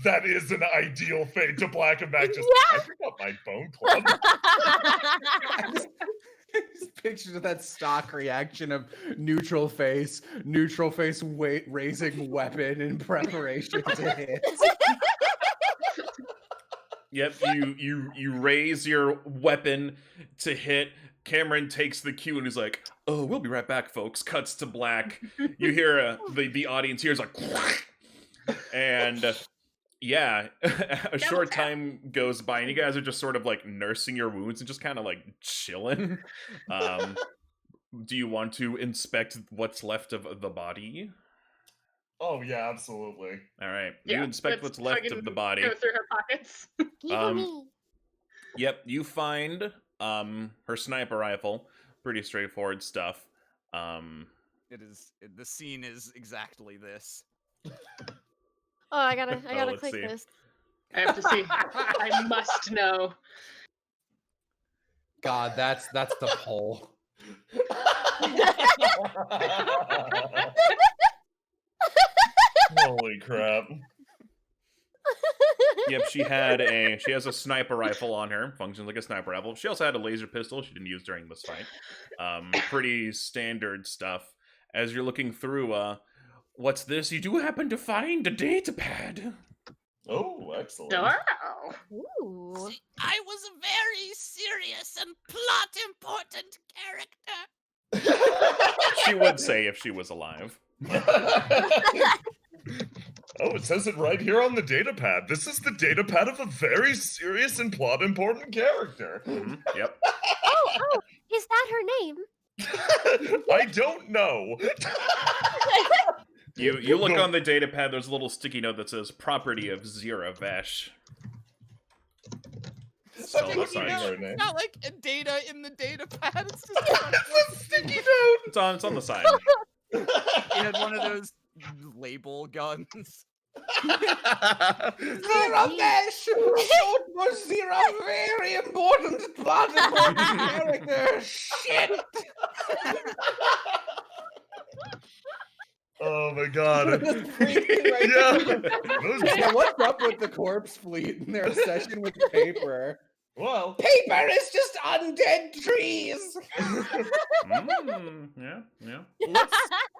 That is an ideal fade to black and back. Just I forgot my bone club. I just pictured that stock reaction of neutral face raising weapon in preparation to hit. Yep, you raise your weapon to hit. Cameron takes the cue and he's like, "Oh, we'll be right back, folks." Cuts to black. You hear the audience hears like, and yeah, a short time goes by and you guys are just sort of like nursing your wounds and just kind of like chilling. Do you want to inspect what's left of the body? Oh yeah, absolutely. All right, Yeah, you inspect let's what's left fucking of the body. Go through her pockets. Give me. Yep, you find her sniper rifle. Pretty straightforward stuff. The scene is exactly this. Oh, I gotta let's click see. this. I have to see. I must know. God, that's the poll. Holy crap. Yep, she has a sniper rifle on her. Functions like a sniper rifle. She also had a laser pistol she didn't use during this fight. Pretty standard stuff. As you're looking through, what's this? You do happen to find a data pad. Oh, excellent. Wow. Ooh. I was a very serious and plot important character. She would say if she was alive. Oh, it says it right here on the data pad. This is the data pad of a very serious and plot important character. Yep. Oh, is that her name? I don't know. You look on the data pad, there's a little sticky note that says property of Zira Vesh. So That's that's a nice. her name. It's not like a data in the data pad. It's just It's a sticky note. It's on the side. he had one of those label guns. Zero Mesh! Short for Zero, very important plot important character. Shit! Oh my god. Yeah. Those- Yeah, what's up with the corpse fleet and their obsession with paper? well, Paper is just undead trees! Yeah.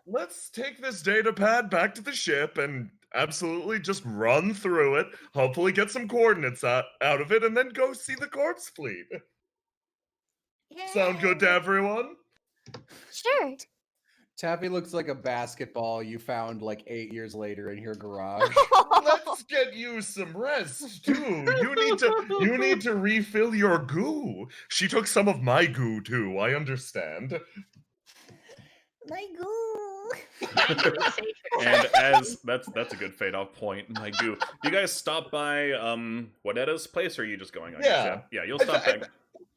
let's take this data pad back to the ship and absolutely just run through it, hopefully get some coordinates out of it, and then go see the corpse fleet. Sound good to everyone? Sure. Taffy looks like a basketball you found like 8 years later in your garage. Let's get you some rest too. You need to refill your goo. She took some of my goo too. I understand. My goo. And as that's a good fade off point. My goo. You guys stop by Wadetta's place, or are you just going on your Yeah. ship? Yeah, you'll stop by.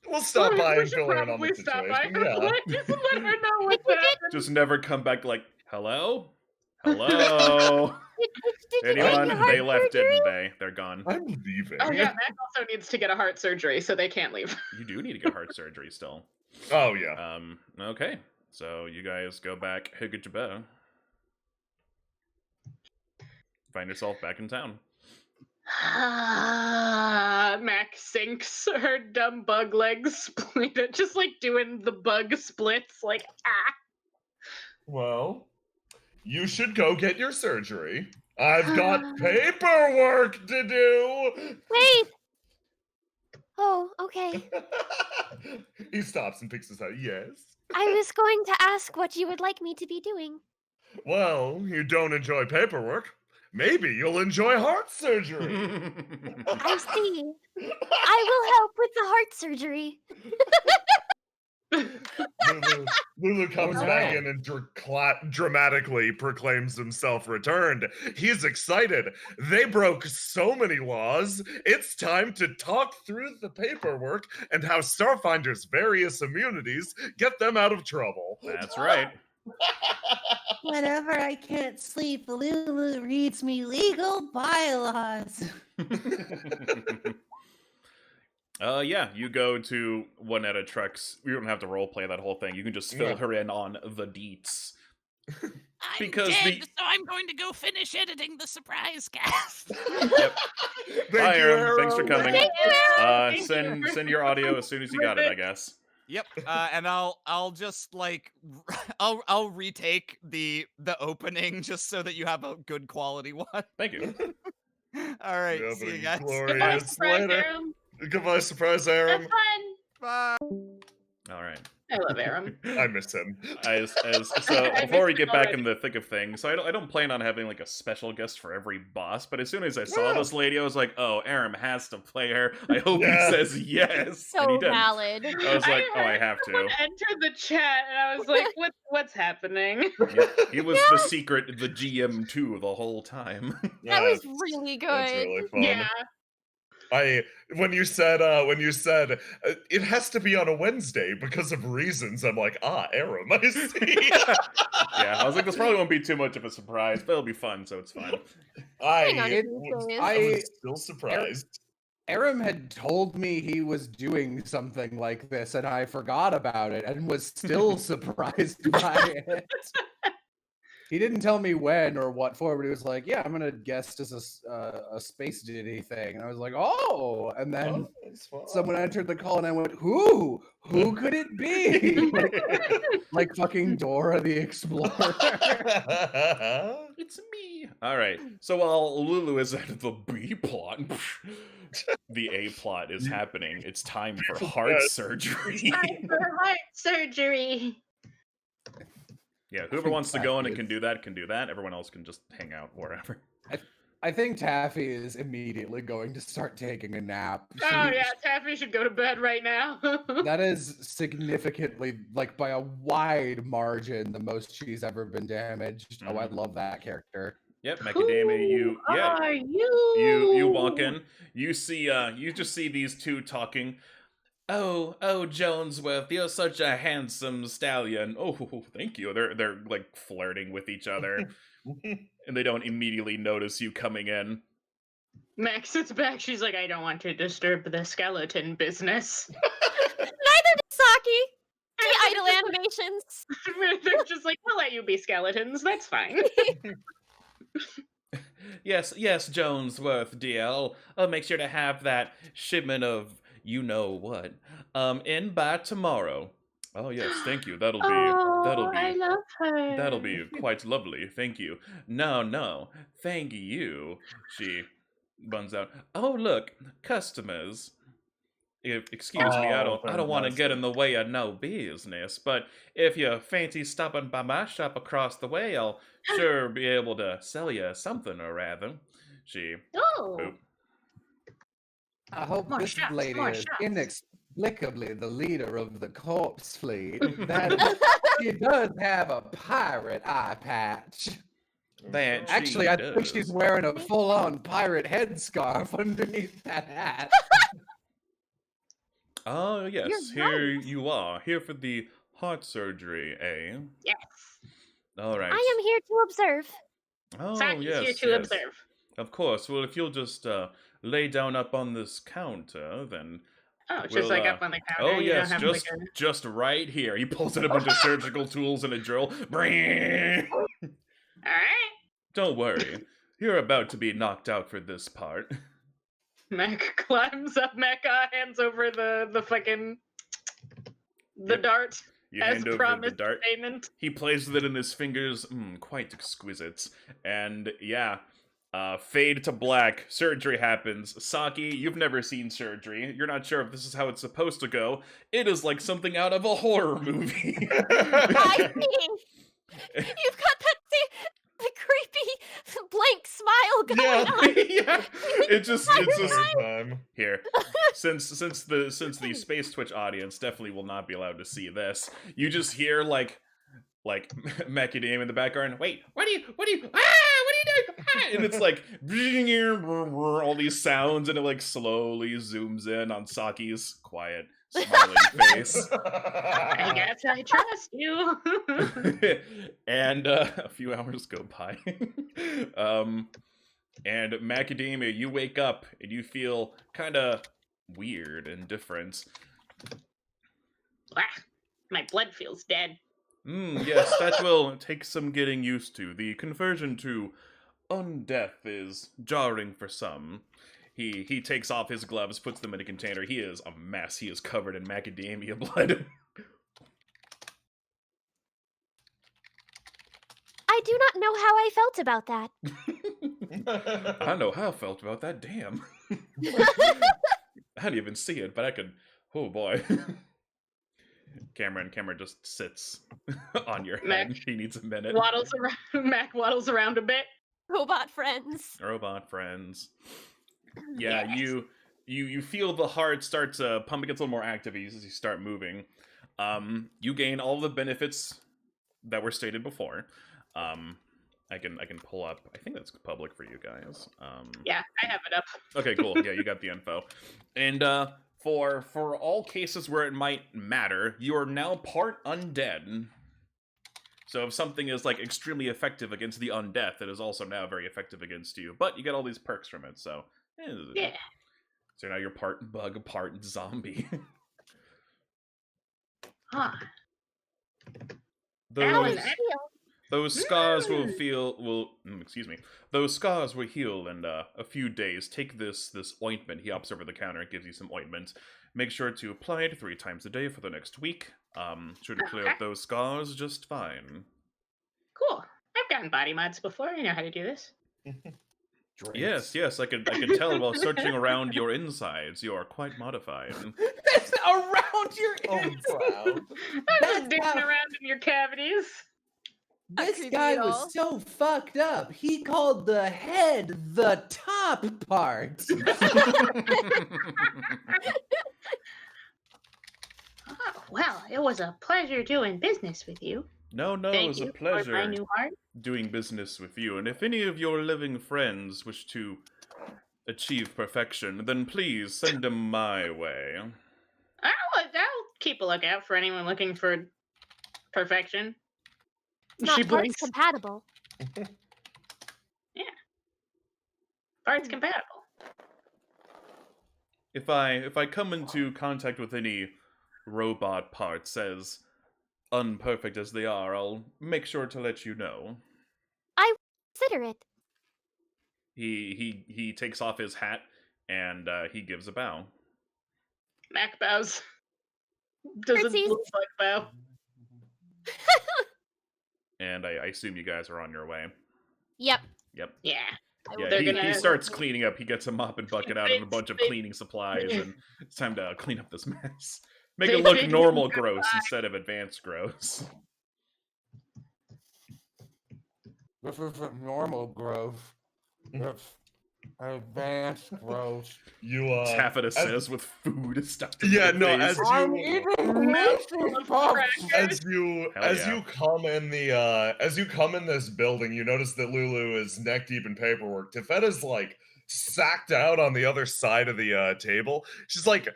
We'll stop by We and should fill in on probably the stop by situation. her Yeah. place and let her know what's happening. Just never come back like, hello? Hello? Did you Anyone? get your They heart left, surgery? didn't they? They're gone. I'm leaving. Oh yeah, Mac also needs to get a heart surgery, so they can't leave. You do need to get heart surgery still. Oh yeah. Okay. So you guys go back Higajaba. Find yourself back in town. Mac sinks her dumb bug legs, split, just like doing the bug splits, like ah. Well, you should go get your surgery. I've got paperwork to do. Wait. Oh, okay. He stops and picks his head. Yes. I was going to ask what you would like me to be doing. Well, you don't enjoy paperwork. Maybe you'll enjoy heart surgery. I see. I will help with the heart surgery. Lulu comes no. back in and dramatically proclaims himself returned. He's excited. They broke so many laws. It's time to talk through the paperwork and how Starfinder's various immunities get them out of trouble. That's right. Whenever I can't sleep, Lulu reads me legal bylaws. Yeah, you go to one at a Trex. You don't have to roleplay that whole thing. You can just fill her in on the deets. I'm Because dead, so I'm going to go finish editing the surprise cast. Yep. Bye, you, Aaron. Thanks for Aaron. coming. Thank you, Aaron. Send your audio as soon as you got it, I guess. Yep, and I'll just like I'll retake the opening just so that you have a good quality one. Thank you. All right, The see you opening guys. Goodbye, glorious. surprise, Later. Aram. Goodbye, surprise, Have Aram. fun. Bye. All right. I love Aram. I miss him. So I before we missed get it back already. in the thick of things, so I don't plan on having like a special guest for every boss, but as soon as I saw this lady, I was like, oh, Aram has to play her. I hope Yeah. he says yes. And he So did. valid. I was like, oh, I heard have someone to. entered the chat, and I was like, "What's happening?" Yep. He was the secret, the GM too, the whole time. That was That's- really good. That's really fun. Yeah. When you said it has to be on a Wednesday because of reasons, I'm like, Aram, I see. Yeah, I was like, this probably won't be too much of a surprise, but it'll be fun, so it's fine. Hang on, It- I was still surprised. Aram had told me he was doing something like this, and I forgot about it and was still surprised by it. He didn't tell me when or what for, but he was like, "Yeah, I'm gonna guest as a space Diddy thing," and I was like, "Oh!" And then That's fun. someone entered the call, and I went, "Who? Who could it be?" like fucking Dora the Explorer. It's me. All right. So while Lulu is at the B plot, the A plot is happening. It's time for heart surgery. Time for heart surgery. Yeah, whoever wants to go in and can do that, can do that. Everyone else can just hang out wherever. I think Taffy is immediately going to start taking a nap. Oh yeah, Taffy should go to bed right now. That is significantly, like by a wide margin, the most she's ever been damaged. Oh, I love that character. Yep, Macadamia, you Are you? you walk in, you see you just see these two talking. Oh, Jonesworth, you're such a handsome stallion. Oh, thank you. They're like flirting with each other. And they don't immediately notice you coming in. Max sits back. She's like, I don't want to disturb the skeleton business. Neither did Saki. The idle animations. They're just like, we'll let you be skeletons. That's fine. Yes, Jonesworth, dear. I'll make sure to have that shipment of you know what in by tomorrow. Oh yes, thank you. That'll be I love her. that'll be quite lovely. Thank you. No, thank you. She buns out. Oh look, customers. Excuse me, I don't want to get in the way of no business, but if you fancy stopping by my shop across the way, I'll sure be able to sell you something or rather. She Oh. Oop. I hope More this shots, lady more is shots. inexplicably the leader of the corpse fleet. That she does have a pirate eye patch. That she Actually, I think she's does. wearing a full-on pirate headscarf underneath that hat. Oh yes, You're here you are, here for the heart surgery, eh? Yes. All right. I am here to observe. Oh Saki's yes, here to yes. observe. Of course. Well, if you'll just lay down up on this counter, then. Oh, it's just We'll, like up on the counter. Oh You yes, don't have just like a... just right here. He pulls out a bunch of surgical tools and a drill. Brrrr. All right. Don't worry, you're about to be knocked out for this part. Mac climbs up. Mac hands over the fucking Yep. dart You as hand over the promised dart. payment. He places it in his fingers. Quite exquisite. And yeah, fade to black. Surgery happens. Saki, you've never seen surgery. You're not sure if this is how it's supposed to go. It is like something out of a horror movie. I see. You've got the creepy blank smile trial going on. Yeah, it's just Time. here. Since the Space Twitch audience definitely will not be allowed to see this, you just hear like macadamia in the background. Wait, what are you what are you doing? Ah! And it's like all these sounds, and it like slowly zooms in on Saki's quiet, smiling face. I guess I trust you. And a few hours go by. And macadamia, you wake up and you feel kind of weird and different. Ah, my blood feels dead. Yes, that will take some getting used to. The conversion to undeath is jarring for some. He takes off his gloves, puts them in a container. He is a mess. He is covered in macadamia blood. I do not know how I felt about that. I know how I felt about that. Damn. I didn't even see it, but I could. Oh boy. Cameron just sits on your Mac head. He needs a minute. Mac waddles around a bit. Robot friends. Robot friends. Yeah, Yes. you feel the heart start to pump. It gets a little more active as you start moving. You gain all the benefits that were stated before. I can pull up. I think that's public for you guys. Yeah, I have it up. Okay, cool. Yeah, you got the info. And for all cases where it might matter, you are now part undead. So if something is like extremely effective against the undeath, it is also now very effective against you. But you get all these perks from it, so Yeah. So now you're part bug, part zombie. Huh. Those, Alan, those scars Those scars will heal in a few days. Take this ointment. He hops over the counter and gives you some ointment. Make sure to apply it 3 times a day for the next week. Sure to clear up those scars just fine. Cool. I've gotten body mods before. I know how to do this. Yes, I can tell while searching around your insides. You are quite modified. It's around your Wow. I'm just digging around in your cavities. This creepy guy doll. was so fucked up. He called the head the top part. Oh, well, it was a pleasure doing business with you. No, it Thank was you a for my pleasure new heart. doing business with you. And if any of your living friends wish to achieve perfection, then please send them my way. I'll keep a lookout for anyone looking for perfection. It's not She parts blinks. compatible. Parts compatible. If I come into contact with any robot parts, as unperfect as they are, I'll make sure to let you know. Consider it. He takes off his hat and he gives a bow. Mac bows. Does a Curtsies. little bug bow. And I assume you guys are on your way. Yep. Yep. Yeah. Yeah, They're he gonna- starts cleaning up. He gets a mop and bucket out and a bunch of They- cleaning supplies, and it's time to clean up this mess. Make They it look did normal come gross by. instead of advanced gross. This isn't normal growth. It's advanced growth. You Taffeta as- says with food stuffed in Yeah, her no, face. as I'm you eating Reese's Puffs. Hell as yeah. you come in this building, you notice that Lulu is neck deep in paperwork. Tefetta's like sacked out on the other side of the table. She's like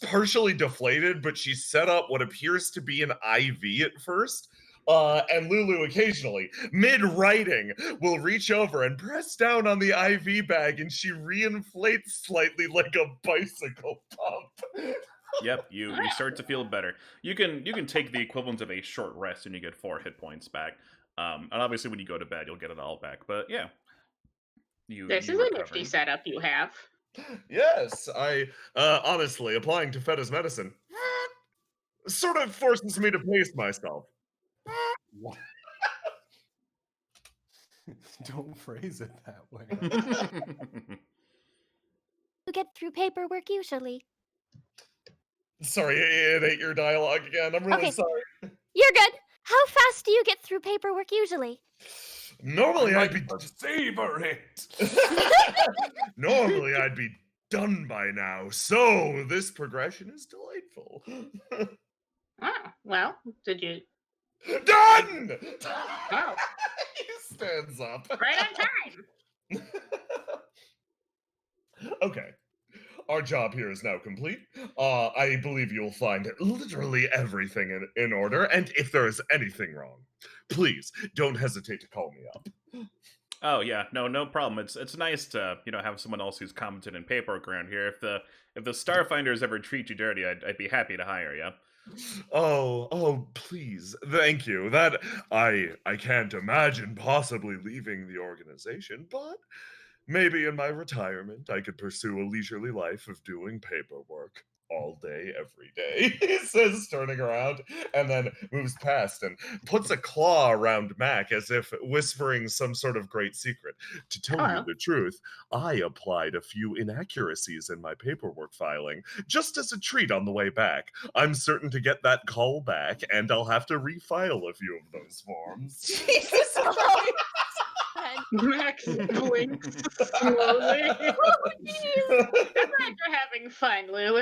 partially deflated, but she's set up what appears to be an IV at first. And Lulu occasionally, mid-writing, will reach over and press down on the IV bag, and she reinflates slightly like a bicycle pump. Yep, you start to feel better. You can take the equivalent of a short rest and you get 4 hit points back. And obviously when you go to bed, you'll get it all back. But yeah, This you is a recover. nifty setup you have. Yes, I honestly applying Tefetta's medicine sort of forces me to pace myself. Don't phrase it that way. You get through paperwork usually. Sorry, it ate your dialogue again. I'm really Okay. sorry. You're good. How fast do you get through paperwork usually? Normally I'd be savor it. normally I'd be done by now. So this progression is delightful. Oh, well, did you? Done! Oh, He stands up. right on time. Okay. Our job here is now complete. I believe you'll find literally everything in order, and if there is anything wrong, please don't hesitate to call me up. Oh yeah, no problem. It's nice to have someone else who's competent in paperwork around here. If the Starfinders ever treat you dirty, I'd be happy to hire you. Oh, please, thank you. That I can't imagine possibly leaving the organization, but maybe in my retirement I could pursue a leisurely life of doing paperwork all day, every day. He says, turning around, and then moves past and puts a claw around Mac as if whispering some sort of great secret. To tell you Hello. the truth, I applied a few inaccuracies in my paperwork filing, just as a treat on the way back. I'm certain to get that call back, and I'll have to refile a few of those forms. Jesus Christ. Max blinks slowly. Oh, jeez. I'm glad you're having fun, Lulu.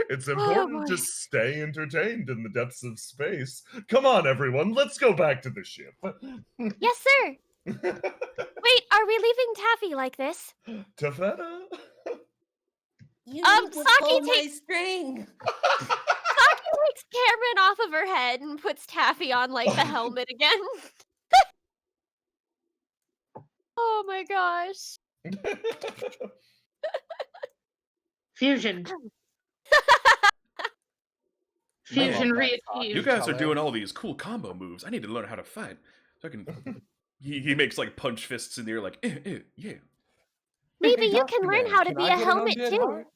It's important to boy. stay entertained in the depths of space. Come on, everyone, let's go back to the ship. Yes, sir. Wait, are we leaving Taffy like this? Tafetta? You Um, need to Saki pull my takes- string. Saki takes Cameron off of her head and puts Taffy on, like, the helmet again. Oh my gosh. Fusion. Fusion reachieved. You guys are Color. doing all these cool combo moves. I need to learn how to fight. So I can. He makes like punch fists in the air, like yeah. Maybe you talk can to learn them. how to Can be I a get an helmet undead too. heart?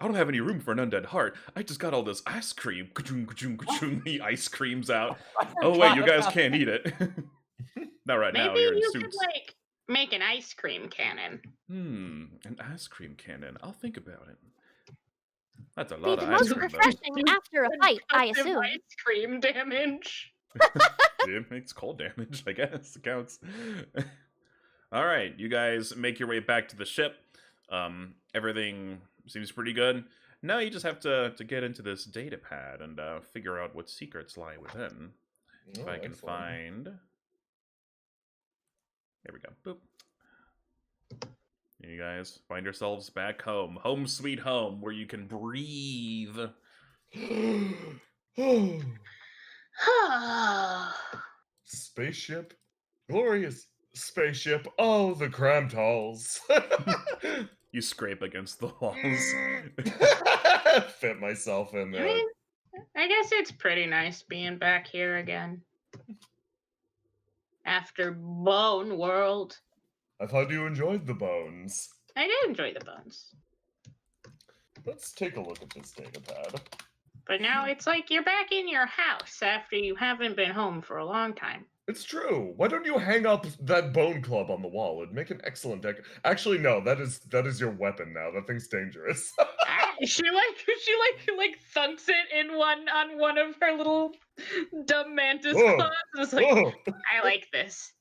I don't have any room for an undead heart. I just got all this ice cream. Ka-choom, ka-choom, ka-choom. He ice creams out. Oh wait, you guys can't eat it. Not right now. Maybe You're in you could suits. like make an ice cream cannon. An ice cream cannon. I'll think about it. That's a Be lot the of ice most cream, though. refreshing after a fight, I Concussive assume. Ice cream damage. It makes cold damage, I guess. It counts. All right, you guys make your way back to the ship. Everything seems pretty good. Now you just have to get into this data pad and figure out what secrets lie within. If I can find... There we go. Boop. You guys find yourselves back home. Home sweet home, where you can breathe. Spaceship? Glorious spaceship. Oh, the cramped halls. You scrape against the walls. Fit myself in I there. mean, I guess it's pretty nice being back here again. After Bone World. I thought you enjoyed the bones. I did enjoy the bones. Let's take a look at this data pad. But now it's like you're back in your house after you haven't been home for a long time. It's true. Why don't you hang up that bone club on the wall? It'd make an excellent deck. Actually, no. That is your weapon now. That thing's dangerous. She thunks it in on one of her little dumb mantis Whoa. claws. It's like, Oh. I like this.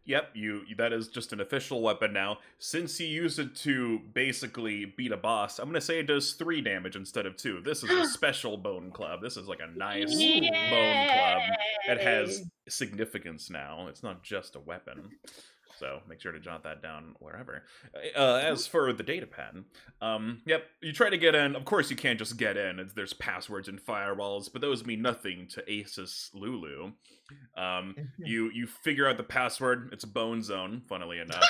Yep, that is just an official weapon now. Since you use it to basically beat a boss, I'm gonna say it does 3 damage instead of 2. This is a special bone club. This is like a nice bone club that has significance now. It's not just a weapon. So make sure to jot that down wherever. As for the data pad, yep, you try to get in. Of course, you can't just get in. There's passwords and firewalls, but those mean nothing to Asus Lulu. You figure out the password. It's a bone zone, funnily enough.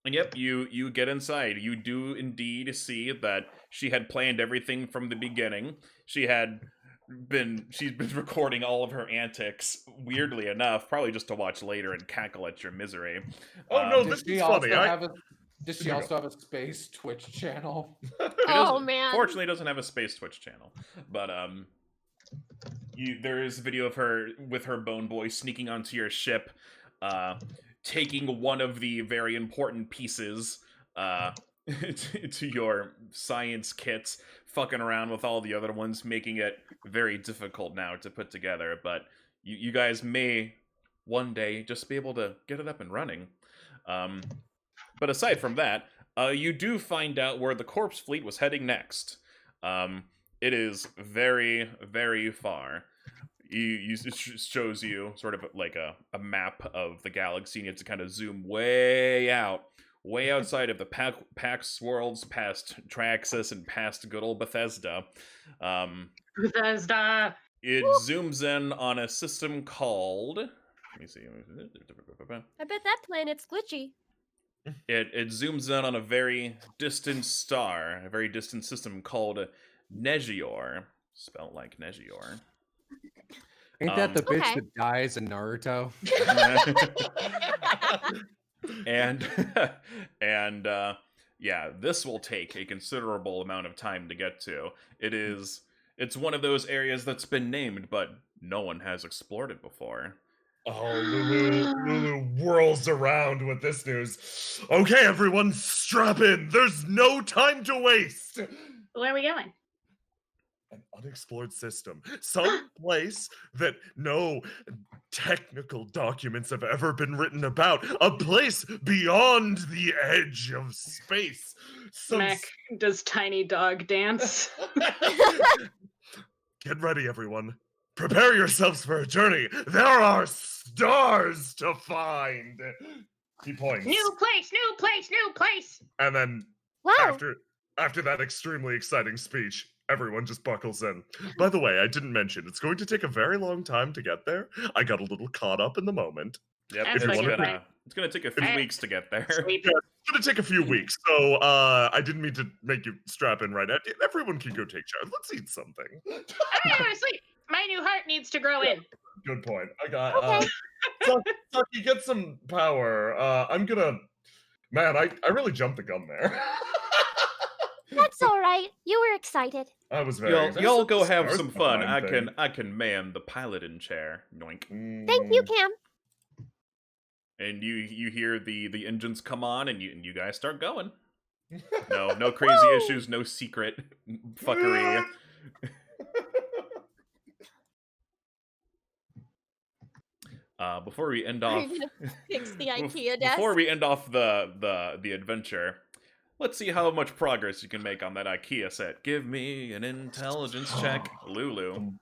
And yep, you get inside. You do indeed see that she had planned everything from the beginning. She's been recording all of her antics, weirdly enough, probably just to watch later and cackle at your misery. Oh no, Does this she is also funny. does she also have a space Twitch channel? Oh man. Fortunately, doesn't have a space Twitch channel, but there is a video of her with her bone boy sneaking onto your ship, taking one of the very important pieces to your science kits, fucking around with all the other ones, making it very difficult now to put together. But you guys may one day just be able to get it up and running. But aside from that, you do find out where the corpse fleet was heading next. It is very, very far. It shows you sort of like a map of the galaxy, and you have to kind of zoom way out, way outside of the Pax worlds, past Traxxas and past good old Bethesda. Bethesda! It zooms in on a system called... Let me see. I bet that planet's glitchy. It zooms in on a very distant star, a very distant system called Negior, spelled like Negior. Ain't that the bitch Okay. that dies in Naruto? and yeah, this will take a considerable amount of time to get to. It's one of those areas that's been named, but no one has explored it before. Oh, Lulu whirls around with this news. Okay, everyone, strap in. There's no time to waste. Where are we going? An unexplored system. Some place that no technical documents have ever been written about. A place beyond the edge of space. Mac does tiny dog dance. Get ready, everyone. Prepare yourselves for a journey. There are stars to find. He points. New place, new place, new place. And then Wow. after that extremely exciting speech, everyone just buckles in. By the way, I didn't mention, it's going to take a very long time to get there. I got a little caught up in the moment. Yep, That's it's gonna take a few weeks to get there. Sweet. Yeah, it's going to take a few weeks, so I didn't mean to make you strap in right now. Everyone can go take charge. Let's eat something. I'm gonna sleep. My new heart needs to grow in. Good point. I got Okay. Tucky, get some power. I'm gonna... Man, I really jumped the gun there. That's all right. You were excited. I was very excited. Y'all go have Stars some fun. behind I can man the piloting chair. Yoink. thing. Thank you, Cam. And you hear the engines come on, and you guys start going. No crazy Woo! issues, no secret fuckery. Before we end Are off, you gonna fix the IKEA desk? before we end off the adventure, let's see how much progress you can make on that IKEA set. Give me an intelligence check, Lulu.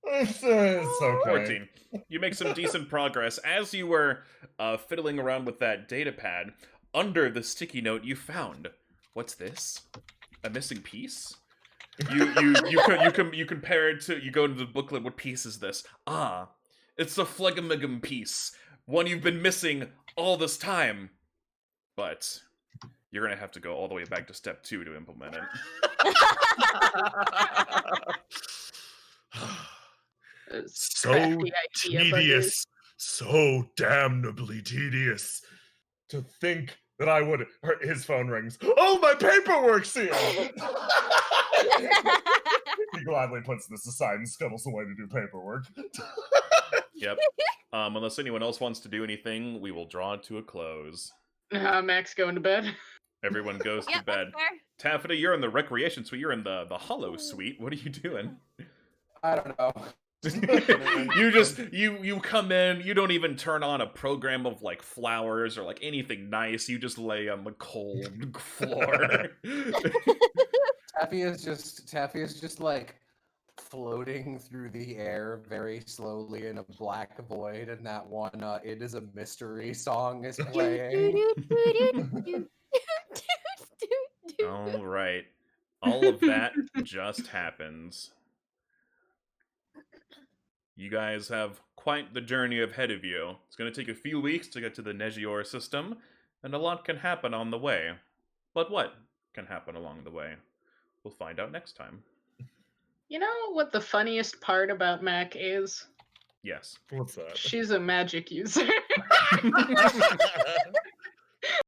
It's okay. 14. You make some decent progress. As you were fiddling around with that data pad, under the sticky note you found, what's this? A missing piece? You compare it to, you go into the booklet, what piece is this? Ah, it's the phlegmigum piece, one you've been missing all this time. But you're gonna have to go all the way back to step 2 to implement it. So Crafty IKEA buggers. tedious, so damnably tedious. To think that I would... His phone rings. Oh, my paperwork's here! He gladly puts this aside and scuttles away to do paperwork. Yep. Unless anyone else wants to do anything, we will draw it to a close. Max going to bed. Everyone goes to Yep, bed. that's fair. Taffeta, you're in the recreation suite. You're in the hollow suite. What are you doing? I don't know. you come in, you don't even turn on a program of like flowers or like anything nice. You just lay on the cold floor. Taffy is just like floating through the air very slowly in a black void, and that one "It Is a Mystery" song is playing. All right. All of that just happens. You guys have quite the journey ahead of you. It's going to take a few weeks to get to the Negior system, and a lot can happen on the way. But what can happen along the way? We'll find out next time. You know what the funniest part about Mac is? Yes. What's that? She's a magic user.